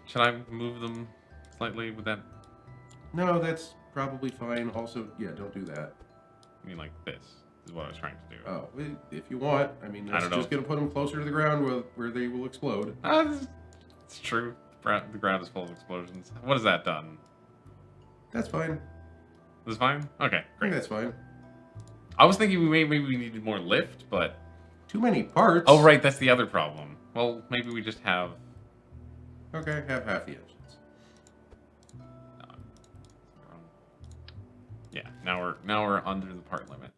Should I move them slightly with that? No, that's probably fine. Also, yeah, don't do that. I mean, like this is what I was trying to do. Oh, if you want. I mean, I that's don't know. just going to put them closer to the ground where they will explode. It's true. The ground is full of explosions. What has that done? That's fine. This is fine? Okay, I think great. that's fine. I was thinking maybe we needed more lift, but... Too many parts. Oh, right, that's the other problem. Well, maybe we just have... Okay, have half the engines. Yeah, now we're under the part limit.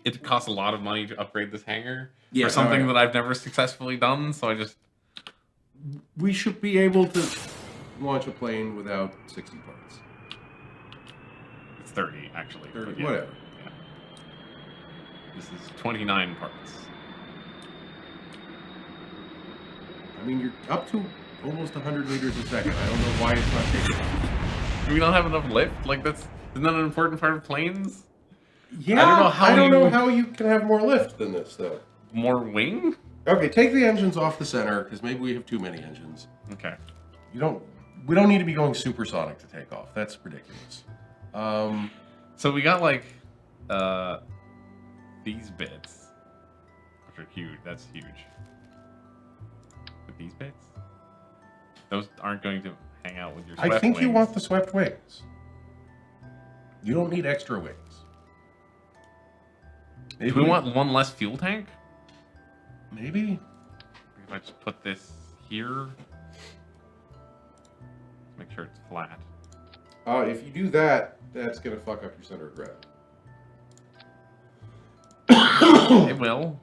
It costs a lot of money to upgrade this hangar Yeah, for something oh, yeah. that I've never successfully done, so I just... We should be able to launch a plane without 60 parts. It's 30, actually. 30, but yeah, whatever. yeah. This is 29 parts. I mean, you're up to almost 100 liters a second. I don't know why it's not taking off. Do we not have enough lift? Like, isn't that an important part of planes? Yeah, I don't know how you can have more lift than this, though. More wing? Okay, take the engines off the center, because maybe we have too many engines. Okay. We don't need to be going supersonic to take off. That's ridiculous. So we got, like, these bits, which are huge. That's huge. But these bits? Those aren't going to hang out with your swept I think you wings. want the swept wings. You don't need extra wings. Do we want one less fuel tank? Maybe. If I just put this here, make sure it's flat. If you do that, that's gonna fuck up your center of gravity. It will.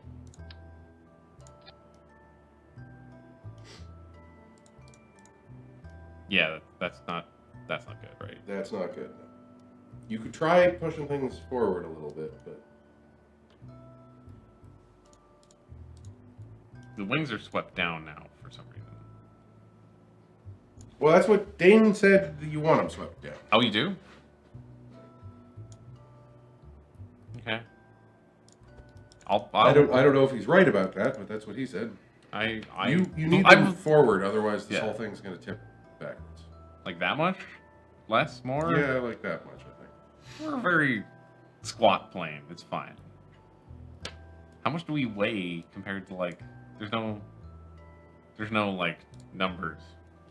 Yeah, that's not good, right? That's not good. You could try pushing things forward a little bit, but The wings are swept down now for some reason. well, that's what Dane said. That you want them swept down. Oh, you do? Okay. I don't know if he's right about that, but that's what he said. You need them forward, otherwise this whole thing's going to tip backwards. Like that much? Less? More? Yeah, like that much, I think. We're a very squat plane. It's fine. How much do we weigh compared to like? There's no like numbers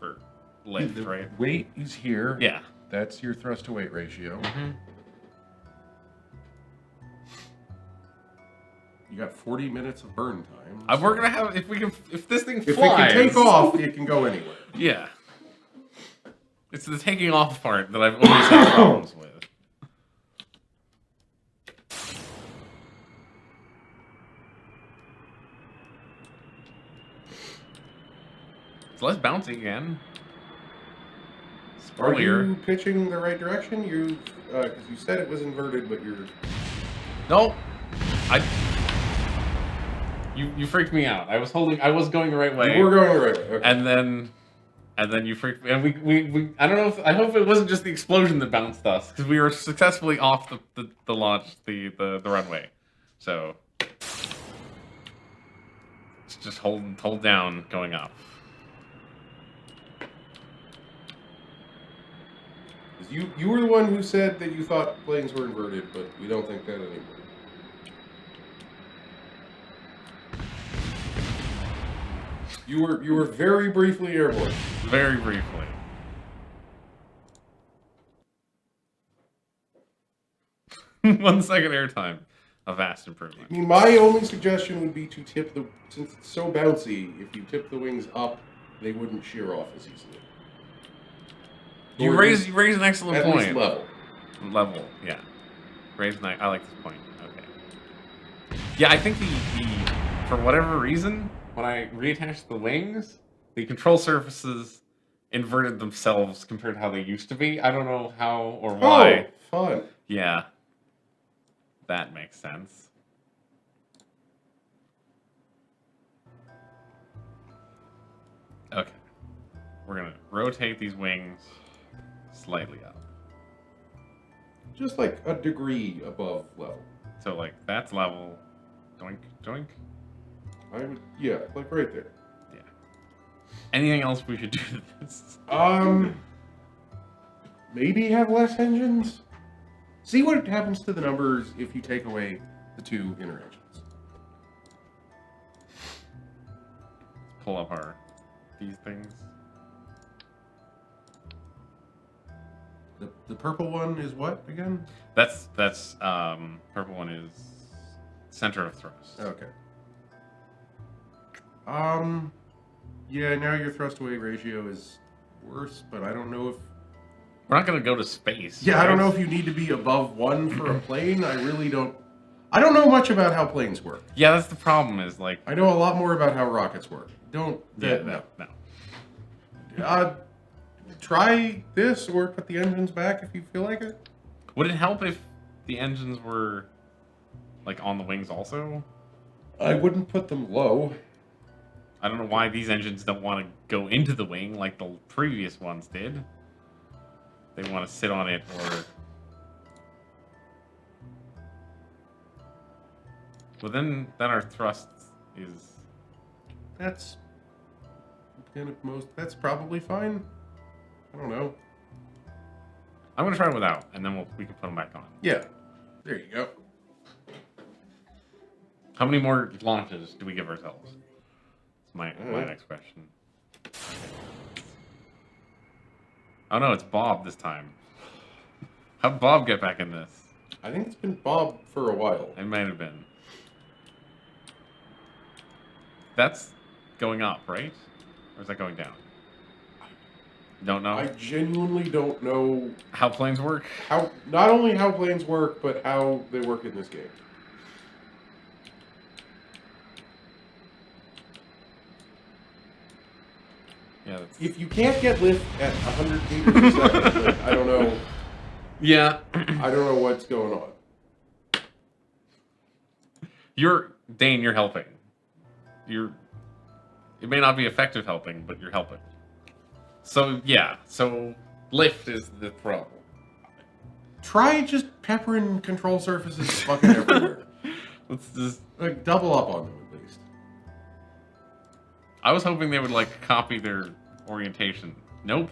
for lift, The right? weight is here. Yeah. That's your thrust to weight ratio. Mm-hmm. You got 40 minutes of burn time. We're gonna have if this thing if flies. it can take off, it can go anywhere. Yeah. It's the taking off part that I've always had problems with. It's less bouncy again. Are Earlier. you pitching the right direction? You, because you said it was inverted, but you're. No, You freaked me out. I was going the right way. You were going the right way. Okay. And then you freaked me. And we I don't know if I hope it wasn't just the explosion that bounced us because we were successfully off the launch the runway. So it's just hold down going up. You were the one who said that you thought planes were inverted, but we don't think that anymore. You were very briefly airborne. Very briefly. One second airtime. A vast improvement. I mean, my only suggestion would be to tip since it's so bouncy, if you tip the wings up, they wouldn't shear off as easily. You raise an excellent at point. Least level. Level, yeah. I like this point. Okay. Yeah, I think the for whatever reason, when I reattached the wings, the control surfaces inverted themselves compared to how they used to be. I don't know how or why. Oh, fun. Yeah. That makes sense. Okay. We're gonna rotate these wings slightly up. Just like a degree above level. So like that's level. Doink, doink. Yeah, like right there. Yeah. Anything else we should do to this? Maybe have less engines. See what happens to the numbers if you take away the two inner engines. Pull up these things. The purple one is what again? That's purple one is center of thrust. Okay. Yeah, now your thrust to weight ratio is worse, but I don't know if We're not gonna go to space. yeah, right? I don't know if you need to be above 1 for a plane. I don't know much about how planes work. Yeah, that's the problem. Is like I know a lot more about how rockets work. No. Try this or put the engines back if you feel like it. Would it help if the engines were like on the wings also? I wouldn't put them low. I don't know why these engines don't want to go into the wing like the previous ones did. They want to sit on it or... Well, then our thrust is... That's probably fine. I don't know. I'm going to try it without, and then we can put them back on. Yeah. There you go. How many more launches do we give ourselves? That's my next question. Oh no, it's Bob this time. How'd Bob get back in this? I think it's been Bob for a while. It might have been. That's going up, right? Or is that going down? Don't know? I genuinely don't know How planes work? not only how planes work, but how they work in this game. Yeah, that's... If you can't get lift at 100 meters per second, like, I don't know. Yeah. I don't know what's going on. Dane, you're helping. It may not be effective helping, but you're helping. So, yeah. So, lift is the problem. Try just peppering control surfaces fucking everywhere. Let's just... Like, double up on them at least. I was hoping they would, like, copy their orientation. Nope.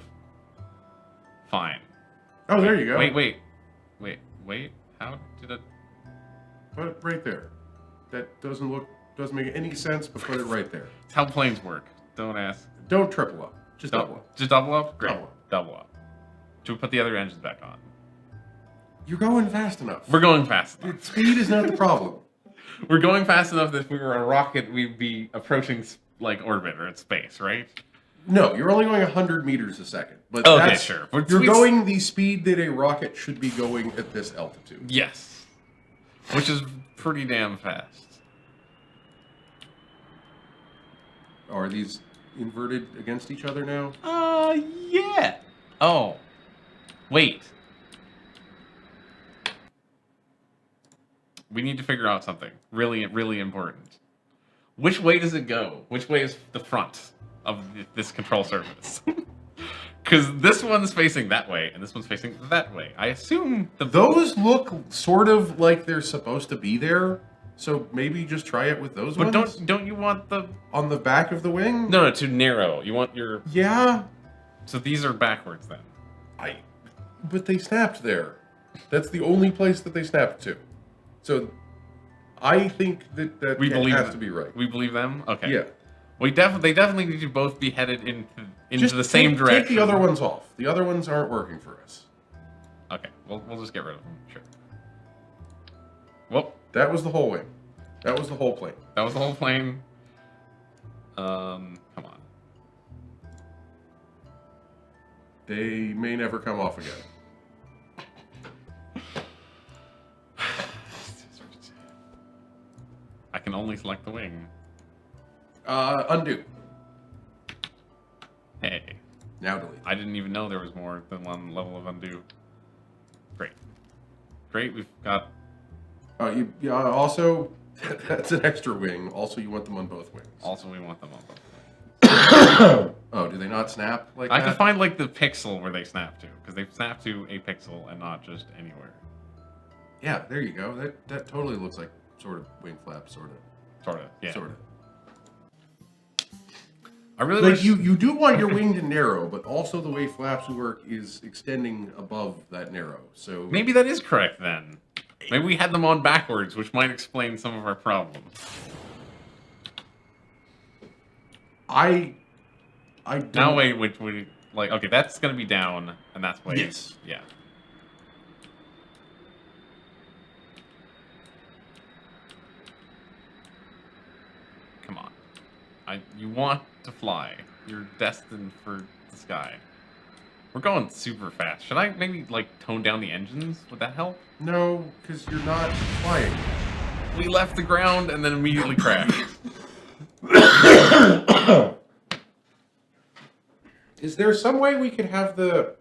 Fine. Oh, there you go. Wait. How did it... Put it right there. That doesn't make any sense, but put it right there. It's how planes work. Don't ask. Don't triple up. Just double up. Just double up? Great. Double up. Double up. Should we put the other engines back on? You're going fast enough. We're going fast enough. Speed is not the problem. We're going fast enough that if we were a rocket, we'd be approaching, like, orbit or space, right? No, you're only going 100 meters a second. But Okay, that's, sure. You're going the speed that a rocket should be going at this altitude. Yes. Which is pretty damn fast. Are these inverted against each other now? Yeah. Oh. Wait. We need to figure out something really, really important. Which way does it go? Which way is the front of this control surface? Because this one's facing that way, and this one's facing that way. I assume those look sort of like they're supposed to be there. So maybe just try it with those ones. But don't you want the on the back of the wing? No, too narrow. You want your Yeah. So these are backwards then. But they snapped there. That's the only place that they snapped to. So I think that has to be right. We believe them? Okay. Yeah. They definitely need to both be headed into the same Take direction. the other ones off. The other ones aren't working for us. Okay. We'll just get rid of them. Sure. Well, that was the whole wing. That was the whole plane. That was the whole plane. Come on. They may never come off again. I can only select the wing. Undo. Hey. Now delete. I didn't even know there was more than one level of undo. Great, we've got... Also, that's an extra wing. Also, you want them on both wings. Also, we want them on both wings. Oh, do they not snap like I that? can find, like, the pixel where they snap to. Because they snap to a pixel and not just anywhere. Yeah, there you go. That totally looks like sort of wing flap, sort of. Sort of, yeah. Sort of. I really like wish... you do want your wing to narrow, but also the way flaps work is extending above that narrow. So maybe that is correct then. Maybe we had them on backwards, which might explain some of our problems. I don't... Now wait, which we like? Okay, that's gonna be down, and that's way. Yes. Yeah. Come on. You want to fly. You're destined for the sky. We're going super fast. Should I maybe, like, tone down the engines? Would that help? No, because you're not flying. We left the ground and then immediately crashed. Is there some way we could have the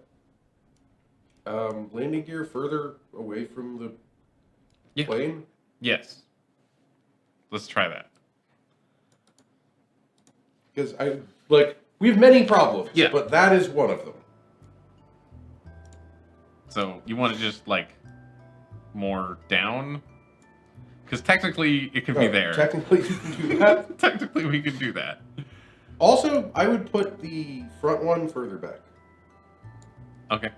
landing gear further away from the plane? Yes. Let's try that. Because we have many problems, Yeah. but that is one of them. So you want to just, like, more down? Because technically it could be there. Technically you can do that. Technically we could do that. Also, I would put the front one further back. Okay.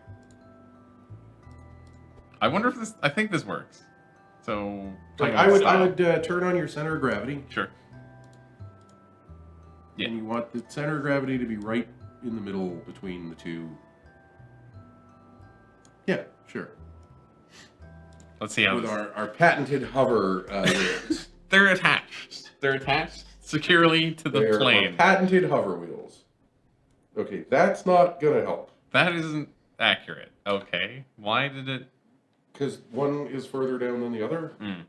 I wonder if this... I think this works. So... I would turn on your center of gravity. Sure. Yeah. And you want the center of gravity to be right in the middle between the two. Yeah, sure. Let's see how with this... our patented hover wheels. They're attached. They're attached securely to the plane. Patented hover wheels. Okay, that's not gonna help. That isn't accurate. Okay. Why did it... Because one is further down than the other? Mm.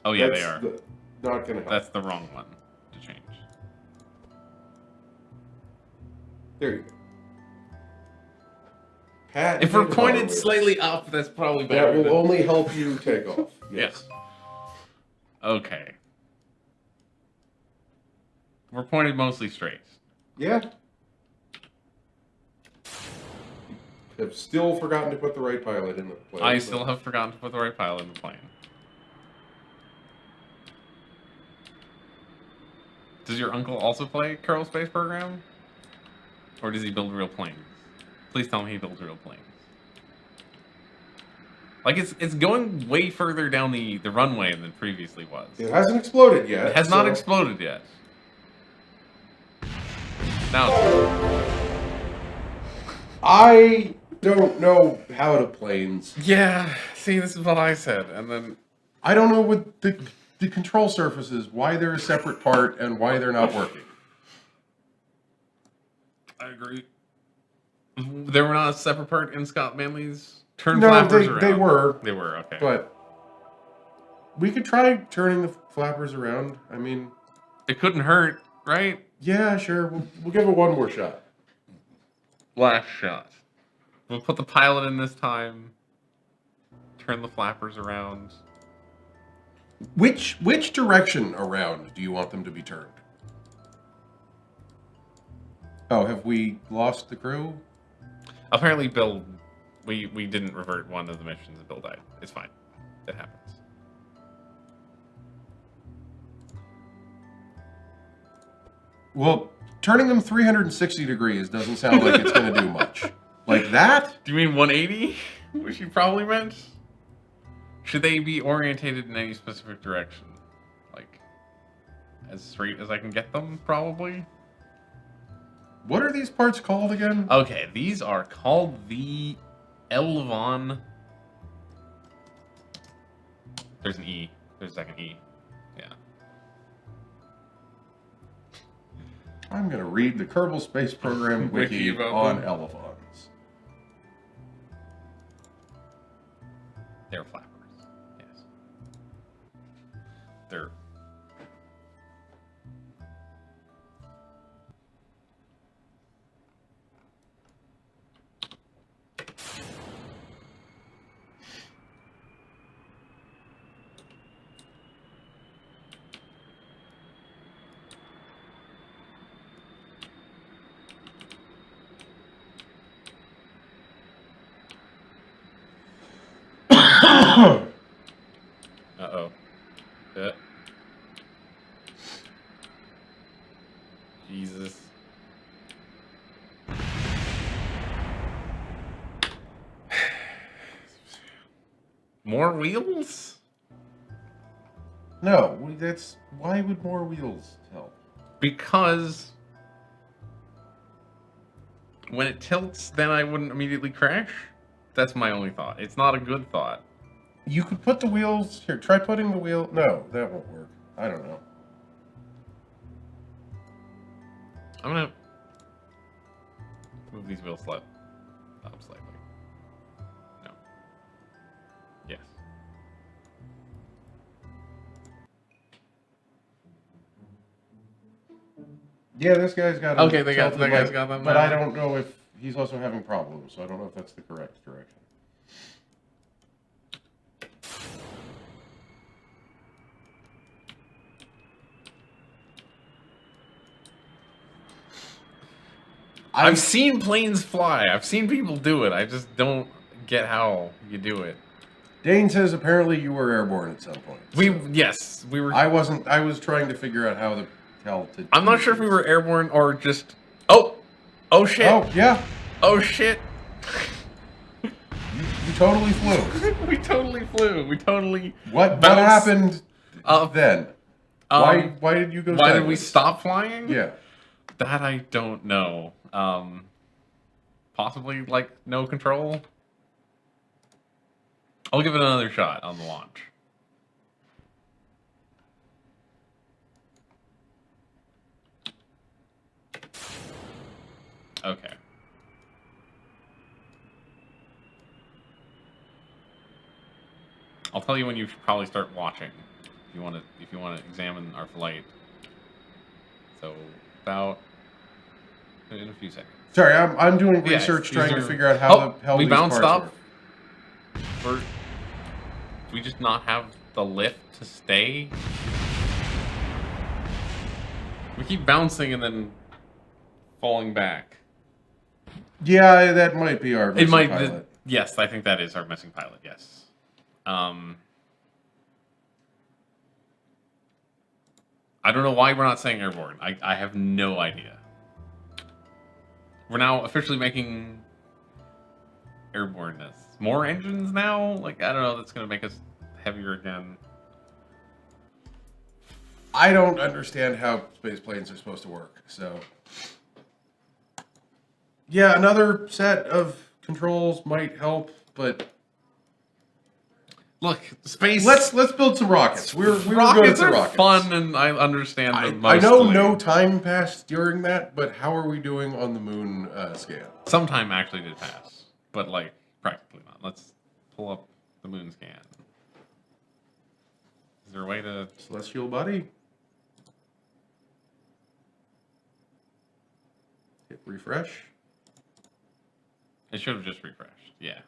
Oh yeah, they That's are. not gonna help. That's the wrong one to change. There you go. Pat, If we're pointed slightly up, that's probably better. that will only help you take off. Yes. Okay. We're pointed mostly straight. Yeah. I've still forgotten to put the right pilot in the plane. I still have forgotten to put the right pilot in the plane. Does your uncle also play Kerbal Space Program? Or does he build real planes? Please tell me he builds real planes. Like, it's going way further down the runway than previously was. It hasn't exploded yet. It has not exploded yet. Now I don't know how to planes. yeah, see, this is what I said, and then I don't know what the control surfaces, why they're a separate part and why they're not working. I agree. They were not a separate part in Scott Manley's turn No, flappers around. they were. They were, okay. But we could try turning the flappers around. I mean, it couldn't hurt, right? yeah, sure. We'll give it one more shot. Last shot. We'll put the pilot in this time. Turn the flappers around. Which direction around do you want them to be turned? Oh, have we lost the crew? Apparently, Bill, we didn't revert one of the missions and Bill died. It's fine. It happens. Well, turning them 360 degrees doesn't sound like it's going to do much. Like that? Do you mean 180? Which you probably meant? Should they be orientated in any specific direction? Like, as straight as I can get them, probably? What are these parts called again? Okay, these are called the Elvon. There's an E. There's a second E. Yeah. I'm going to read the Kerbal Space Program wiki about on them. Elevons. They're flappers. Yes. They're... Uh-oh. Yeah. Jesus. More wheels? No, that's... Why would more wheels help? Because when it tilts, then I wouldn't immediately crash. That's my only thought. It's not a good thought. You could put the wheels... Here, try putting the wheel... No, that won't work. I don't know. I'm gonna move these wheels up slightly. No. Yes. Yeah, this guy's got... Okay, that guy's got them But now. I don't know if he's also having problems, so I don't know if that's the correct direction. I've seen planes fly. I've seen people do it. I just don't get how you do it. Dane says apparently you were airborne at some point. Yes, we were. I wasn't. I was trying to figure out how the hell to... I'm not sure if we were airborne or just. Oh shit. Oh, yeah. Oh shit. You totally flew. We totally flew. We totally. What bounced happened up. then? Why did you go Why did we sideways? stop flying? Yeah. That I don't know. Possibly like no control. I'll give it another shot on the launch. Okay. I'll tell you when you should probably start watching. if you want to examine our flight. So about in a few seconds. Sorry, I'm doing Yeah, research these trying to are- figure out how Oh, the hell we these bounced parts up. work. Do we just not have the lift to stay? We keep bouncing and then falling back. Yeah, that might be our It missing might. pilot. Yes, I think that is our missing pilot. Yes. I don't know why we're not saying airborne. I have no idea. We're now officially making airborneness. More engines now? Like, I don't know, that's going to make us heavier again. I don't understand how space planes are supposed to work, so... Yeah, another set of controls might help, but... Look, space... Let's build some rockets. We were good at rockets the are rockets. fun, and I understand them I know mostly. no time passed during that, but how are we doing on the moon scan? Some time actually did pass, but, like, practically not. Let's pull up the moon scan. Is there a way to... Celestial body? Hit refresh. It should have just refreshed, yeah.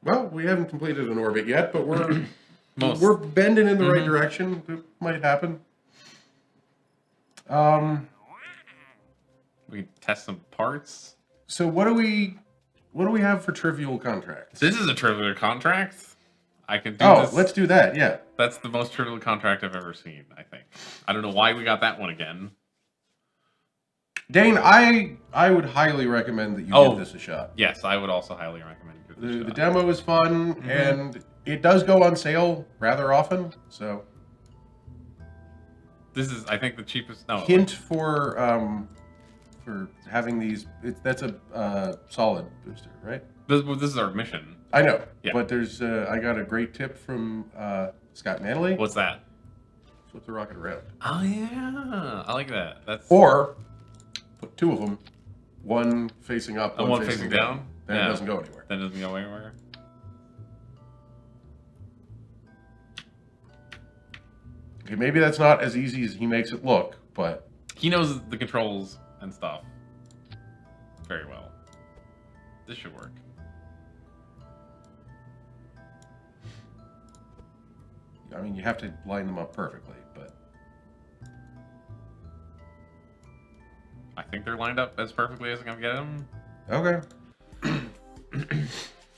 Well, we haven't completed an orbit yet, but we're Most. we're bending in the right direction. It might happen. We can test some parts. So what do we have for trivial contracts? This is a trivial contract. I can do Oh, this. let's do that. Yeah. That's the most trivial contract I've ever seen, I think. I don't know why we got that one again. Dane, I would highly recommend that you give this a shot. Yes, I would also highly recommend you give this a The shot. demo is fun, and it does go on sale rather often. So This is, I think, the cheapest. No, hint for having these. That's a solid booster, right? this is our mission. I know, Yeah. but there's I got a great tip from Scott Manley. What's that? Flip the rocket around, Oh yeah, I like that. That's or put two of them, one facing up, one facing down. Then it doesn't go anywhere. Then it doesn't go anywhere. Okay, maybe that's not as easy as he makes it look, but He knows the controls and stuff very well. This should work. I mean, you have to line them up perfectly, but I think they're lined up as perfectly as I can get them. okay.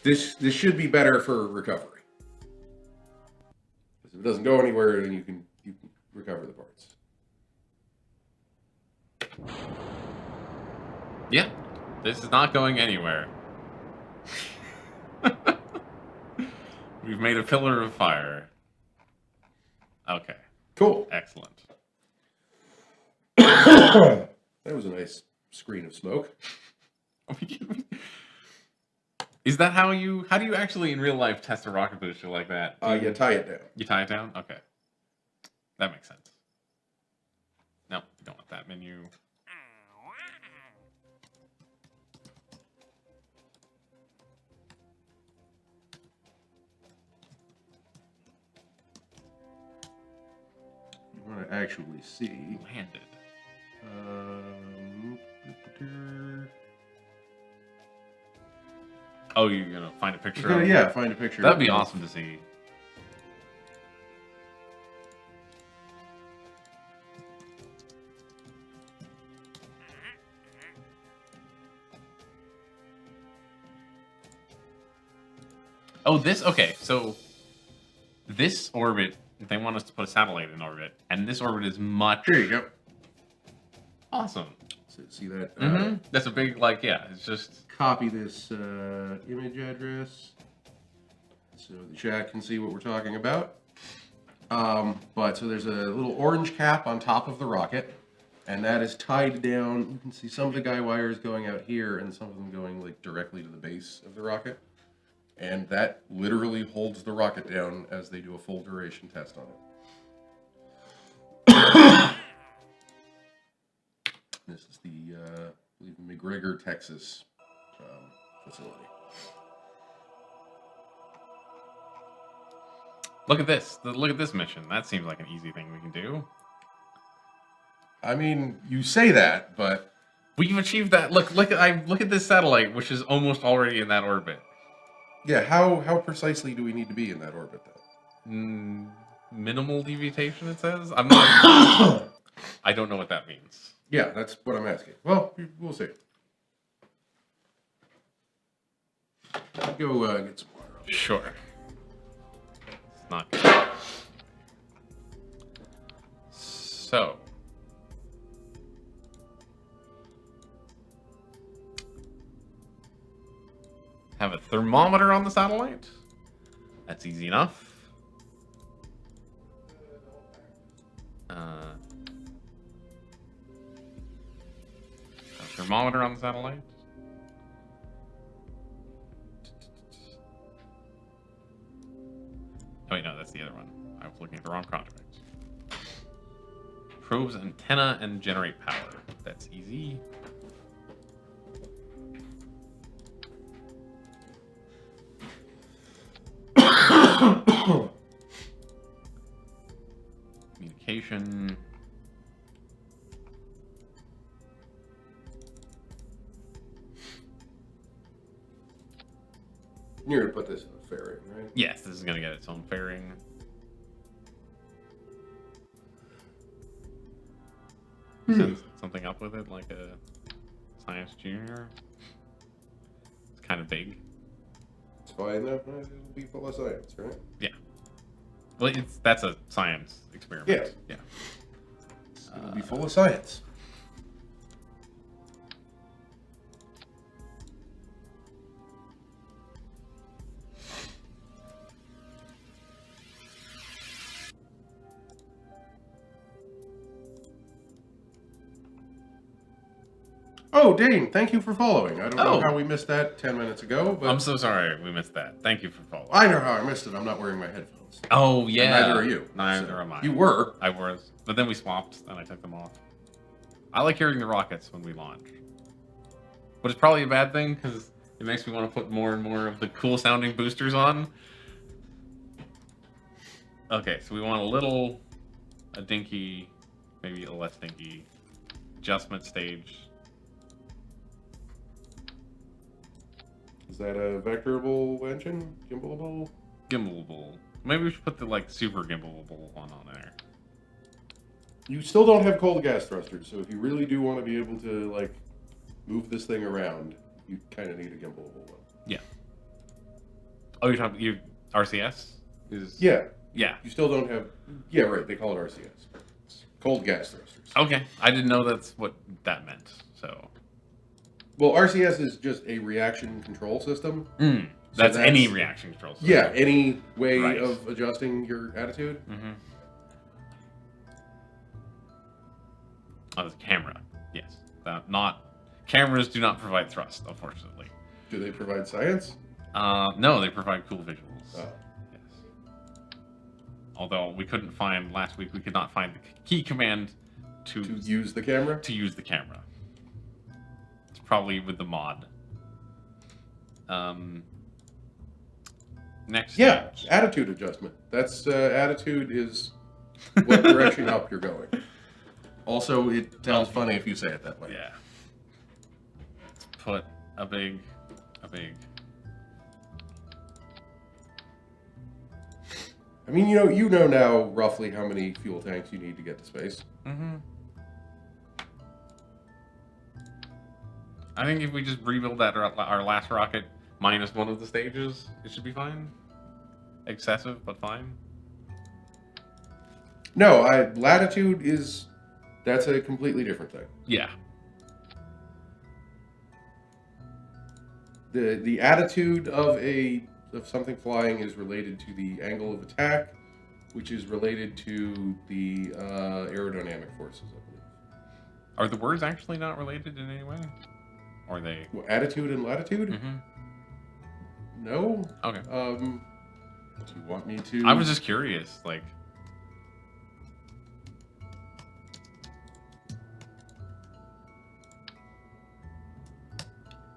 This should be better for recovery. Because if it doesn't go anywhere, then you can recover the parts. Yeah, this is not going anywhere. We've made a pillar of fire. Okay, Cool. excellent. That was a nice screen of smoke. Is that how do you actually in real life test a rocket booster like that? You tie it down. You tie it down? Okay. That makes sense. No, you don't want that menu. You want to actually see. Landed. Oh, you're gonna find a picture of it? Yeah, find a picture. That'd be awesome to see. Oh, okay, so this orbit, they want us to put a satellite in orbit, and this orbit is much... There you go. Awesome. See that? That's a big, like, yeah, it's just... Copy this image address so the chat can see what we're talking about. But so there's a little orange cap on top of the rocket, and that is tied down. You can see some of the guy wires going out here, and some of them going like directly to the base of the rocket. And that literally holds the rocket down as they do a full duration test on it. This is the, I believe, McGregor, Texas facility. Look at this. Look at this mission. That seems like an easy thing we can do. I mean, you say that, but We've achieved that. Look at this satellite, which is almost already in that orbit. yeah, how precisely do we need to be in that orbit then? Minimal deviation, it says. I'm not. I don't know what that means. Yeah, that's what I'm asking. Well, we'll see. Go get some water. Sure. It's not good. So. Have a thermometer on the satellite. That's easy enough. A thermometer on the satellite. Oh wait, no, that's the other one. I was looking at the wrong contract. Probes antenna and generate power. That's easy. Communication. You're gonna put this in a fairing, right? Yes, this is going to get its own fairing. Send something up with it, like a Science Junior. It's kind of big. It's fine though. It'll be full of science, right? Yeah. Well, that's a science experiment. Yeah. Yeah. It'll be full of science. Oh, Dane, thank you for following. I don't know how we missed that 10 minutes ago, but I'm so sorry we missed that. Thank you for following. I know how I missed it. I'm not wearing my headphones. Oh, yeah. And neither are you. Neither am I. You were. I was. But then we swapped, and I took them off. I like hearing the rockets when we launch. But it's probably a bad thing, because it makes me want to put more and more of the cool-sounding boosters on. Okay, so we want a dinky, maybe a less dinky, adjustment stage. Is that a vectorable engine? Gimbalable? Gimbalable. Maybe we should put the, like, super gimbalable one on there. You still don't have cold gas thrusters, so if you really do want to be able to, like, move this thing around, you kind of need a gimbalable one. Yeah. Oh, you're talking... RCS? Yeah. Yeah. You still don't have... Yeah, right, they call it RCS. It's cold gas thrusters. Okay. I didn't know that's what that meant, so... Well, RCS is just a reaction control system. So that's any reaction control system. Yeah, any way Right. of adjusting your attitude. Mm-hmm. Oh, the camera. Yes. Cameras do not provide thrust, unfortunately. Do they provide science? No, they provide cool visuals. Oh. Yes. Although we couldn't find last week, we could not find the key command to use the camera? To use the camera. It's probably with the mod. Next. Yeah, stage. attitude adjustment. That's attitude is what direction up you're going. Also, it sounds funny if you say it that way. Yeah. Let's put a big. I mean, you know now roughly how many fuel tanks you need to get to space. Mm-hmm. I think if we just rebuild that our last rocket minus one of the stages, it should be fine. Excessive, but fine. No, latitude is... That's a completely different thing. Yeah. The attitude of something flying is related to the angle of attack, which is related to the aerodynamic forces, I believe. Are the words actually not related in any way? Or are they? Well, attitude and latitude? Mm-hmm. No. Okay. Do you want me to? I was just curious, like.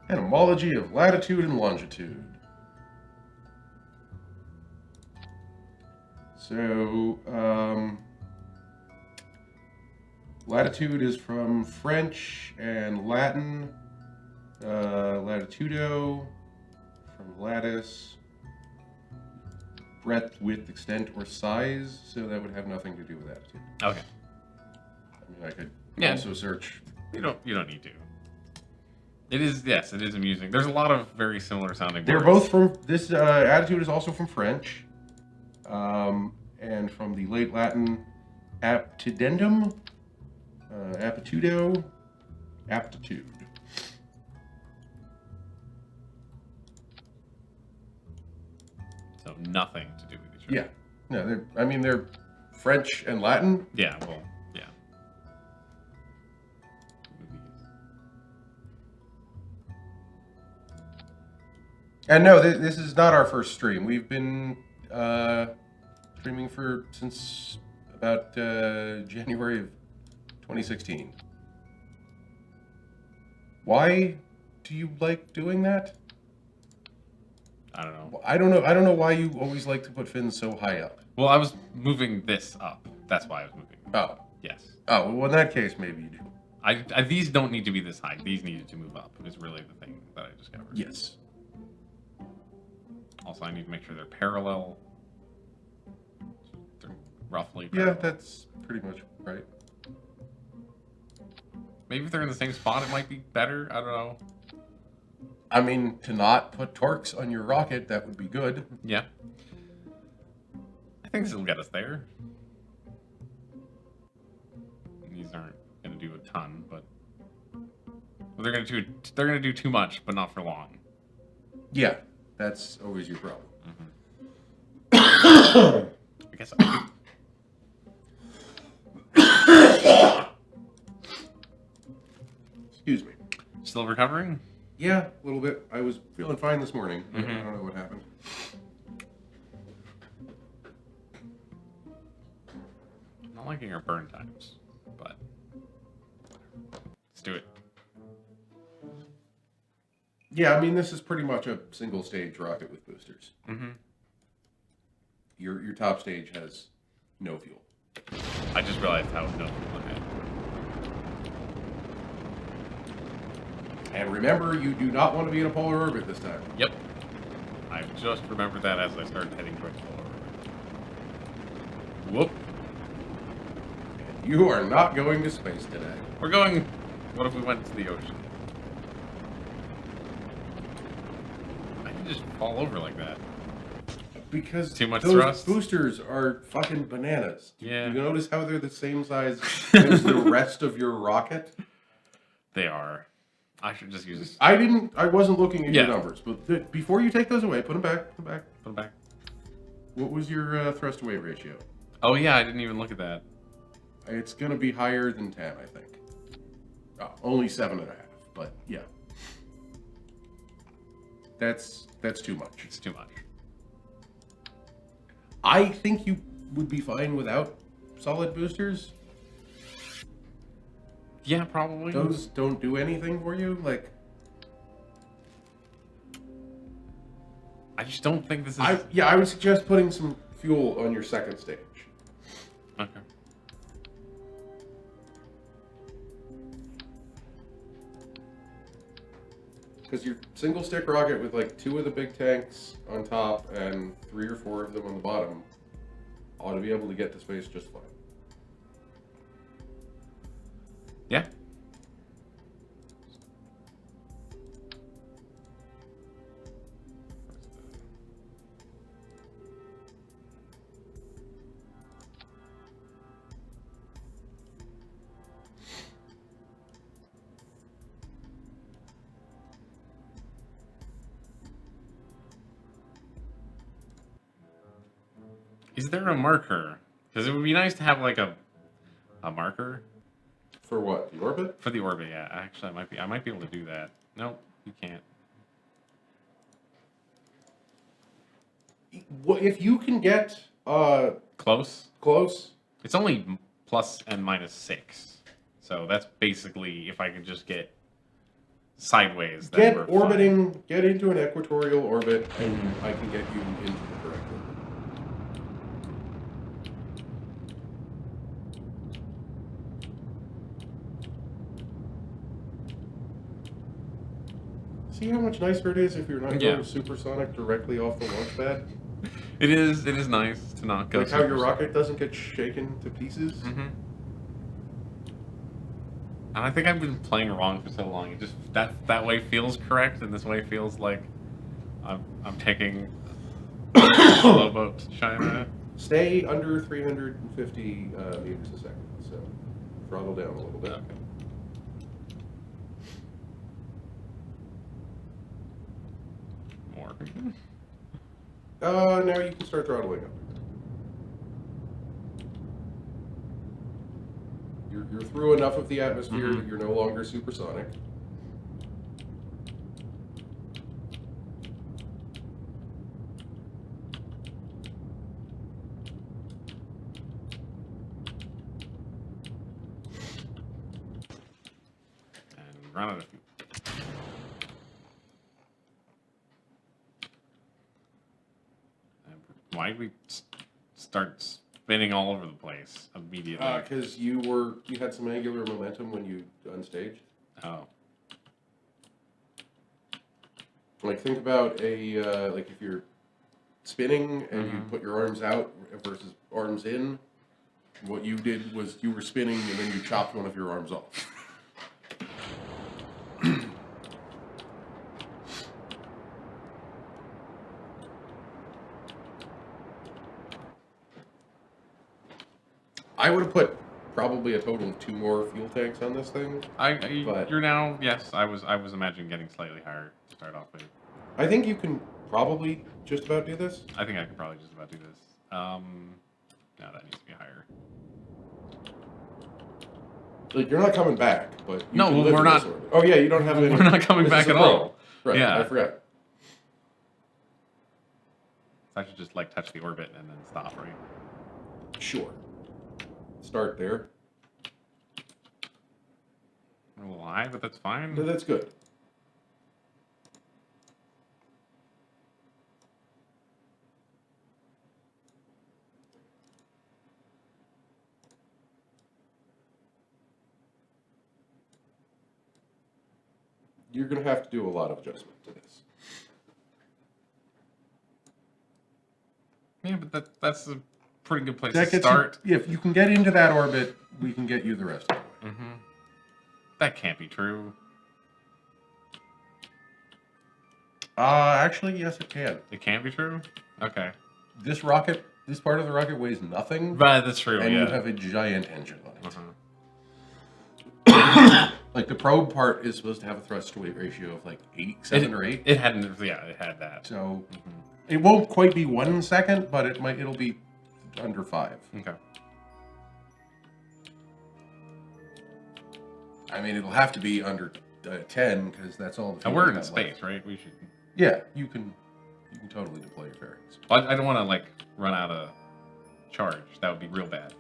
Etymology of latitude and longitude. So, latitude is from French and Latin. Latitudo from lattice. Breadth, width, extent, or size. So that would have nothing to do with attitude. Okay. I mean, I could Yeah. also search. You don't need to. It is amusing. There's a lot of very similar sounding They're words. both from this. Attitude is also from French, and from the late Latin, aptidendum, aptitudo, aptitude. So nothing to do with each other. Yeah, no, they're French and Latin. Yeah, well, yeah. And no, this is not our first stream. We've been streaming since about January of 2016. Why do you like doing that? I don't know. I don't know why you always like to put fins so high up. Well, I was moving this up. That's why I was moving. Oh. Yes. Oh, well, in that case, maybe you do. These don't need to be this high. These needed to move up. Is really the thing that I discovered. Yes. Also, I need to make sure they're parallel. They're roughly Yeah, parallel. that's pretty much right. Maybe if they're in the same spot, it might be better. I don't know. I mean, to not put torques on your rocket, that would be good. Yeah. I think this will get us there. These aren't going to do a ton, but they're going to do too much, but not for long. Yeah, that's always your problem. I guess I Excuse me. still recovering. Yeah, a little bit. I was feeling fine this morning. I Mhm. don't know what happened. I'm not liking our burn times, but let's do it. Yeah, I mean, this is pretty much a single stage rocket with boosters. Mm-hmm. Your top stage has no fuel. I just realized how no people had. And remember, you do not want to be in a polar orbit this time. Yep. I just remembered that as I started heading towards polar orbit. Whoop. You are not going to space today. We're going. What if we went to the ocean? I can just fall over like that. Because Too much those thrust? boosters are fucking bananas. Yeah. You notice how they're the same size as the rest of your rocket? They are. I should just use. I wasn't looking at Yeah. your numbers, but before you take those away, put them back. Put them back. What was your thrust to weight ratio? Oh yeah, I didn't even look at that. It's going to be higher than 10, I think. Oh, only 7.5, but yeah. That's too much. It's too much. I think you would be fine without solid boosters. Yeah, probably. Those don't do anything for you. Like, I just don't think this is. I would suggest putting some fuel on your second stage. Okay. Because your single stick rocket with like 2 of the big tanks on top and 3 or 4 of them on the bottom ought to be able to get to space just fine. Yeah. Is there a marker? Because it would be nice to have like a marker For what? The orbit? for the orbit. Yeah, actually, I might be able to do that. Nope, you can't. Well, if you can get Close. close, It's only plus and minus 6, so that's basically if I can just get sideways. Then get we're orbiting, fine. get into an equatorial orbit, and I can get you into the correct orbit. See how much nicer it is if you're not Yeah. going supersonic directly off the launch pad? It is nice to not go. Like how your rocket doesn't get shaken to pieces? Mm-hmm. And I think I've been playing wrong for so long. It just that way feels correct, and this way feels like I'm taking a slow boat to China. Stay under 350 meters a second, so throttle down a little bit. Okay. More. Now you can start throttling up. You're through enough of the atmosphere that you're no longer supersonic. And run out of fuel. Why did we start spinning all over the place immediately? Because you had some angular momentum when you unstaged. Oh. Like think about like if you're spinning and you put your arms out versus arms in. What you did was you were spinning and then you chopped one of your arms off. I would have put probably a total of 2 more fuel tanks on this thing. But You're now, yes, I was imagining getting slightly higher to start off with. I think you can probably just about do this. I think I could probably just about do this. No, that needs to be higher. Like you're not coming back, but you No, can well, live we're in not- this orbit. Oh yeah, you don't have any. We're not coming this back is a at probe. all. Right, Yeah. I forgot. So I should just like touch the orbit and then stop, right? Sure. Start there. A little high, but that's fine. No, that's good. You're going to have to do a lot of adjustment to this. Yeah, but that's a pretty good place That to gets start. you, if you can get into that orbit, we can get you the rest of the way. That can't be true. Actually, yes, it can. It can't be true? Okay. This rocket, this part of the rocket weighs nothing, But that's true, and yeah. you have a giant engine on it. Uh-huh. Like the probe part is supposed to have a thrust to weight ratio of like 7 or 8. It hadn't, yeah, it had that. So it won't quite be 1 second, but it'll be under 5. Okay. I mean, it'll have to be under 10 because that's all. The And fuel we're we in have space, left. right? We should. Yeah, you can totally deploy your fairings. I don't want to like run out of charge. That would be real bad.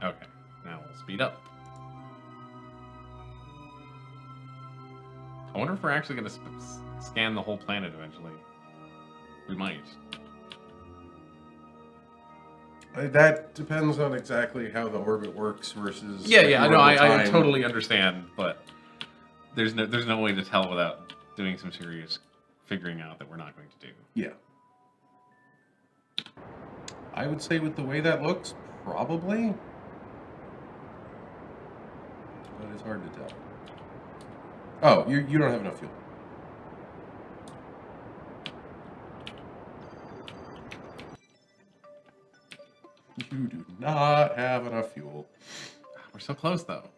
Okay, now we'll speed up. I wonder if we're actually going to scan the whole planet eventually. We might. That depends on exactly how the orbit works versus. Yeah, like, yeah, I your know. orbital I time. totally understand, but there's no way to tell without doing some serious figuring out that we're not going to do. Yeah. I would say with the way that looks, probably. But it's hard to tell. Oh, you don't have enough fuel. You do not have enough fuel. We're so close, though.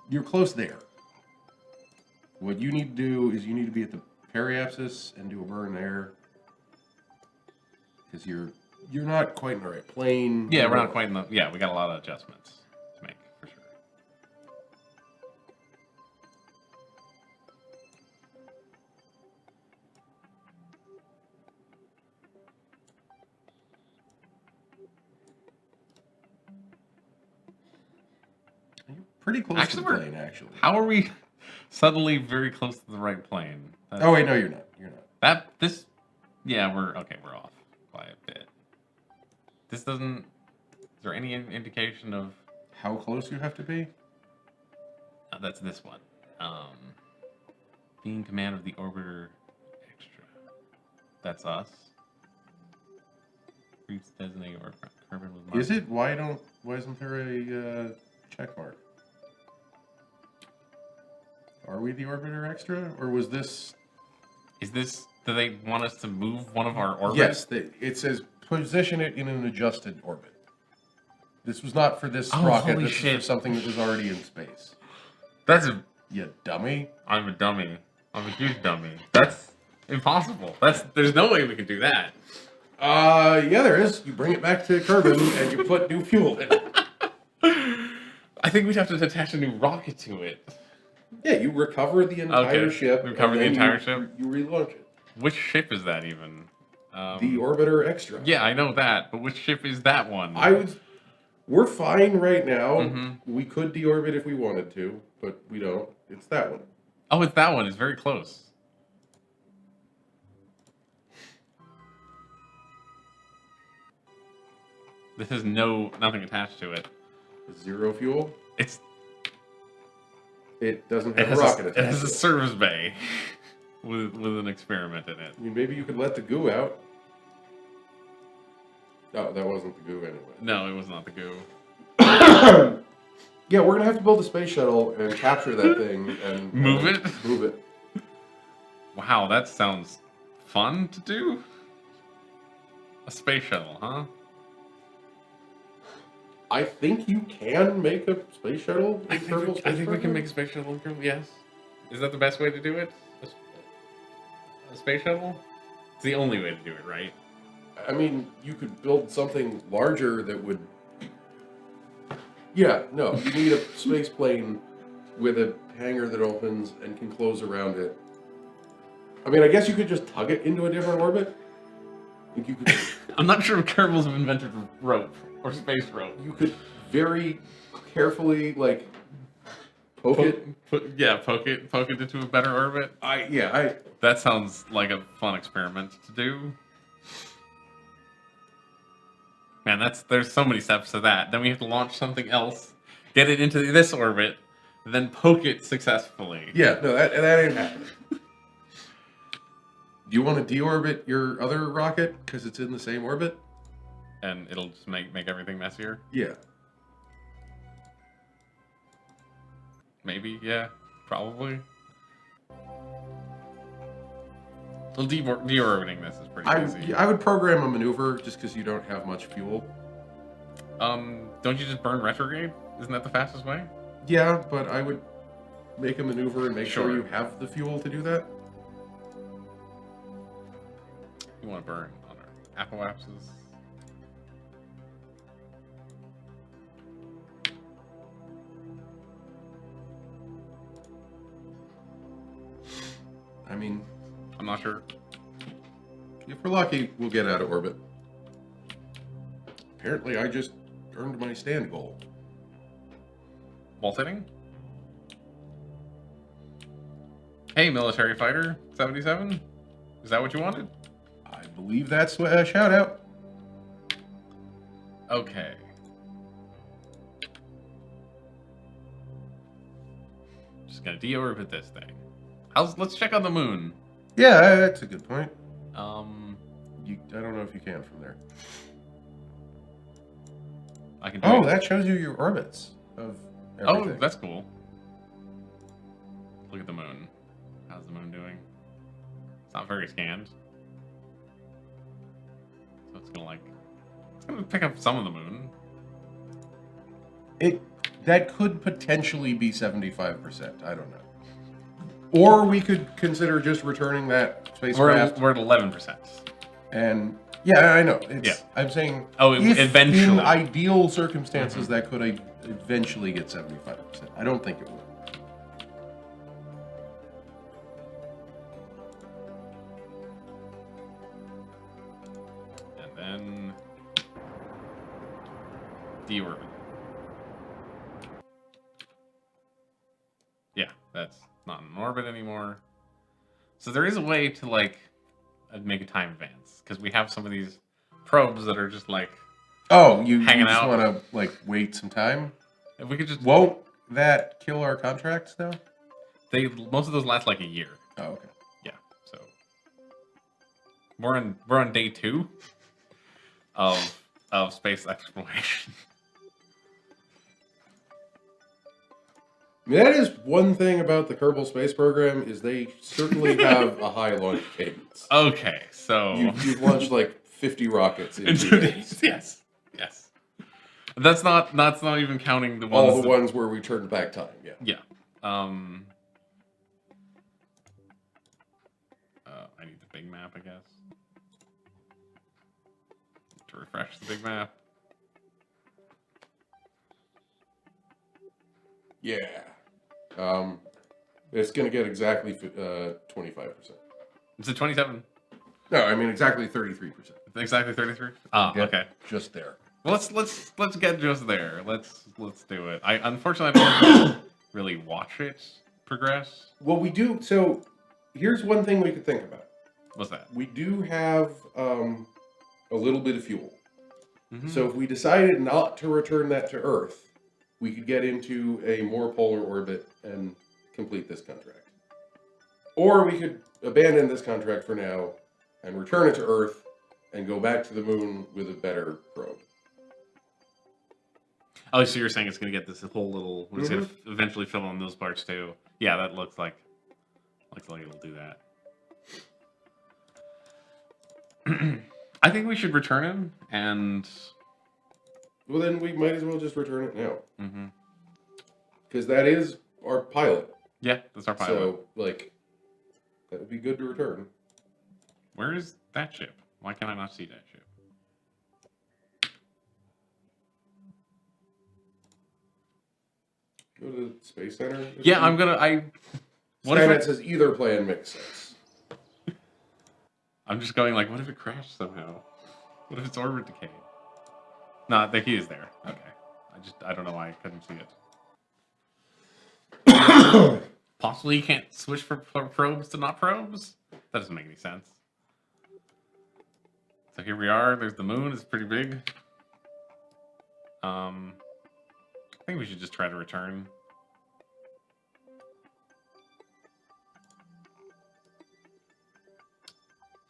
You're close there. What you need to do is you need to be at the periapsis and do a burn there. Because you're not quite in the right plane. Yeah, we're not quite in the. Yeah, we got a lot of adjustments to make for sure. You're pretty close Actually, to the we're- plane, actually. How are we suddenly very close to the right plane? Oh, wait, no, you're not. You're not. Yeah, we're off by a bit. This doesn't. Is there any indication of? how close you have to be? That's this one. Be in command of the orbiter extra. That's us. Reach designated or Kerbal was marked. Is it? Why isn't there a check mark? Are we the orbiter extra, or was this? Is this? Do they want us to move one of our orbits? Yes, it says position it in an adjusted orbit. This was not for this Oh, rocket. holy This shit. was for something that was already in space. That's a. You dummy. I'm a dummy. I'm a huge dummy. That's impossible. There's no way we can do that. Yeah, there is. You bring it back to Kerbal and you put new fuel in it. I think we'd have to attach a new rocket to it. Yeah, you recover the entire ship. Recover and the then entire ship? You relaunch it. Which ship is that even? The orbiter extra. Yeah, I know that, but which ship is that one? We're fine right now. Mhm. We could deorbit if we wanted to, but we don't. It's that one. Oh, it's that one. It's very close. This has nothing attached to it. Zero fuel. It's It doesn't it have has a rocket it attached. has a to it. service bay with an experiment in it. I mean, maybe you could let the goo out. Oh, that wasn't the goo anyway. No, it was not the goo. Yeah, we're gonna have to build a space shuttle and capture that thing and Move it? Move it. Wow, that sounds fun to do. A space shuttle, huh? I think you can make a space shuttle. I in think, Kerbal we, I Space think we Program. can make a space shuttle. Yes. Is that the best way to do it? A space shuttle? It's the only way to do it, right? I mean, you could build something larger that would. Yeah, no, you need a space plane with a hangar that opens and can close around it. I mean, I guess you could just tug it into a different orbit. I think you could. I'm not sure if Kerbals have invented rope or space rope. You could very carefully like poke it. Poke it into a better orbit. That sounds like a fun experiment to do. Man, there's so many steps to that. Then we have to launch something else, get it into this orbit, then poke it successfully. Yeah, no, that ain't happening. Do you want to deorbit your other rocket because it's in the same orbit? And it'll just make everything messier. Yeah. Maybe, yeah, probably. Well, deorbiting this is pretty easy. I would program a maneuver just because you don't have much fuel. Don't you just burn retrograde? Isn't that the fastest way? Yeah, but I would make a maneuver and make sure Sure. you have the fuel to do that. You want to burn on our apoapses. I mean, I'm not sure. if we're lucky, we'll get out of orbit. Apparently, I just earned my stand goal. Wall sitting? Hey, military fighter 77. Is that what you wanted? I believe that's a shout out. Okay. Just gonna deorbit this thing. Let's check on the moon. Yeah, that's a good point. I don't know if you can from there. I can do Oh, it. that shows you your orbits of everything. Oh, that's cool. Look at the moon. How's the moon doing? It's not very scanned. So it's gonna pick up some of the moon. That could potentially be 75%. I don't know. Or we could consider just returning that spacecraft. We're at 11%. And yeah, I know. Yeah. I'm saying. Oh, if eventually. in ideal circumstances, that could eventually get 75%. I don't think it will. And then deorbit. Yeah, that's not in orbit anymore. So there is a way to make a time advance because we have some of these probes that are just Oh, you Hanging just out. want to wait some time? If we could just Won't that kill our contracts though? most of those last like a year. Oh, okay. Yeah. So we're on day 2 of space exploration. That is one thing about the Kerbal Space Program is they certainly have a high launch cadence. Okay, so You've launched like 50 rockets in 2 days. Yes. That's not even counting the ones. All the ones where we turned back time. Yeah. Yeah. I need the big map, I guess, to refresh the big map. Yeah. It's going to get exactly 25%. Is it 27? No, I mean exactly 33%. Exactly 33. Ah, Get okay. Just there. Well, let's get just there. Let's do it. I unfortunately don't really watch it progress. Well, we do. So here's one thing we could think about. What's that? We do have a little bit of fuel. Mm-hmm. So if we decided not to return that to Earth, we could get into a more polar orbit and complete this contract. Or we could abandon this contract for now and return it to Earth and go back to the moon with a better probe. Oh, so you're saying it's going to get this whole little... It's going to eventually fill in those parts too. Yeah, that looks like it'll do that. I think we should return him and... Well, then we might as well just return it now. Mm-hmm. Because that is our pilot. Yeah, that's our pilot. So, like, that would be good to return. Where is that ship? Why can I not see that ship? Go to the Space Center. Yeah, I'm gonna... What if Skynet says either plan makes sense. I'm just going like, what if it crashed somehow? What if its orbit decayed? No, the key is there. Okay. I don't know why I couldn't see it. Possibly you can't switch from probes to not probes? That doesn't make any sense. So here we are. There's the moon. It's pretty big. I think we should just try to return.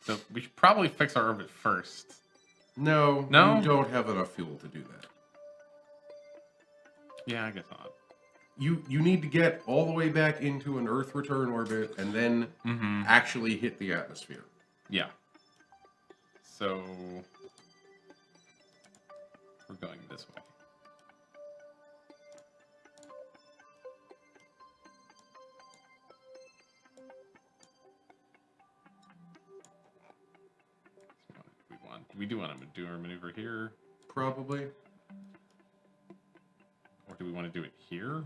So we should probably fix our orbit first. No, No? you don't have enough fuel to do that. Yeah, I guess not. You need to get all the way back into an Earth return orbit and then actually hit the atmosphere. Yeah. So we're going this way. We do want to do our maneuver here, Probably. or do we want to do it here?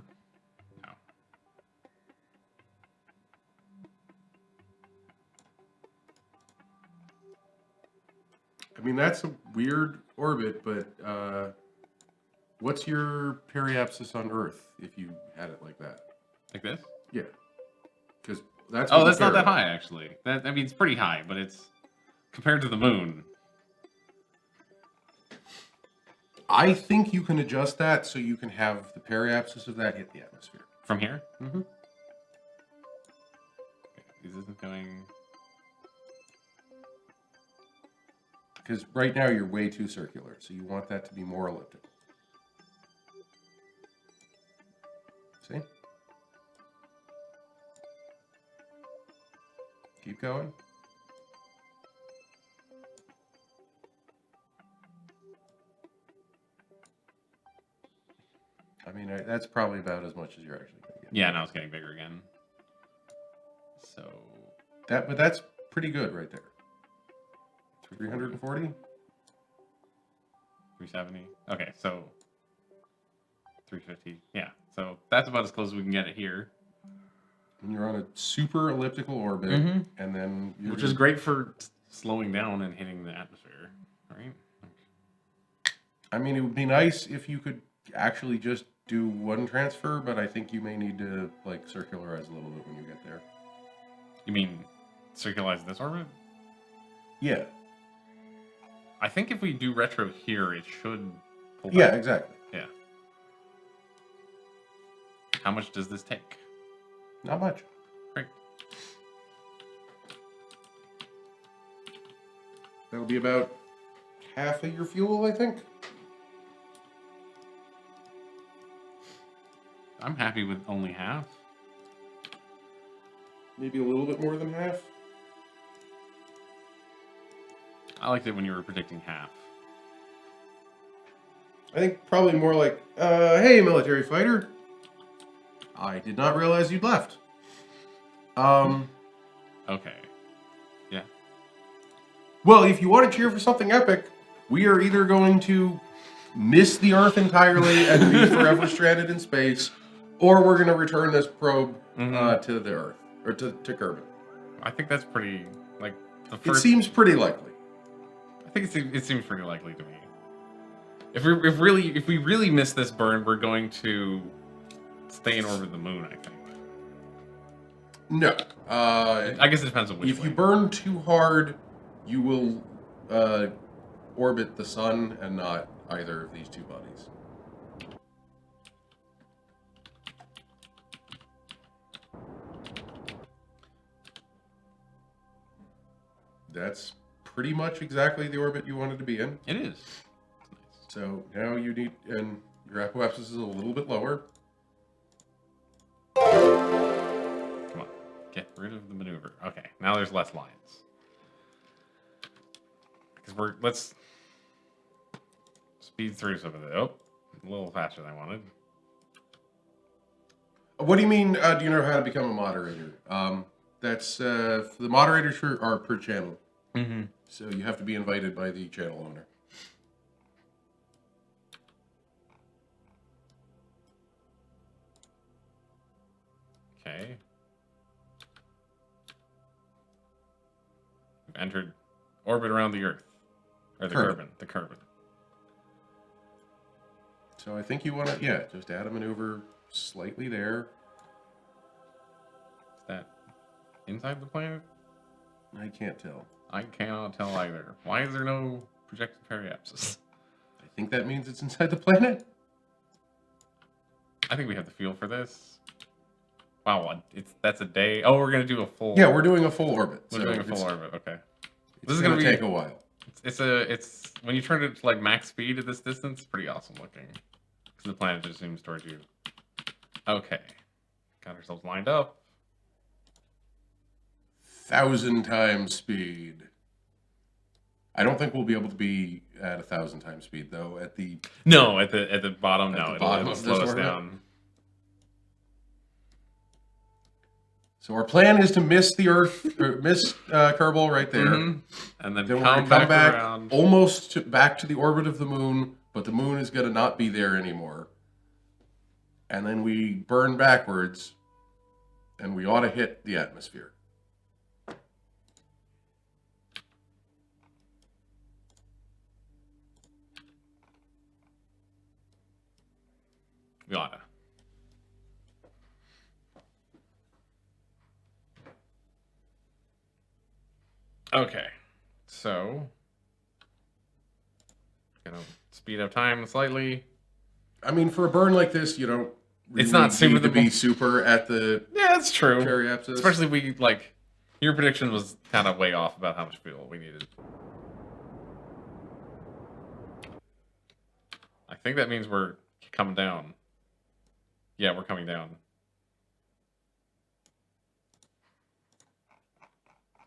No. I mean, that's a weird orbit, but what's your periapsis on Earth if you had it like that? Like this? Yeah. Because that's... Oh, what that's you not care that about. high, actually. I mean, it's pretty high, but it's compared to the moon. I think you can adjust that so you can have the periapsis of that hit the atmosphere. From here? Mm-hmm. This isn't going... Because right now you're way too circular, so you want that to be more elliptical. See? Keep going. I mean, that's probably about as much as you're actually going to get. Yeah, now it's getting bigger again. So... But that's pretty good right there. 340? 370. Okay, so 350. Yeah, so that's about as close as we can get it here. And you're on a super elliptical orbit, and then you're Which is great for slowing down and hitting the atmosphere, right? I mean, it would be nice if you could actually just do one transfer, but I think you may need to like circularize a little bit when you get there. You mean circularize this orbit? Yeah. I think if we do retro here, it should pull back. Yeah, exactly. Yeah. How much does this take? Not much. Great. That'll be about half of your fuel, I think. I'm happy with only half. Maybe a little bit more than half. I liked it when you were predicting half. I think probably more like, hey, military fighter. I did not realize you'd left. Okay. Yeah. Well, if you want to cheer for something epic, we are either going to miss the Earth entirely and be forever stranded in space, or we're going to return this probe to the Earth, or to Kerbal. I think that's pretty, like, the It first... seems pretty likely. I think it seems pretty likely to me. If we really miss this burn, we're going to stay in orbit of the moon, I think. No. I guess it depends on which If way. you burn too hard, you will orbit the sun and not either of these two bodies. That's pretty much exactly the orbit you wanted to be in. It is. So now you need, and your apoapsis is a little bit lower. Come on. Get rid of the maneuver. Okay, now there's less lines. Because let's speed through some of it. Oh, a little faster than I wanted. What do you mean, do you know how to become a moderator? That's, the moderators are per channel. Mm-hmm. So you have to be invited by the channel owner. Okay. We've entered orbit around the Earth. Or the Kerbal. The Kerbal. So I think you want to, yeah, just add a maneuver slightly there. Is that inside the planet? I can't tell. I cannot tell either. Why is there no projected periapsis? I think that means it's inside the planet. I think we have the fuel for this. Wow, that's a day. Oh, we're gonna do a full. Yeah, we're doing a full orbit. We're doing a full orbit. Okay. This is gonna take a while. It's when you turn it to like max speed at this distance, it's pretty awesome looking. Because the planet just zooms towards you. Okay, got ourselves lined up. 1,000 times speed. I don't think we'll be able to be at 1,000 times speed though. At the at the bottom, no, it'll of slow this us orbit? down. So our plan is to miss the Earth, or miss Kerbal right there. Mhm. And then Then we're come gonna come back back around. almost back to the orbit of the moon, but the moon is gonna not be there anymore. And then we burn backwards, and we ought to hit the atmosphere. We oughta. Okay, so gonna speed up time slightly. I mean, for a burn like this, you don't really It's not super need to be the- super at the Yeah, that's true. periapsis. Especially we like your prediction was kind of way off about how much fuel we needed. I think that means we're coming down. Yeah, we're coming down.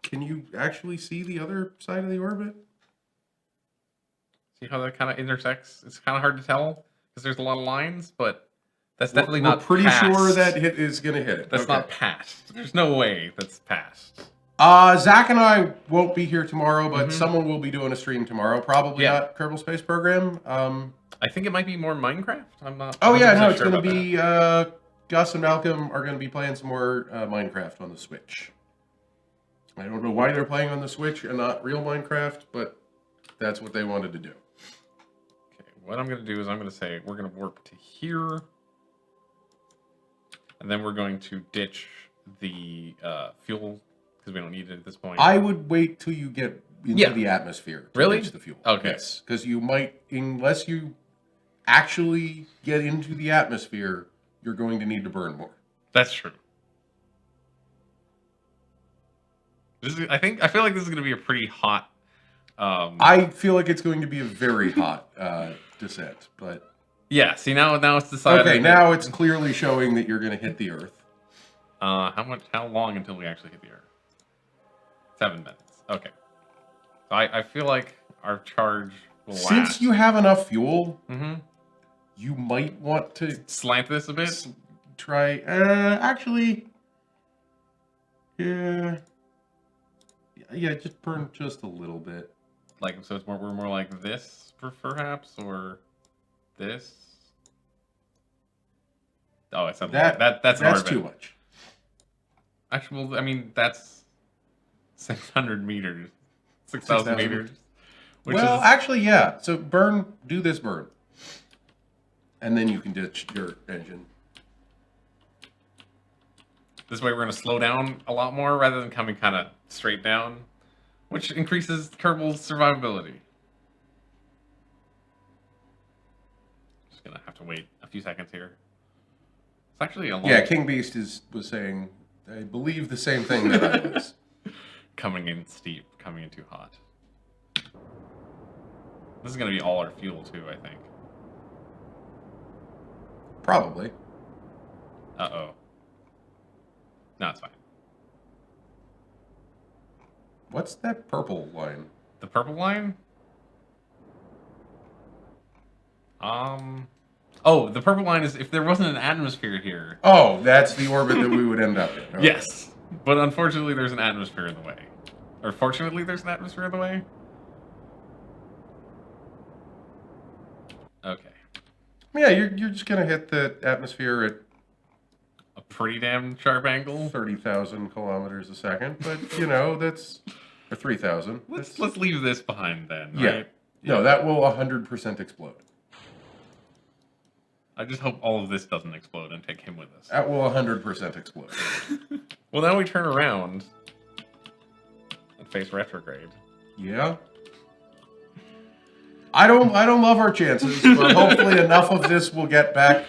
Can you actually see the other side of the orbit? See how that kind of intersects? It's kind of hard to tell because there's a lot of lines, but that's definitely We're not pretty past. sure that hit is going to hit it. That's Okay. not past. There's no way that's past. Zach and I won't be here tomorrow, but someone will be doing a stream tomorrow. Probably Yeah. not Kerbal Space Program. I think it might be more Minecraft. I'm not. Oh yeah, no, 100% it's sure going to about be Gus and Malcolm are going to be playing some more Minecraft on the Switch. I don't know why they're playing on the Switch and not real Minecraft, but that's what they wanted to do. Okay, what I'm going to do is I'm going to say we're going to warp to here, and then we're going to ditch the fuel because we don't need it at this point. I would wait till you get into Yeah. the atmosphere to Really? reach the fuel. Okay. Yes, because you might, unless you actually get into the atmosphere, you're going to need to burn more. That's true. I feel like this is going to be a pretty hot. I feel like it's going to be a very hot descent, but yeah. See now it's decided. okay. Now it's clearly showing that you're going to hit the Earth. How long until we actually hit the Earth? 7 minutes. Okay. So I feel like our charge will last. Since you have enough fuel, Mm-hmm. you might want to Slant this a bit. try. Actually, yeah, just burn just a little bit. Like so, we're more like this, perhaps, or this. Oh, it's something that's an orbit. too much. Actually, well, I mean that's 600 meters, 6,000 meters. Which Well, is, actually, yeah. So do this burn, and then you can ditch your engine. this way we're going to slow down a lot more rather than coming kind of straight down, which increases Kerbal's survivability. Just going to have to wait a few seconds here. It's actually a long... Yeah, King Beast was saying, I believe the same thing that I was. Coming in steep, coming in too hot. This is going to be all our fuel too, I think. Probably. Uh-oh. No, it's fine. What's that purple line? The purple line? Oh, the purple line is if there wasn't an atmosphere here. Oh, that's the orbit that we would end up in. Okay. Yes. But unfortunately, there's an atmosphere in the way. Or fortunately, there's an atmosphere in the way. Okay. Yeah, you're just gonna hit the atmosphere at A pretty damn sharp angle. 30,000 kilometers a second, but you know that's or 3,000. Let's leave this behind then. Yeah. Right? No, that will 100% explode. I just hope all of this doesn't explode and take him with us. That will 100% explode. Well, now we turn around and face retrograde. Yeah. I don't love our chances, but hopefully enough of this will get back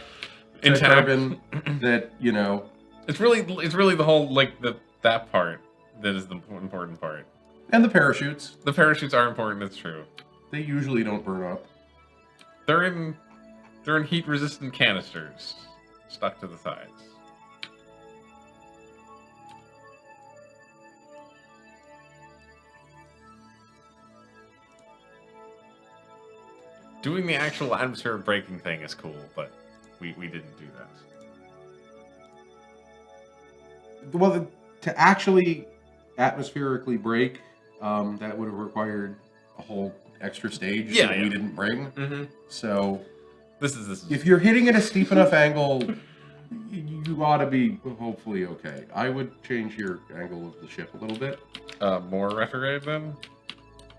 to In time. carbon that, you know. It's really the whole that part that is the important part. And the parachutes. The parachutes are important. It's true. They usually don't burn up. They're in heat resistant canisters stuck to the sides. Doing the actual atmospheric braking thing is cool, but we didn't do that. Well, to actually atmospherically brake, that would have required a whole extra stage that we didn't bring. Mm-hmm. So, This is if you're hitting at a steep enough angle, you ought to be hopefully okay. I would change your angle of the ship a little bit. more retrograde then.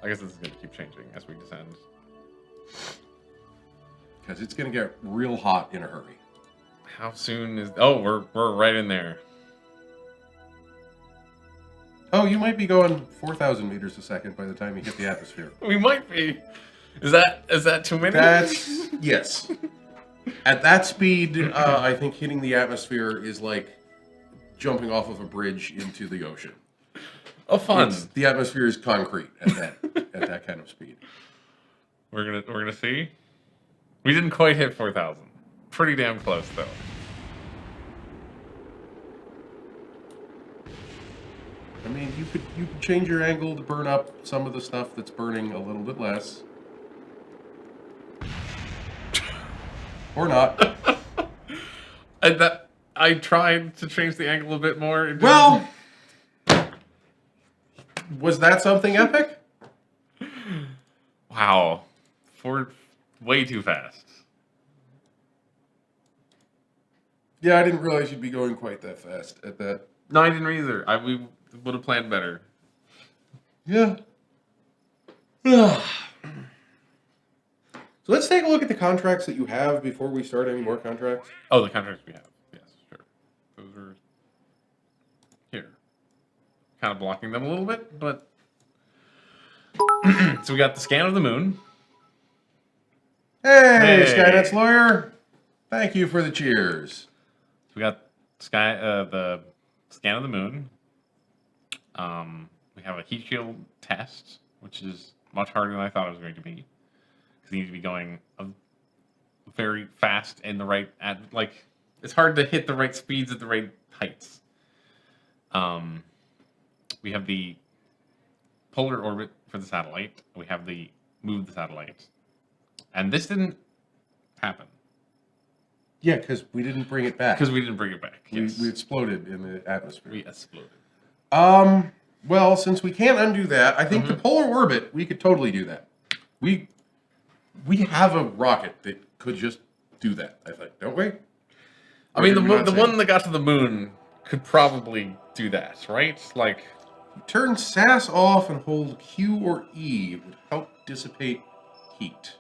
I guess this is going to keep changing as we descend. Because it's going to get real hot in a hurry. How soon is? Oh, we're right in there. Oh, you might be going 4,000 meters a second by the time you hit the atmosphere. We might be. Is that too many? That's yes. At that speed, I think hitting the atmosphere is like jumping off of a bridge into the ocean. Oh, fun! The atmosphere is concrete at that kind of speed. We're gonna see. We didn't quite hit 4,000. Pretty damn close though. I mean, you could change your angle to burn up some of the stuff that's burning a little bit less, or not. I tried to change the angle a bit more. It Well, was that something epic? wow, way too fast. Yeah, I didn't realize you'd be going quite that fast at that. No, I didn't either. We would have planned better. Yeah. So let's take a look at the contracts that you have before we start any more contracts. Oh, the contracts we have. Yes, sure. Those are here. Kind of blocking them a little bit, but... So we got the scan of the moon. Hey, Hey. Skynet's lawyer. Thank you for the cheers. we got the scan of the moon. We have a heat shield test, which is much harder than I thought it was going to be. Because you need to be going very fast in the right it's hard to hit the right speeds at the right heights. We have the polar orbit for the satellite. We have the move the satellite, and this didn't happen Yeah, because we didn't bring it back. because we didn't bring it back. Yes. We exploded in the atmosphere. We exploded. Well, since we can't undo that, I think the polar orbit, we could totally do that. We have a rocket that could just do that, I think, don't we? I mean, Or did we not the say one that got to the moon could probably do that, right? Like, turn SAS off and hold Q or E. It would help dissipate heat.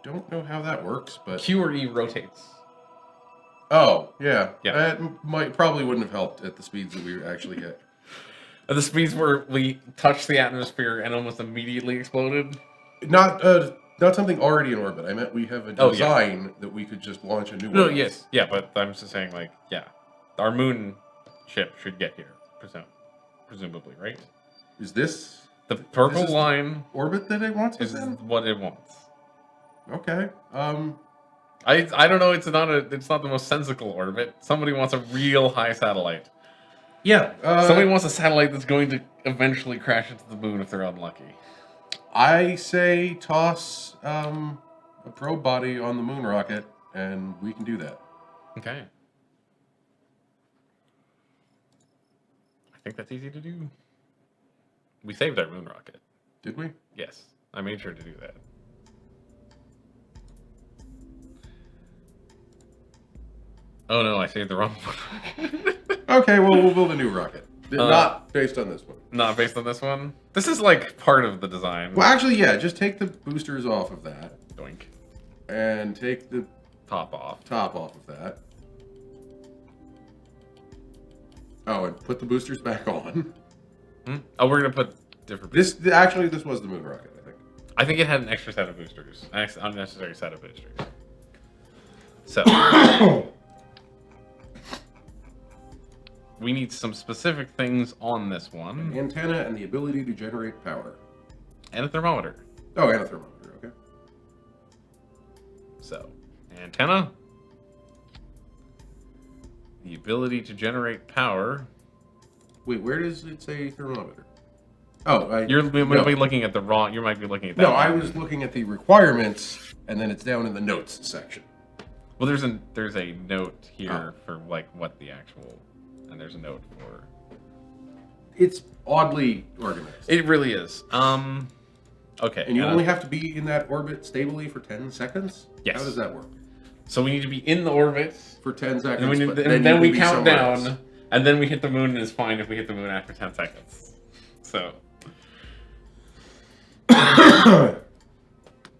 Don't know how that works, but... Q or E rotates. Oh, yeah. Yeah. That probably wouldn't have helped at the speeds that we actually hit. At the speeds where we touched the atmosphere and almost immediately exploded. Not something already in orbit. I meant we have a design that we could just launch a new one. No, yes, yeah, but I'm just saying, like, yeah, our moon ship should get here, presumably, right? Is this The purple this is line orbit that it wants us is in? what it wants. Okay. I don't know. It's not the most sensical orbit. Somebody wants a real high satellite. Yeah. Somebody wants a satellite that's going to eventually crash into the moon if they're unlucky. I say toss a probe body on the moon rocket, and we can do that. Okay. I think that's easy to do. We saved our moon rocket. Did we? Yes, I made sure to do that. Oh no, I saved the wrong one. Okay, well, we'll build a new rocket. Not based on this one. Not based on this one. This is like part of the design. Well, actually, yeah, just take the boosters off of that. Doink. And take the Top off. top off of that. Oh, and put the boosters back on. Oh, we're gonna put different. This was the moon rocket, I think. I think it had an extra set of boosters, an unnecessary set of boosters. So we need some specific things on this one, Antenna and the ability to generate power. and a thermometer. Oh, and a thermometer, okay. So, antenna, the ability to generate power. Wait, where does it say thermometer? Oh, You might no. be looking at the wrong. You might be looking at that. No, I one. was looking at the requirements, and then it's down in the notes section. Well, there's a note here for like what the actual, and there's a note for. It's oddly organized. It really is. Okay. And you only have to be in that orbit stably for 10 seconds? Yes. How does that work? So we need to be in the orbit, For 10 seconds, and, but then you we can be count somewhere down, else. and then we hit the moon, and it's fine if we hit the moon after 10 seconds. So.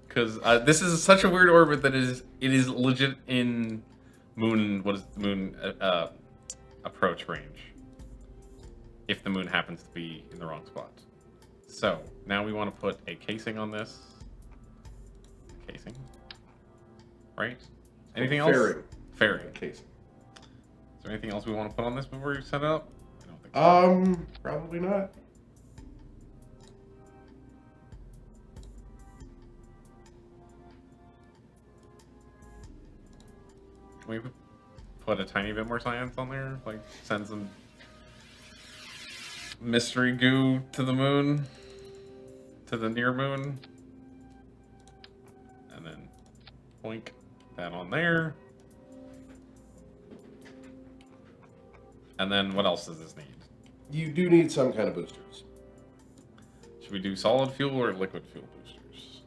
Because this is such a weird orbit that it is legit in moon. What is the moon approach range? If the moon happens to be in the wrong spot. So now we want to put a casing on this. Casing, right? Anything else? Fairing. Fairing. Casing. Is there anything else we want to put on this before we set it up? I don't think so. Probably not. Can we put a tiny bit more science on there? Like send some mystery goo to the moon? To the near moon? And then boink that on there. And then what else does this need? You do need some kind of boosters. Should we do solid fuel or liquid fuel boosters?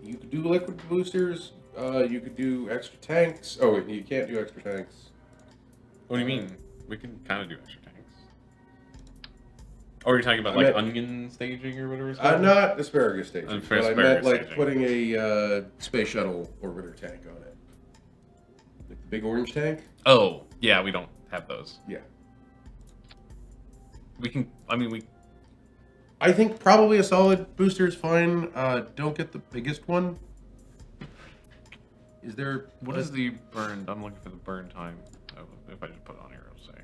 You could do liquid boosters. You could do extra tanks. Oh, wait, you can't do extra tanks. What do you mean? We can kind of do extra tanks. Oh, you're talking about I like meant- onion staging or whatever it's called? Not asparagus staging, but I Asparagus meant like staging. putting a space shuttle orbiter tank on it. Like the big orange tank? Oh, yeah, we don't have those. Yeah. We can, I mean, we, I think probably a solid booster is fine. Don't get the biggest one. Is there... what is the burn? I'm looking for the burn time. So if I just put it on here, it'll say.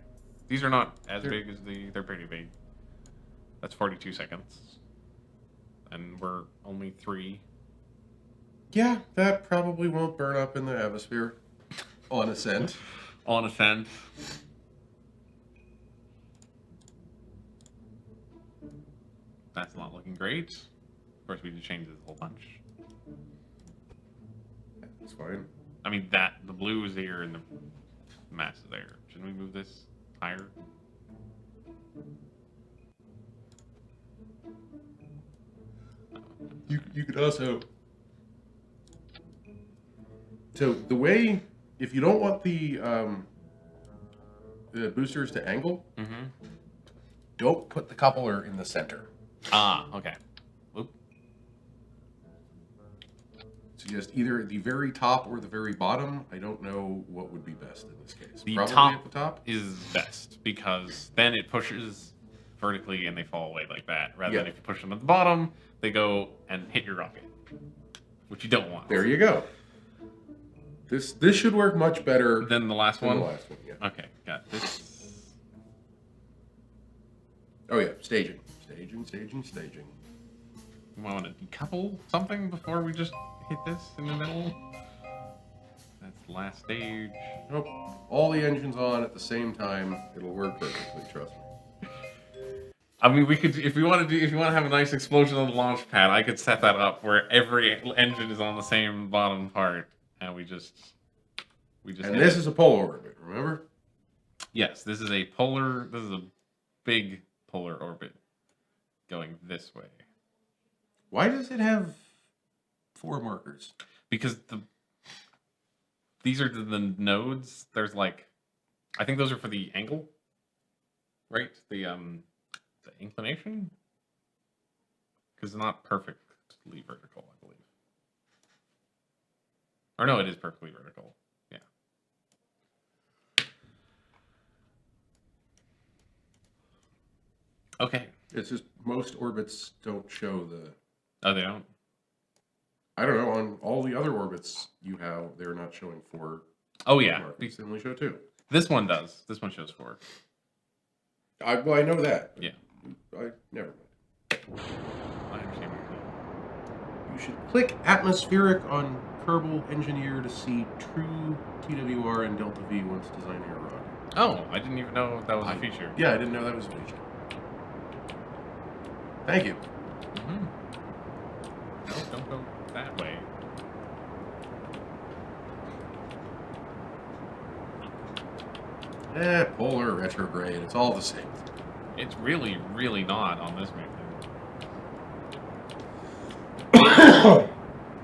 These are not as big as they're pretty big. That's 42 seconds. And we're only 3. Yeah, that probably won't burn up in the atmosphere on ascent. On ascent. That's not looking great. Of course, we did change this a whole bunch. That's fine. I mean, the blue is here and the mass is there. Shouldn't we move this higher? You could also... So the way, if you don't want the boosters to angle, don't put the coupler in the center. Ah, okay. Oop. So just either the very top or the very bottom. I don't know what would be best in this case. The Probably top at the top is best because then it pushes vertically and they fall away like that. Rather than if you push them at the bottom, they go and hit your rocket, which you don't want. There you go. This should work much better Then the last one? The last one, yeah. Okay, got this. Oh yeah, staging. Staging. You want to decouple something before we just hit this in the middle? That's the last stage. Nope. All the engines on at the same time. It'll work perfectly, trust me. I mean, we could, if you want to have a nice explosion on the launch pad, I could set that up where every engine is on the same bottom part, and we just. And this is a polar orbit, remember? Yes, this is a polar. This is a big polar orbit going this way. Why does it have 4 markers? Because these are the nodes. There's like, I think those are for the angle, right? The inclination, because it's not perfectly vertical, I believe. Or no, it is perfectly vertical. Yeah. Okay. It's just most orbits don't show the... Oh, they don't? I don't know, on all the other orbits you have, they're not showing 4 Oh, yeah. markers. They only show 2. This one does. This one shows 4. I know that. Yeah. Never mind. I understand what you're saying. You should click atmospheric on Kerbal Engineer to see true TWR and Delta V once designing a rocket. Oh, I didn't even know that was a feature. Yeah, I didn't know that was a feature. Thank you. Mm-hmm. No, don't go that way. Polar, retrograde, it's all the same. It's really, really not on this method.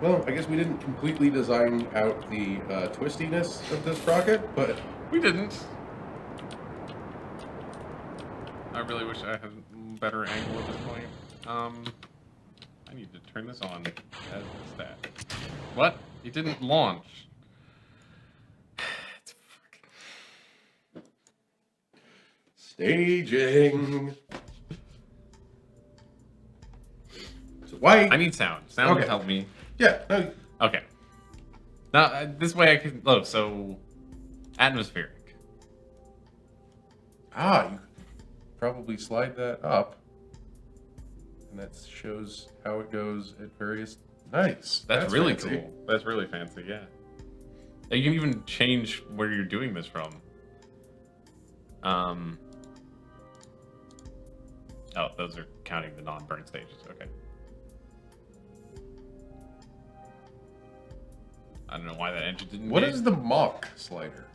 Well, I guess we didn't completely design out the twistiness of this rocket, but... We didn't. I really wish I had a better angle at this point. I need to turn this on as a stat. What? It didn't launch. It's fucking... Staging. So why... I need sound. Sound can help me. Yeah. No. Okay. Now, this way I can... Oh, so... Atmospheric. You could probably slide that up. And that shows how it goes at various... Nice. That's really fancy. cool. That's really fancy, yeah. You can even change where you're doing this from. Oh, those are counting the non-burn stages. Okay. I don't know why that engine didn't. What is the Mach slider?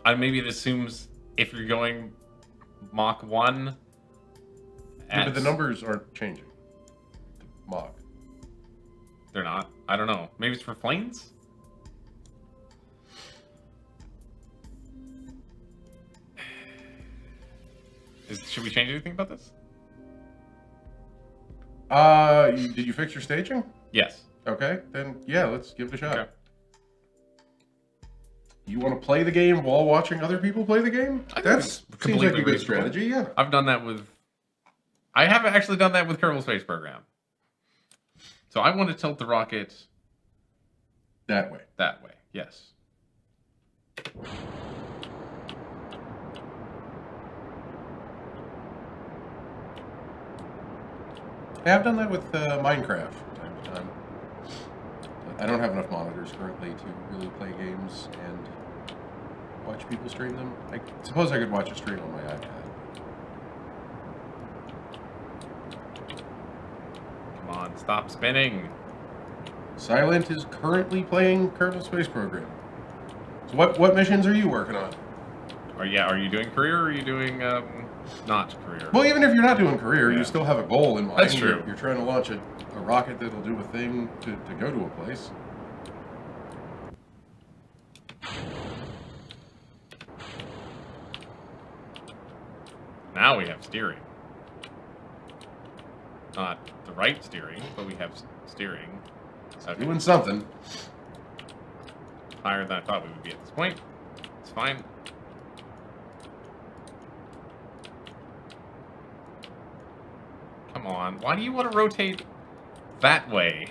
Maybe it assumes if you're going Mach 1. Yeah, but the numbers aren't changing. The Mach. They're not. I don't know. Maybe it's for planes? Should we change anything about this? Did you fix your staging? Yes. Okay, then yeah, let's give it a shot. Okay. You want to play the game while watching other people play the game? That seems like a completely good reasonable. strategy, yeah. I've done that with... I haven't actually done that with Kerbal Space Program. So I want to tilt the rocket... That way. That way, yes. Yeah, I've done that with Minecraft from time to time. But I don't have enough monitors currently to really play games and watch people stream them. I suppose I could watch a stream on my iPad. Come on, stop spinning. Silent is currently playing Kerbal Space Program. So what missions are you working on? Are you doing career or are you doing not career? Well, even if you're not doing career, Yeah. you still have a goal in mind. That's true. You're trying to launch a rocket that'll do a thing to go to a place. Now we have steering. Not the right steering, but we have steering. Okay. Doing something. Higher than I thought we would be at this point. It's fine. Come on. Why do you want to rotate that way?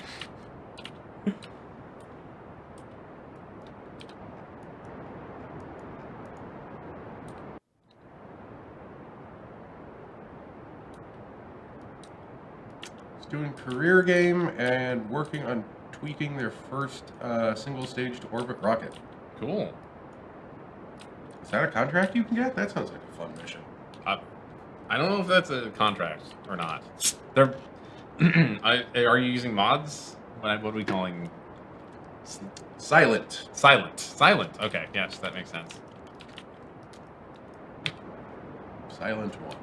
Doing career game and working on tweaking their first single-stage to orbit rocket. Cool. Is that a contract you can get? That sounds like a fun mission. I don't know if that's a contract or not. They're. Are you using mods? What are we calling? Silent. Silent. Okay, yes, that makes sense. Silent one.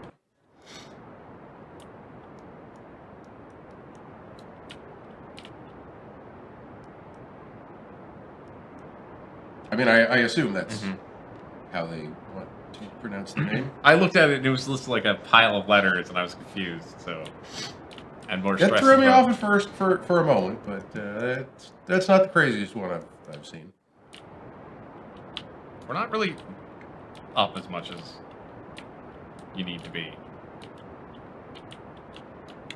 I mean, I assume that's how they want to pronounce the name. I looked at it and it was listed like a pile of letters, and I was confused. So, and more That stress. threw me off at first for a moment, but that's not the craziest one I've seen. We're not really up as much as you need to be.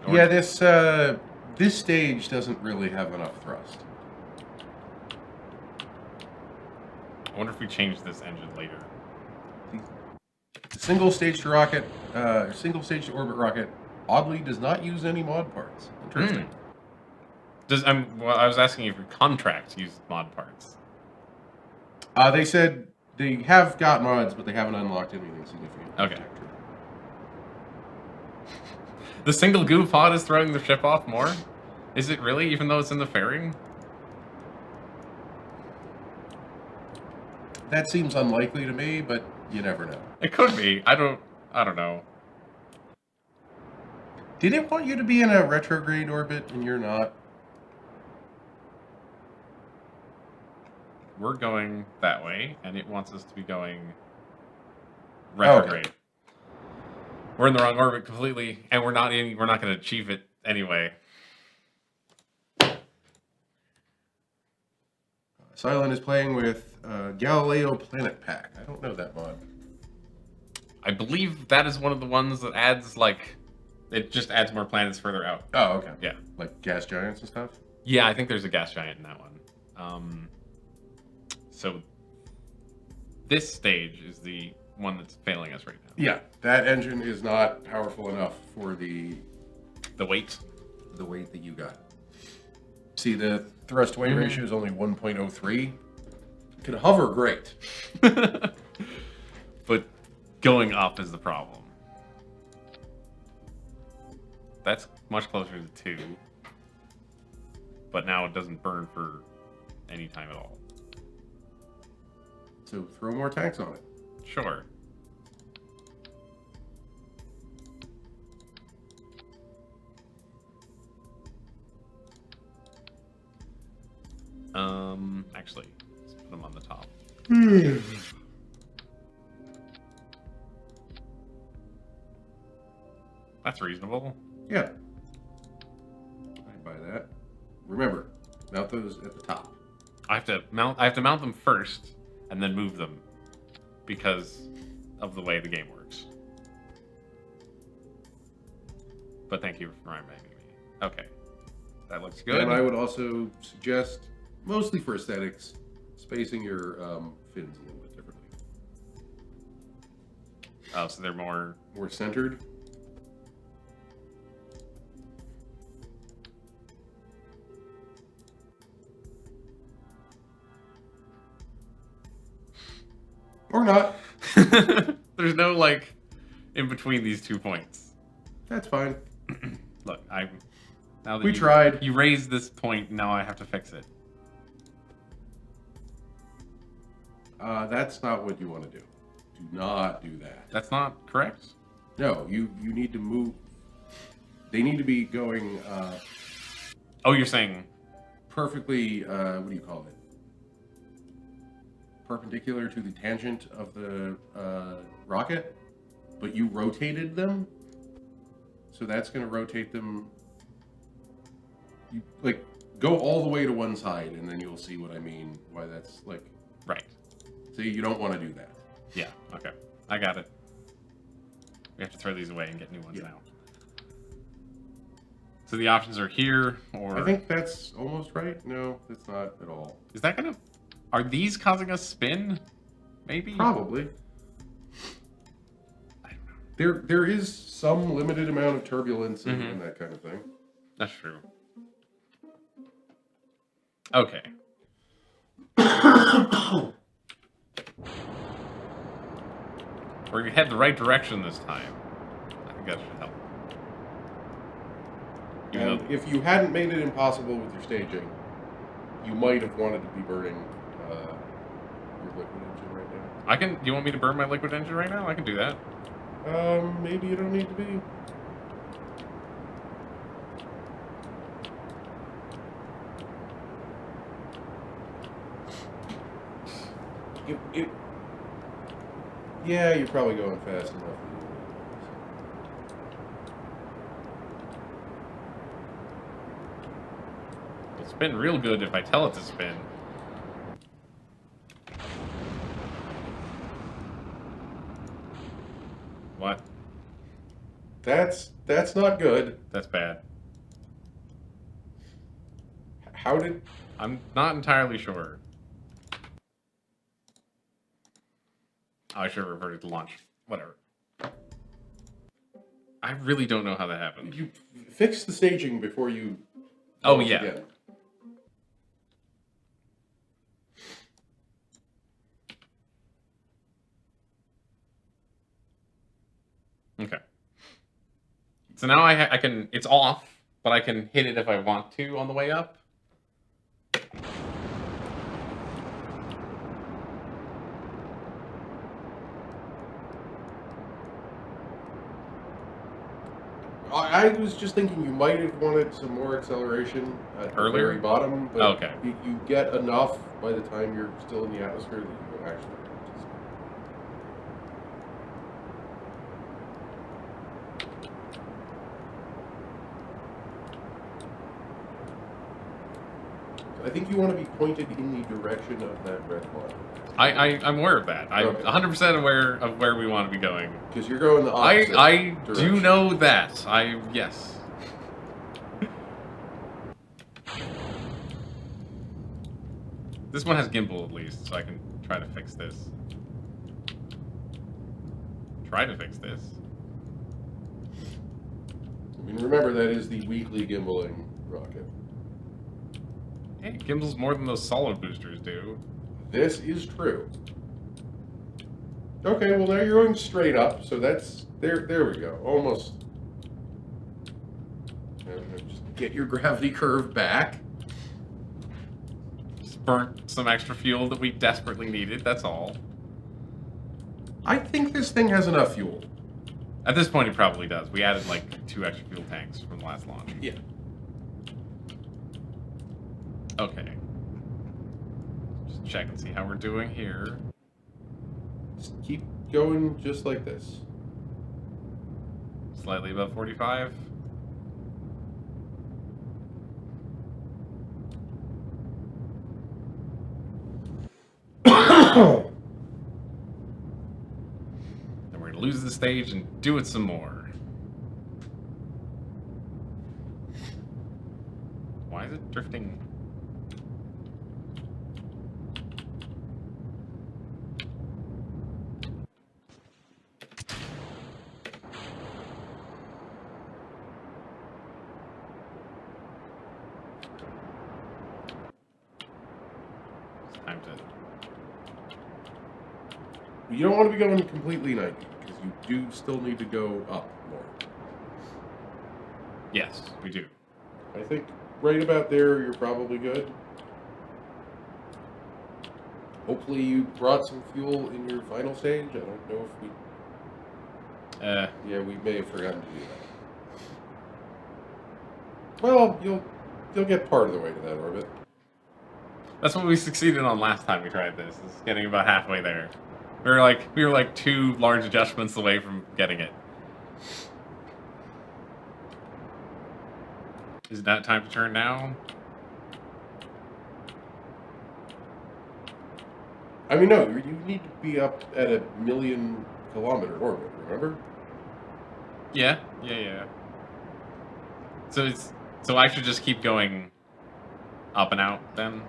Yeah, this stage doesn't really have enough thrust. I wonder if we change this engine later. The single stage to rocket, single stage to orbit rocket, oddly does not use any mod parts. Interesting. Well, I was asking if your contracts use mod parts. They said they have got mods, but they haven't unlocked anything significant. Okay. The single goo pod is throwing the ship off more? Is it really, even though it's in the fairing? That seems unlikely to me, but you never know. It could be. I don't know. Did it want you to be in a retrograde orbit and you're not? We're going that way, and it wants us to be going retrograde. Okay. We're in the wrong orbit completely, and we're not going to achieve it anyway. Silent is playing with Galileo Planet Pack. I don't know that mod. I believe that is one of the ones that adds, like, it just adds more planets further out. Oh, okay. Yeah. Like gas giants and stuff? Yeah, I think there's a gas giant in that one. So this stage is the one that's failing us right now. Yeah, that engine is not powerful enough for the weight. The weight that you got. See, the thrust weight ratio is only 1.03. Could hover great. But going up is the problem. That's much closer to 2. But now it doesn't burn for any time at all. So throw more tanks on it. Sure. Actually, let's put them on the top. That's reasonable. Yeah. I buy that. Remember, mount those at the top. I have to mount them first and then move them because of the way the game works. But thank you for reminding me. Okay. That looks good. And I would also suggest, mostly for aesthetics, spacing your fins a little bit differently. Oh, so they're more... More centered. Or not. There's no, like, in between these 2 points. That's fine. Look, now that We tried. You raised this point, now I have to fix it. That's not what you want to do. Do not do that. That's not correct? No, you need to move. They need to be going Oh, you're saying... perfectly, what do you call it? Perpendicular to the tangent of the rocket, but you rotated them. So that's going to rotate them. You, like, go all the way to one side, and then you'll see what I mean, why that's, like... Right. See, you don't want to do that. Yeah, okay. I got it. We have to throw these away and get new ones now. So the options are here, or... I think that's almost right. No, that's not at all. Is that gonna... Are these causing us spin? Maybe? Probably. I don't know. There is some limited amount of turbulence and that kind of thing. That's true. Okay. We're gonna head the right direction this time. I think that should help. Even And though- if you hadn't made it impossible with your staging, you might have wanted to be burning your liquid engine right now. I can... Do you want me to burn my liquid engine right now? I can do that. Maybe you don't need to be. Yeah, you're probably going fast enough. It'll spin real good if I tell it to spin. What? That's not good. That's bad. How did... I'm not entirely sure. Oh, I should have reverted to launch. Whatever. I really don't know how that happened. You fix the staging before you... Oh, launch yeah. again. Okay. So now I can... It's off, but I can hit it if I want to on the way up. I was just thinking you might have wanted some more acceleration at the Earlier? very bottom, but Okay. you get enough by the time you're still in the atmosphere that you actually... I think you want to be pointed in the direction of that red line. I'm aware of that. I'm Okay. 100% aware of where we want to be going. Because you're going the opposite I do direction. know that. Yes. This one has gimbal at least, so I can try to fix this. Try to fix this. I mean, remember, that is the weekly gimbaling rocket. Hey, it gimbals more than those solid boosters do. This is true. Okay, well now you're going straight up, so that's... There we go. Almost. Just get your gravity curve back. Just burnt some extra fuel that we desperately needed, that's all. I think this thing has enough fuel. At this point, it probably does. We added like 2 extra fuel tanks from the last launch. Yeah. Okay. Just check and see how we're doing here. Just keep going just like this. Slightly above 45. Then we're gonna lose the stage and do it some more. Why is it drifting? time to... You don't want to be going completely 90, because you do still need to go up more. Yes, we do. I think right about there, you're probably good. Hopefully you brought some fuel in your final stage. I don't know if we... Yeah, we may have forgotten to do that. Well, you'll get part of the way to that orbit. That's what we succeeded on last time we tried this. Is getting about halfway there. We were like 2 large adjustments away from getting it. Is it not time to turn now? I mean, no, you need to be up at a 1,000,000-kilometer orbit, remember? Yeah. So I should just keep going up and out then?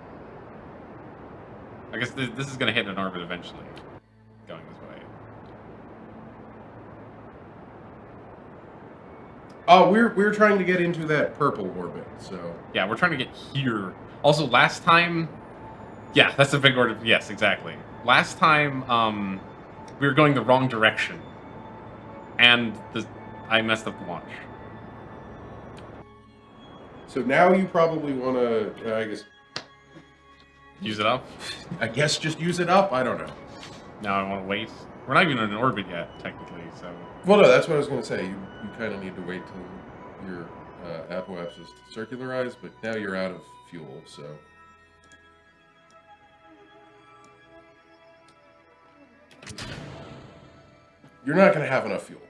I guess this is going to hit an orbit eventually, going this way. Oh, we're trying to get into that purple orbit, so... Yeah, we're trying to get here. Also, last time... Yeah, that's a big order. Yes, exactly. Last time, we were going the wrong direction. And I messed up the launch. So now you probably want to, I guess... Use it up? I guess just use it up? I don't know. Now I want to wait. We're not even in orbit yet, technically, so... Well, no, that's what I was going to say. You kind of need to wait till your apoapsis is circularized, but now you're out of fuel, so... You're not going to have enough fuel.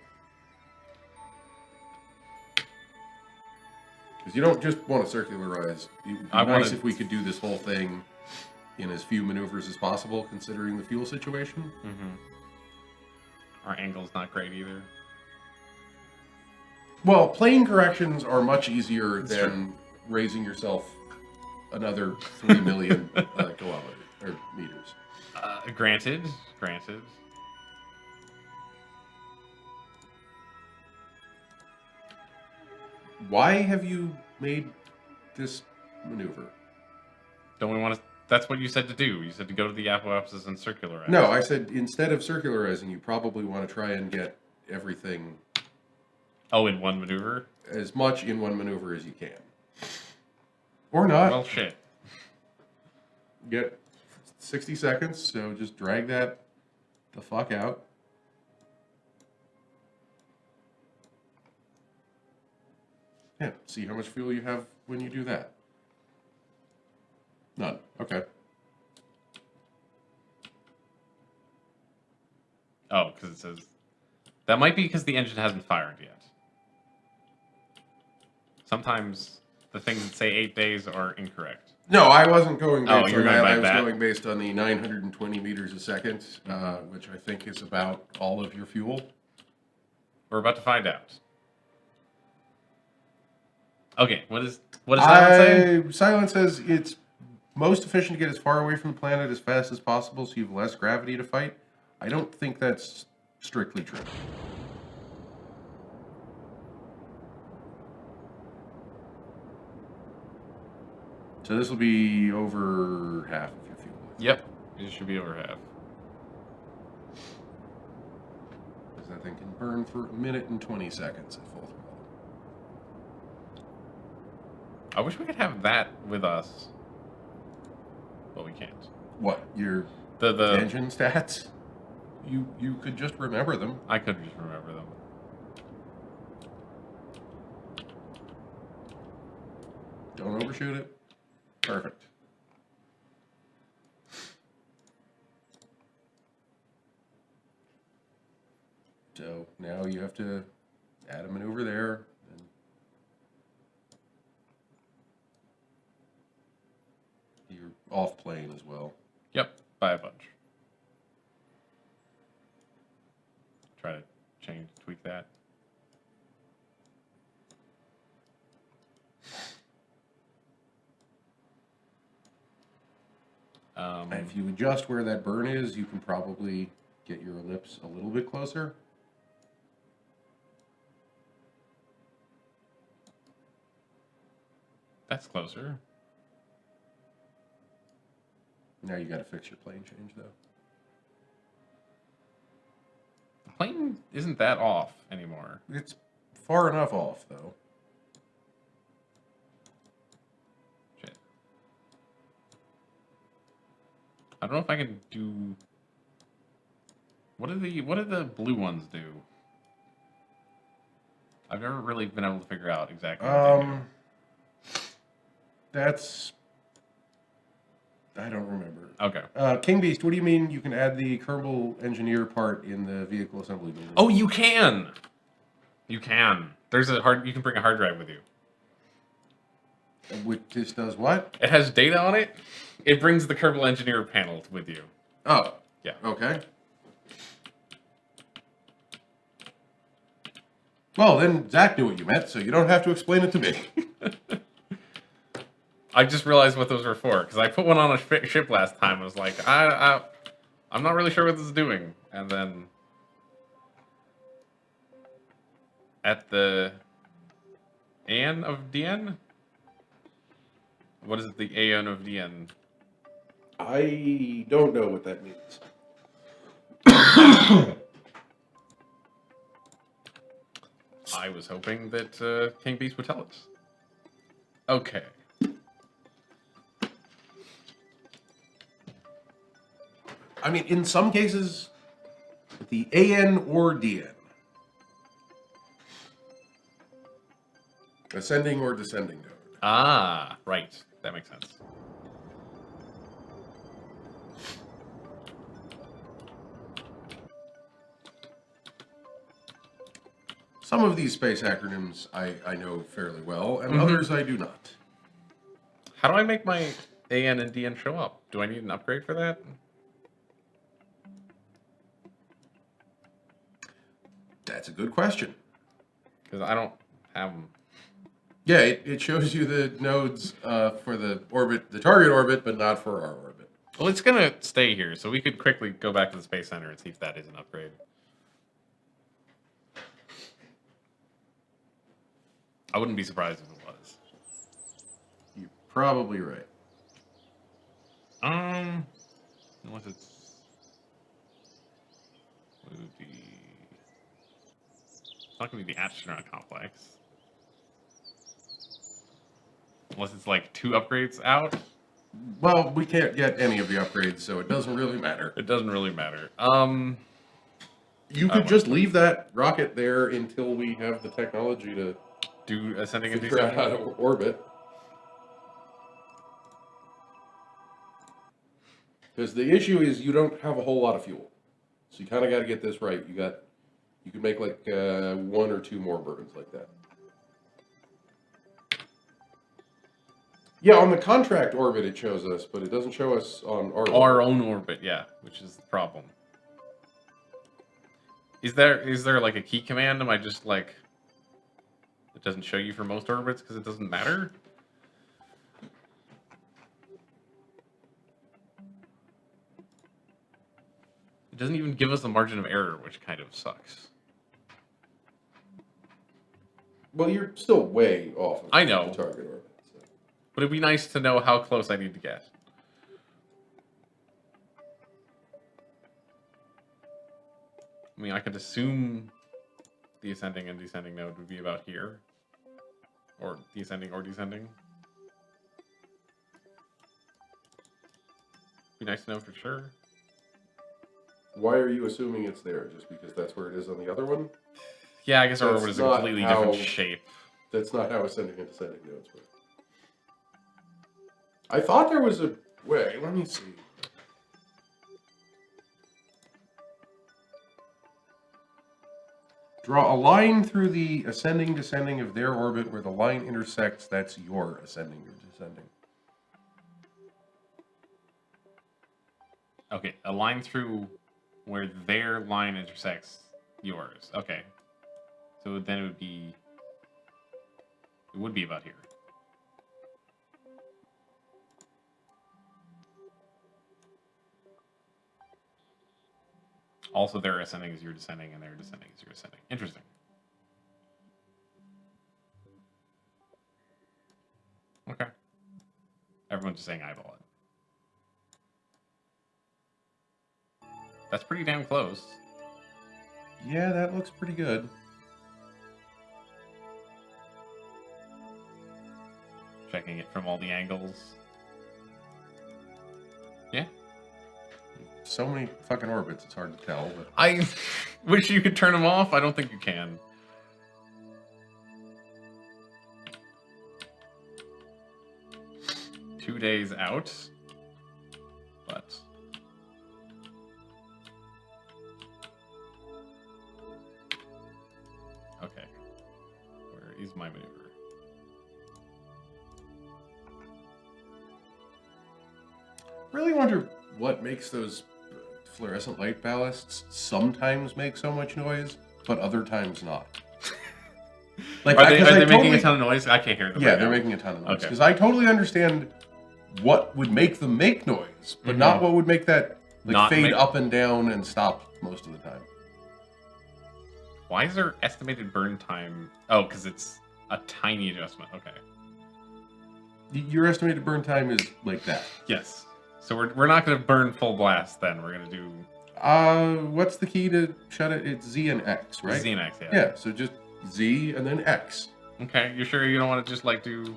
Because you don't just want to circularize. It would be nice if we could do this whole thing in as few maneuvers as possible, considering the fuel situation. Mm-hmm. Our angle's not great either. Well, plane corrections are much easier than raising yourself another 3 million kilometers or meters. Granted. Why have you made this maneuver? Don't we want to... That's what you said to do. You said to go to the apoapsis and circularize. No, I said instead of circularizing, you probably want to try and get everything... Oh, in one maneuver? As much in one maneuver as you can. Or not. Well, shit. Get 60 seconds, so just drag that the fuck out. Yeah, see how much fuel you have when you do that. None. Okay. Oh, because it says... That might be because the engine hasn't fired yet. Sometimes the things that say 8 days are incorrect. No, I wasn't going based you're on going that. by I was that? going based on the 920 meters a second, which I think is about all of your fuel. We're about to find out. Okay, what does Silent say? Silent says it's most efficient to get as far away from the planet as fast as possible so you have less gravity to fight. I don't think that's strictly true. So this will be over half of your fuel. Yep, it should be over half. Because that thing can burn for 1 minute and 20 seconds at full throttle. I wish we could have that with us, but we can't. What? Your The engine stats? You could just remember them. I could just remember them. Don't overshoot it. Perfect. So now you have to add a maneuver there. And you're off plane as well. Yep, by a bunch. Try to tweak that. And if you adjust where that burn is, you can probably get your ellipse a little bit closer. That's closer. Now you got to fix your plane change, though. The plane isn't that off anymore. It's far enough off, though. Shit. I don't know if I can do. What do the blue ones do? I've never really been able to figure out exactly what they do. That's... I don't remember. Okay. King Beast, what do you mean you can add the Kerbal engineer part in the vehicle assembly building? Oh, you can! You can. There's a hard... You can bring a hard drive with you. Which this does what? It has data on it. It brings the Kerbal engineer panel with you. Oh. Yeah. Okay. Well, then Zach knew what you meant, so you don't have to explain it to me. I just realized what those were for, because I put one on a ship last time and was like, I'm not really sure what this is doing. And then at the AN of DN? What is it, the AN of DN? I don't know what that means. I was hoping that King Beast would tell us. Okay. I mean, in some cases, the AN or DN. Ascending or descending node. Ah, right. That makes sense. Some of these space acronyms I know fairly well, and others I do not. How do I make my AN and DN show up? Do I need an upgrade for that? That's a good question. Because I don't have them. Yeah, it shows you the nodes for the orbit, the target orbit, but not for our orbit. Well, it's going to stay here, so we could quickly go back to the Space Center and see if that is an upgrade. I wouldn't be surprised if it was. You're probably right. Unless it's... What would be... It's not going to be the astronaut complex. Unless it's like 2 upgrades out. Well, we can't get any of the upgrades, so it doesn't really matter. It doesn't really matter. You could just leave that rocket there until we have the technology to do ascending and figure out how descending. to orbit. Because the issue is you don't have a whole lot of fuel, so you kind of got to get this right. You can make like 1 or 2 more burns like that. Yeah, on the contract orbit it shows us, but it doesn't show us on our own orbit, yeah, which is the problem. Is there like a key command? Am I just like it doesn't show you for most orbits because it doesn't matter? It doesn't even give us a margin of error, which kind of sucks. Well, you're still way off of I know. the target orbit. So. But it'd be nice to know how close I need to get. I mean, I could assume the ascending and descending node would be about here. Or the ascending or descending. Be nice to know for sure. Why are you assuming it's there? Just because that's where it is on the other one? Yeah, I guess our That's orbit is a not completely how- different shape. That's not how ascending and descending nodes work. I thought there was a way. Let me see. Draw a line through the ascending, descending of their orbit where the line intersects. That's your ascending or descending. Okay, a line through where their line intersects yours. Okay. So then it would be about here. Also, their ascending is your descending, and their descending is your ascending. Interesting. Okay. Everyone's just saying eyeball it. That's pretty damn close. Yeah, that looks pretty good. Checking it from all the angles. Yeah. So many fucking orbits, it's hard to tell. But I wish you could turn them off. I don't think you can. Two days out. But... Okay. Where is my maneuver? really wonder what makes those fluorescent light ballasts sometimes make so much noise, but other times not. Like, are they making a ton of noise? I can't hear them. Yeah, right they're now. making a ton of noise. Okay. Because I totally understand what would make them make noise, but not what would make that fade up and down and stop most of the time. Why is there estimated burn time? Oh, because it's a tiny adjustment. Okay. Your estimated burn time is like that. Yes. So we're not going to burn full blast then. We're going to do... What's the key to shut it? It's Z and X, right? Z and X, yeah. Yeah, so just Z and then X. Okay, you sure you don't want to just like do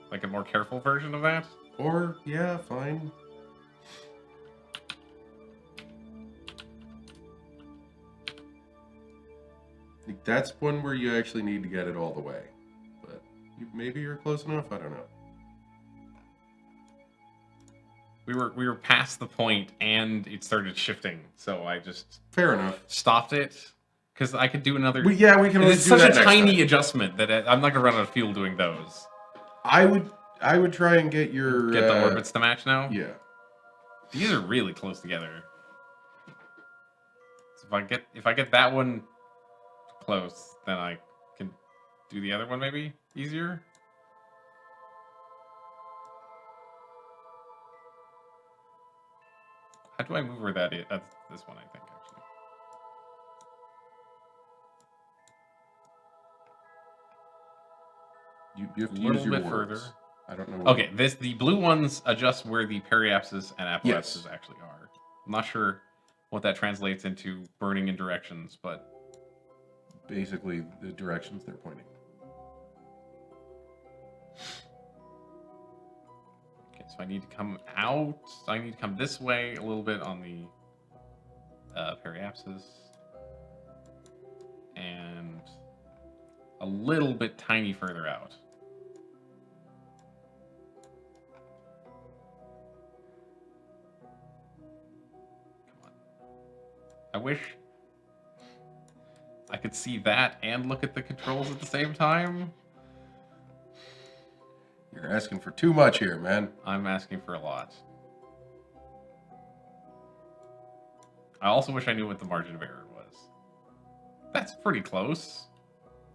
like a more careful version of that? Or, yeah, fine. Like, that's one where you actually need to get it all the way. But maybe you're close enough? I don't know. We were past the point and it started shifting, so I just Fair enough. stopped it because I could do another. We can always It's do such that a next tiny time. adjustment that I'm not gonna run out of fuel doing those. I would try and get your Get the orbits to match now. Yeah. These are really close together. So if I get that one close, then I can do the other one maybe easier. How do I move where that is? That's this one, I think, actually. You have to A little use your bit words. further. I don't know. Okay, the blue ones adjust where the periapses and apoapses actually are. I'm not sure what that translates into burning in directions, but Basically, the directions they're pointing. okay. So I need to come out. I need to come this way a little bit on the periapses, and a little bit tiny further out. I wish I could see that and look at the controls at the same time. You're asking for too much here, man. I'm asking for a lot. I also wish I knew what the margin of error was. That's pretty close.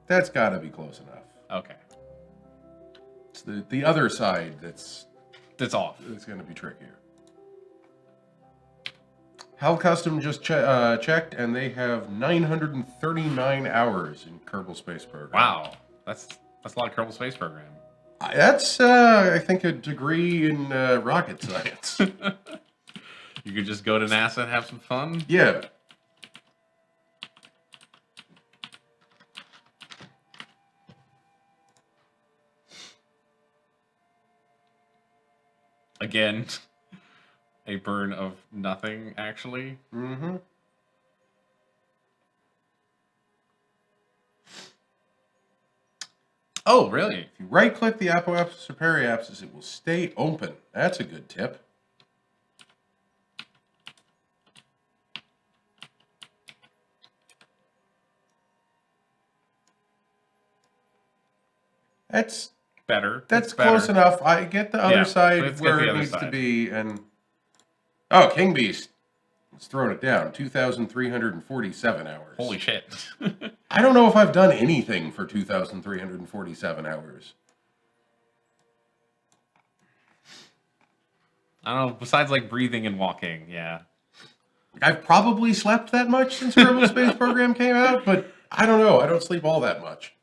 That's got to be close enough. Okay. It's the other side that's off. going to be trickier. Hal Custom just checked, and they have 939 hours in Kerbal Space Program. Wow. That's a lot of Kerbal Space Program. That's, I think, a degree in rocket science. You could just go to NASA and have some fun? Yeah. Again, a burn of nothing, actually. Mm-hmm. Oh, really? If you right-click the apoapsis or periapsis, it will stay open. That's a good tip. That's Better. That's It's better. close enough. I get the other Yeah, side let's get where the it other needs to side. be, and King Beast, it's throwing it down. 2,347 hours. Holy shit. I don't know if I've done anything for 2,347 hours. I don't know, besides like breathing and walking, yeah. I've probably slept that much since Kerbal Space Program came out, but I don't know. I don't sleep all that much.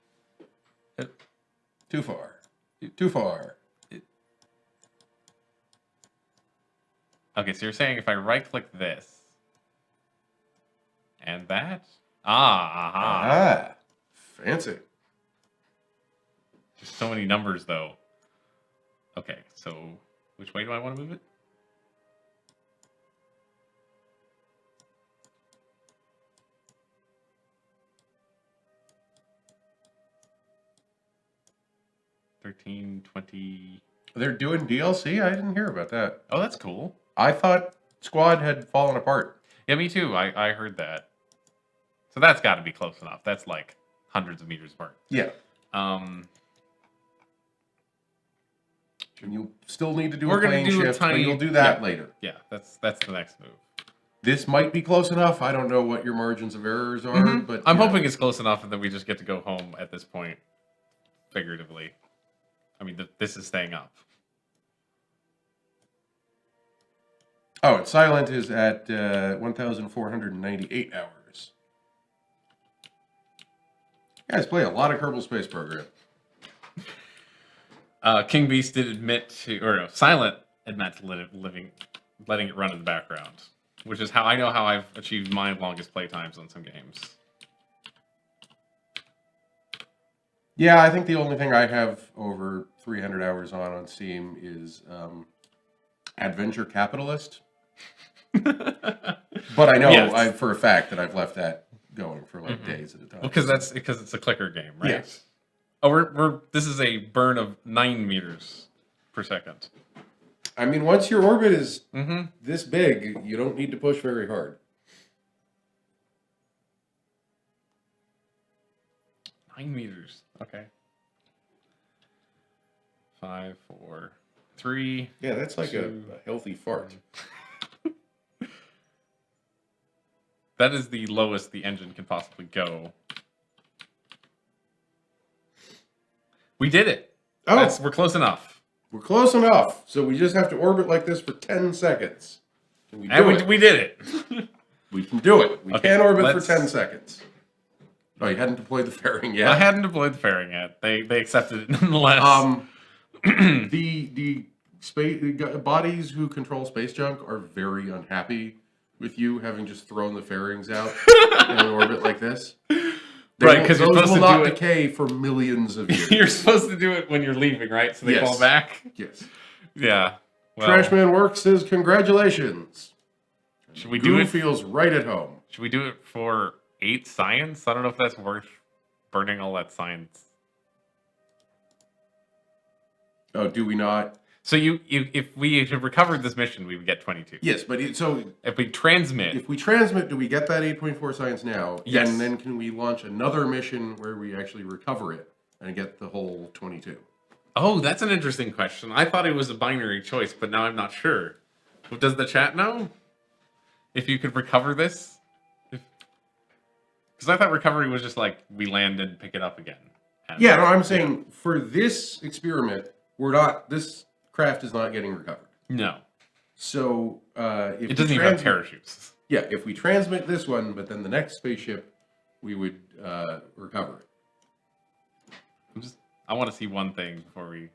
Too far. Too far. Okay, so you're saying if I right-click this, And that. Aha. Ah, fancy. Just so many numbers, though. Okay, so which way do I want to move it? $13, $20. They're doing DLC? I didn't hear about that. Oh, that's cool. I thought Squad had fallen apart. Yeah, me too. I heard that. So that's got to be close enough. That's like hundreds of meters apart. Yeah. Um, And you'll still need to do We're a gonna plane do a shift, but tiny- you'll do that yeah. later. yeah, that's the next move. This might be close enough. I don't know what your margins of errors are, but I'm you know. hoping it's close enough, and then we just get to go home at this point, figuratively. I mean, this is staying up. Oh, and Silent is at 1,498 hours. You guys play a lot of Kerbal Space Program. King Beast did admit to, or no, Silent admit to letting it run in the background, which is how I know how I've achieved my longest playtimes on some games. Yeah, I think the only thing I have over 300 hours on Steam is Adventure Capitalist. But I know Yes. for a fact that I've left that going for like days at a time. Because it's a clicker game, right? Yes. Oh, this is a burn of 9 meters per second. I mean, once your orbit is Mm-hmm. this big, you don't need to push very hard. 9 meters. Okay. 5, 4, 3. Yeah, that's like a Two. healthy fart. That is the lowest the engine can possibly go. We did it. Oh, We're close enough. we're close enough. So we just have to orbit like this for 10 seconds. Can we do And it? we did it. We can do it. We Okay, can orbit let's- for 10 seconds. Oh, you hadn't deployed the fairing yet? I hadn't deployed the fairing yet. They accepted it nonetheless. The bodies who control space junk are very unhappy with you having just thrown the fairings out in an orbit like this. Right, because you're those supposed will to not do it. decay for millions of years. You're supposed to do it when you're leaving, right? So they Yes. fall back. Yes. Yeah. Well, Trashman Works says congratulations. should we Goo do it? feels right at home. Should we do it for 8 science? I don't know if that's worth burning all that science. Oh, do we not? So if we had recovered this mission, we would get 22. Yes, but so If we transmit, if we transmit, do we get that 8.4 science now? Yes. And then can we launch another mission where we actually recover it and get the whole 22? oh, that's an interesting question. I thought it was a binary choice, but now I'm not sure. Does the chat know if you could recover this? Because I thought recovery was just like we land and pick it up again. And- Yeah, no, I'm saying for this experiment, this craft is not getting recovered. No, So if it doesn't we even have parachutes. Yeah, if we transmit this one, but then the next spaceship, we would recover it. I want to see one thing before we.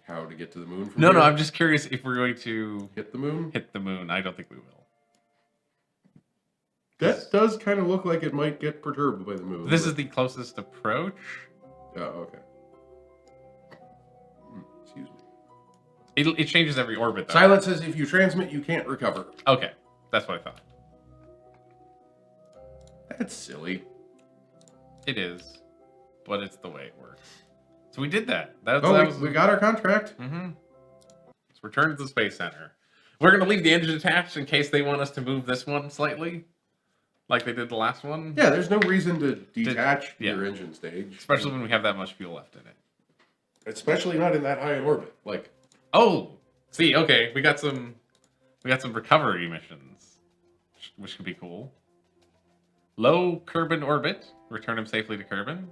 How to get to the moon from No, here? I'm just curious if we're going to Hit the moon? hit the moon. I don't think we will. That does kind of look like it might get perturbed by the moon. This but- is the closest approach. Oh, okay. Excuse me. It changes every orbit, though. Silent says if you transmit, you can't recover. Okay, that's what I thought. That's silly. It is, but it's the way it works. So we did that. That Oh, was we got our contract. Mm-hmm. Let's return to the Space Center. We're going to leave the engine attached in case they want us to move this one slightly, like they did the last one. Yeah, there's no reason to detach yeah. your engine stage. Especially when we have that much fuel left in it. Especially not in that high in orbit. Like, Oh, see, okay, we got some recovery missions, which could be cool. Low Kerbin orbit, return him safely to Kerbin.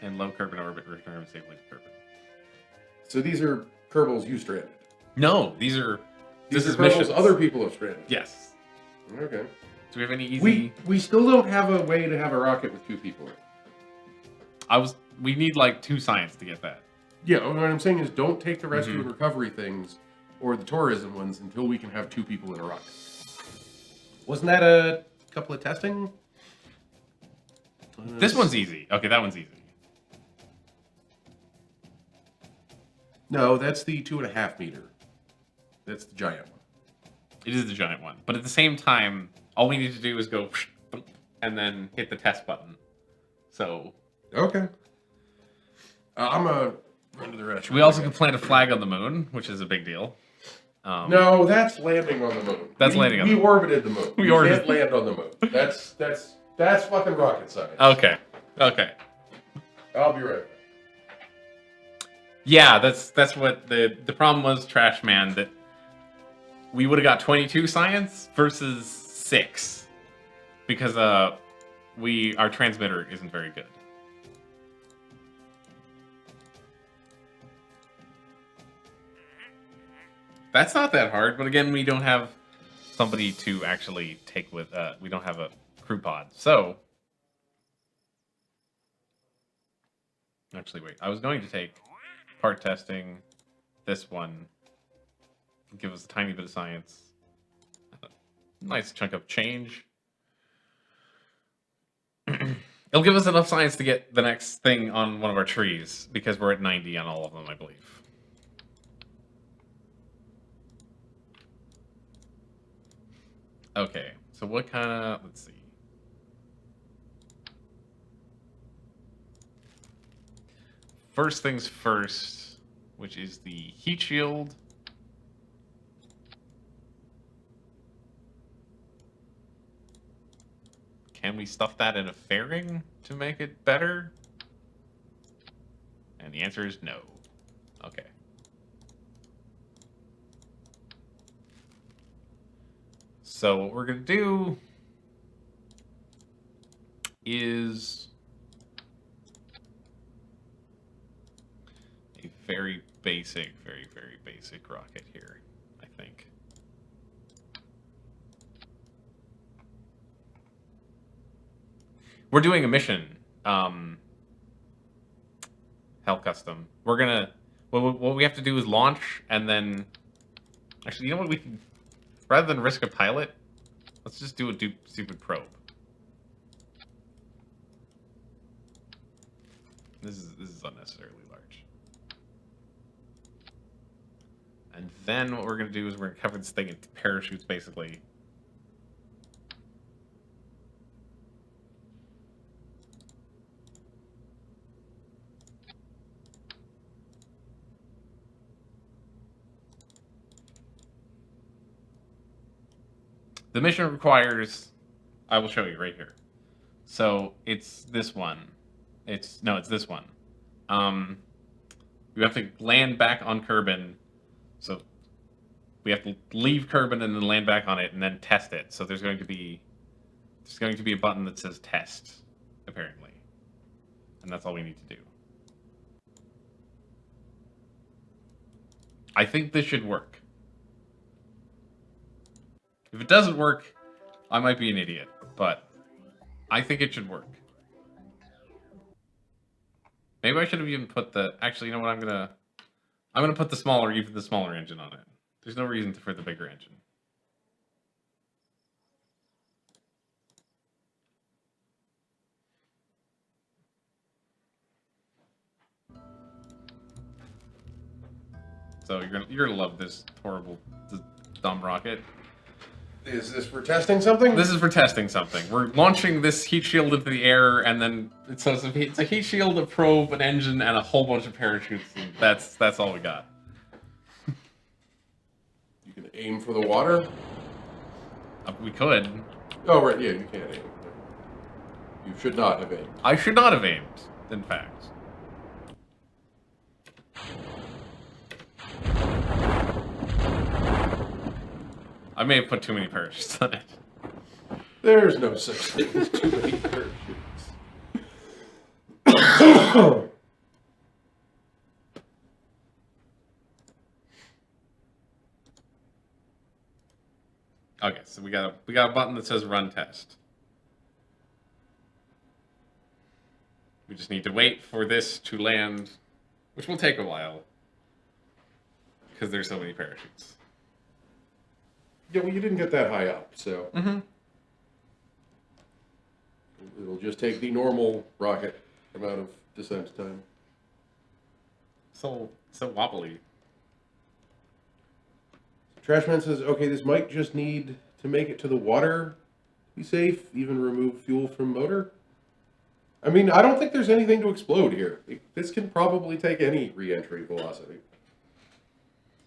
And low Kerbin orbit, return him safely to Kerbin. so these are Kerbals you stranded. No, this These is are Kerbals missions. other people have stranded. Yes. Okay. Do we have any easy? We still don't have a way to have a rocket with 2 people in it. We need like 2 science to get that. Yeah, what I'm saying is don't take the rescue and recovery things or the tourism ones until we can have 2 people in a rocket. Wasn't that a couple of testing? This one's easy. Okay, that one's easy. No, that's the 2.5 meter. That's the giant one. It is the giant one. But at the same time, all we need to do is go and then hit the test button. So... Okay. I'm going to run to the restroom. We also can plant a flag on the moon, which is a big deal. No, that's landing on the moon. That's landing on the moon. We orbited the moon. We can't land on the moon. That's fucking rocket science. Okay. I'll be right back. Yeah, that's what the problem was, Trash Man, that we would have got 22 science versus 6 because our transmitter isn't very good. That's not that hard, but again, we don't have somebody to actually take with. We don't have a crew pod, so actually, wait. I was going to take part testing, this one, give us a tiny bit of science, nice chunk of change. It'll give us enough science to get the next thing on one of our trees because we're at 90 on all of them, I believe. Okay, so what kind of, let's see. First things first, which is the heat shield. Can we stuff that in a fairing to make it better? And the answer is no. Okay. So what we're going to do is a very basic, very basic rocket here, I think. We're doing a mission, Hell Custom. We're going to, what we have to do is launch and then, actually, you know what we can, rather than risk a pilot, let's just do a stupid probe. This is unnecessarily large. And then what we're going to do is we're going to cover this thing in parachutes, basically. The mission requires, I will show you right here. So it's this one. It's this one. We have to land back on Kerbin. So we have to leave Kerbin and then land back on it and then test it. So there's going to be a button that says test, apparently. And that's all we need to do. I think this should work. If it doesn't work, I might be an idiot, but I think it should work. Maybe I should have even put the, actually, you know what, I'm gonna put the smaller engine on it. There's no reason for the bigger engine. So you're gonna love this horrible, dumb rocket. Is this for testing something? This is for testing something. We're launching this heat shield into the air, and then it's a heat shield, a probe, an engine, and a whole bunch of parachutes. And that's all we got. You can aim for the water? We could. Oh, right, yeah, you can't aim. You should not have aimed. I should not have aimed, in fact. I may have put too many parachutes on it. There's no such thing as too many parachutes. Okay, so we got a button that says run test. We just need to wait for this to land, which will take a while. because there's so many parachutes. Yeah, well, you didn't get that high up, so Mm-hmm. it'll just take the normal rocket amount of descent time. So wobbly. Trashman says, okay, this might just need to make it to the water to be safe, even remove fuel from motor. I mean, I don't think there's anything to explode here. This can probably take any re-entry velocity.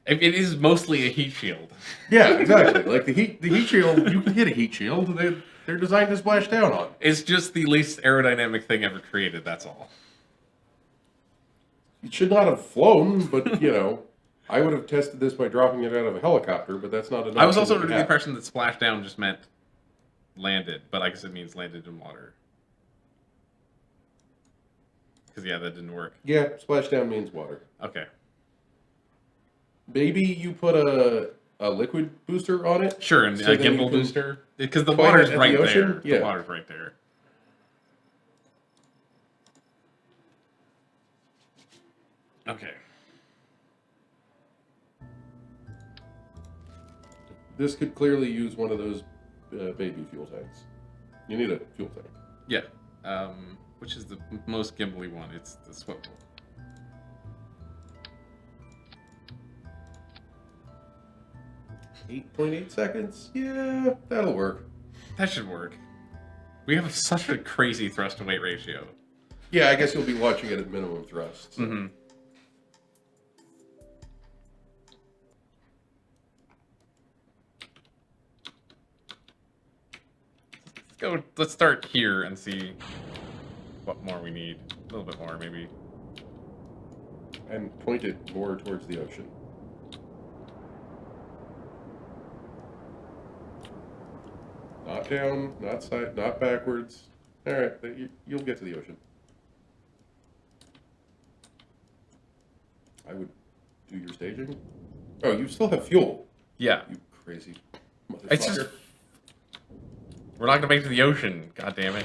It is mostly a heat shield. Yeah, exactly. Like the heat shield, you can hit a heat shield. They're designed to splash down on. It's just the least aerodynamic thing ever created, that's all. It should not have flown, but, you know, I would have tested this by dropping it out of a helicopter, but that's not enough. I was also under the impression that splash down just meant landed, but I guess it means landed in water. Because, yeah, that didn't work. Yeah, splashdown means water. Okay. Maybe you put a liquid booster on it. Sure, and So a then you gimbal can booster. Because the point water's it at right the ocean? there. Yeah. The water's right there. Okay. This could clearly use one of those baby fuel tanks. You need a fuel tank. Yeah. Which is the most gimbally one? It's the swivel. 8.8 seconds? Yeah, that'll work. That should work. We have such a crazy thrust to weight ratio. Yeah, I guess you'll be watching it at minimum thrust. So. Mm-hmm. Let's start here and see what more we need. A little bit more, maybe. And point it more towards the ocean. Not down, not side, not backwards. All right, you'll get to the ocean. I would do your staging. Oh, you still have fuel. Yeah. You crazy motherfucker. It's just... We're not going to make it to the ocean, god damn it.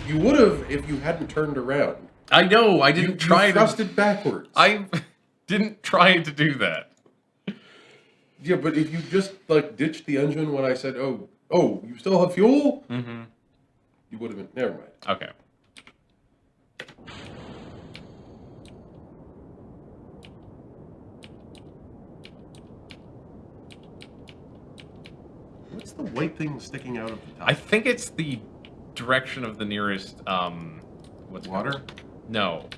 You would have if you hadn't turned around. I know, I didn't try you to... thrusted backwards. I didn't try to do that. Yeah, but if you just, like, ditched the engine when I said, oh, you still have fuel? Mm-hmm. You would have been... Never mind. Okay. What's the white thing sticking out of the top? I think it's the direction of the nearest, what's it Water? called? No.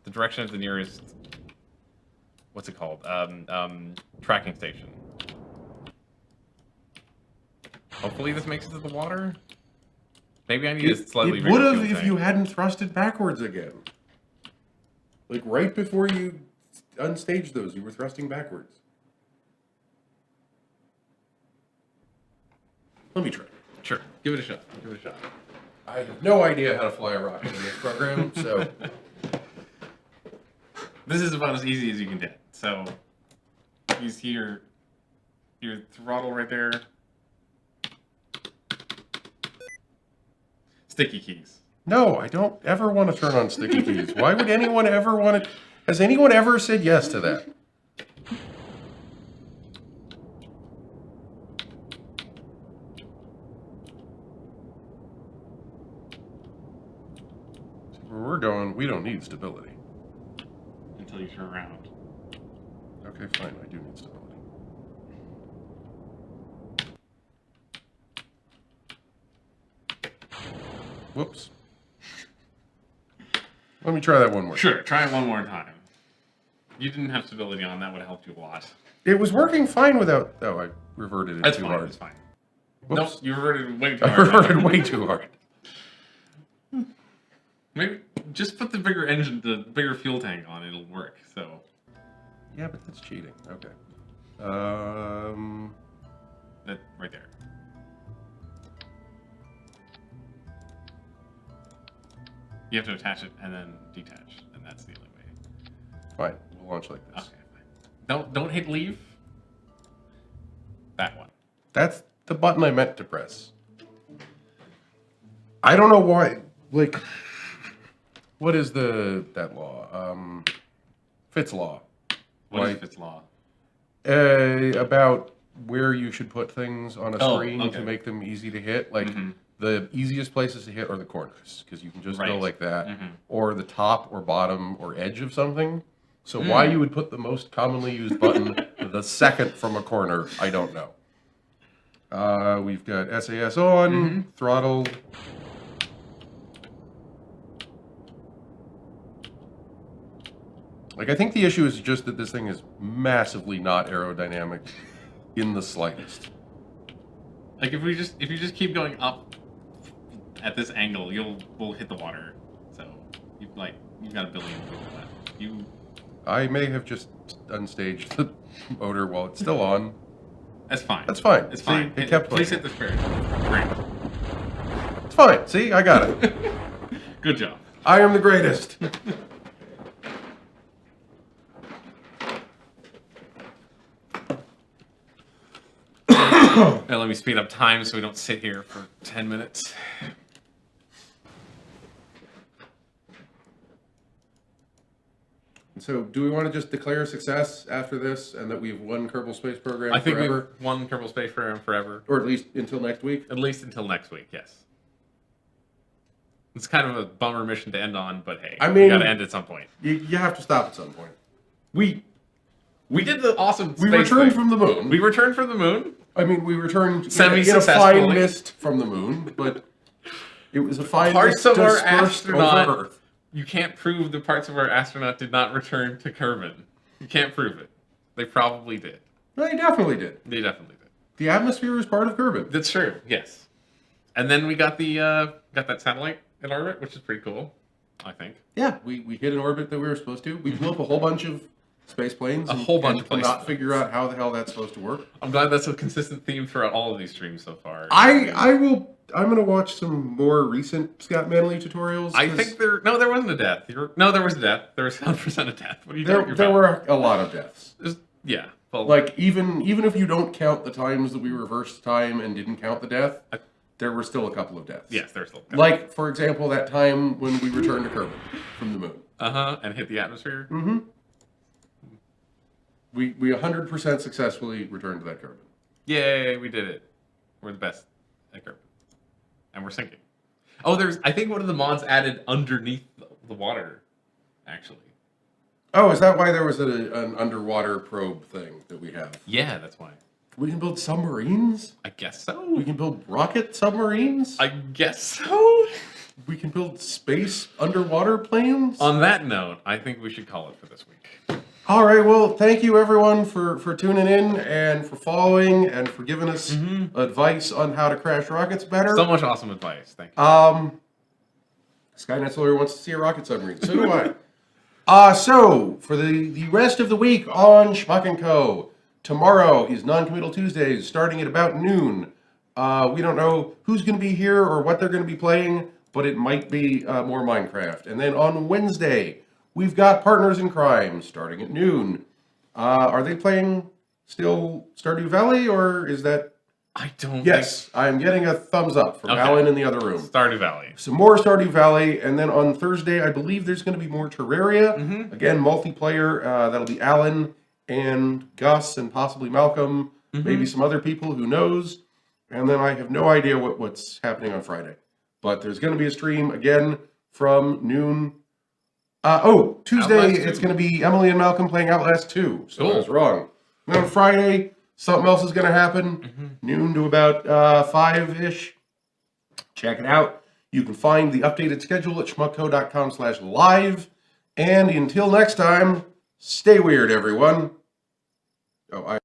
The direction of the nearest, what's it called? Tracking station. Hopefully this makes it to the water? Maybe I need a slightly It bigger would have fuel if tank. you hadn't thrusted backwards again. Like, right before you unstaged those, you were thrusting backwards. Let me try. Sure. Give it a shot. Give it a shot. I have no idea how to fly a rocket in this program, so... This is about as easy as you can get. So, you see your throttle right there. Sticky keys. No, I don't ever want to turn on sticky keys. Why would anyone ever want to... Has anyone ever said yes to that? Where we're going, we don't need stability. Until you turn around. Okay, fine, I do need stability. Whoops. Let me try that one more. Sure, try it one more time. You didn't have stability on, that would have helped you a lot. It was working fine without... Oh, I reverted it That's too fine, hard. that's fine. Whoops. Nope, you reverted way too I hard. reverted way too hard. Maybe just put the bigger engine, the bigger fuel tank on, it'll work, so. Yeah, but that's cheating. Okay. That right there. You have to attach it and then detach, and that's the only way. Fine. We'll launch like this. Okay, fine. Don't hit leave. That one. That's the button I meant to press. I don't know why. Like, what is that law? Fitz law. What is Fitz Law? About where you should put things on a screen okay. to make them easy to hit. Like the easiest places to hit are the corners because you can just go like that, or the top or bottom or edge of something. So why you would put the most commonly used button the second from a corner, I don't know. We've got SAS on, throttle. Like, I think the issue is just that this thing is massively not aerodynamic in the slightest. Like if you just keep going up at this angle, we'll hit the water. So you've got a billion people left. I may have just unstaged the motor while it's still on. That's fine. That's fine. It's fine. It kept Please playing. hit the spirit. Great. It's fine. See, I got it. Good job. I am the greatest. Now let me speed up time so we don't sit here for 10 minutes. So, do we want to just declare success after this and that we've won Kerbal Space Program I think forever? we've won Kerbal Space Program forever. Or at least until next week? At least until next week, yes. It's kind of a bummer mission to end on, but hey, I we mean, gotta end at some point. You have to stop at some point. We did the awesome We space returned thing. from the moon. We returned from the moon. I mean, we returned in a Semi-successfully. fine mist from the moon, but it was a fine Parts mist of our dispersed astronaut. over Earth. You can't prove the parts of our astronaut did not return to Kerbin. You can't prove it. They probably did. They definitely did. They definitely did. The atmosphere is part of Kerbin. That's true. Yes. And then we got that satellite in orbit, which is pretty cool. I think. Yeah, we hit an orbit that we were supposed to. We blew up a whole bunch of space planes. A whole bunch of could not planes. figure out how the hell that's supposed to work. I'm glad that's a consistent theme throughout all of these streams so far. I'm gonna watch some more recent Scott Manley tutorials. I think there wasn't a death. No, there was a death. There was 100% a death. What are you talking about? There were a lot of deaths. Yeah. Well, Like even if you don't count the times that we reversed time and didn't count the death, there were still a couple of deaths. yes, there's still. Like, for example, that time when we returned to Kerbin from the moon. And hit the atmosphere. Mm-hmm. We 100% successfully returned to that Kerbin. Yay, we did it. We're the best at Kerbin. And we're sinking. Oh, I think one of the mods added underneath the water, actually. Oh, is that why there was an underwater probe thing that we have? Yeah, that's why. We can build submarines? I guess so. We can build rocket submarines? I guess so. We can build space underwater planes? On that note, I think we should call it for this week. All right, well, thank you everyone for tuning in and for following and for giving us advice on how to crash rockets better. So much awesome advice. Thank you. Skynet's lawyer wants to see a rocket submarine. So do I. So, for the rest of the week on Schmuckco, tomorrow is Non-Committal Tuesdays, starting at about noon. We don't know who's going to be here or what they're going to be playing, but it might be more Minecraft. And then on Wednesday, we've got Partners in Crime, starting at noon. Are they playing still Stardew Valley, or is that... I don't Yes, I'm getting a thumbs up from Alan in the other room. Stardew Valley. Some more Stardew Valley, and then on Thursday, I believe there's going to be more Terraria. Again, multiplayer. That'll be Alan and Gus and possibly Malcolm, maybe some other people, who knows. And then I have no idea what's happening on Friday. But there's going to be a stream, again, from noon. Tuesday, Outlast 2. it's going to be Emily and Malcolm playing Outlast 2. So I was wrong. And on Friday, something else is going to happen, noon to about 5-ish. Check it out. You can find the updated schedule at schmuckco.com/live. And until next time, stay weird, everyone. Oh,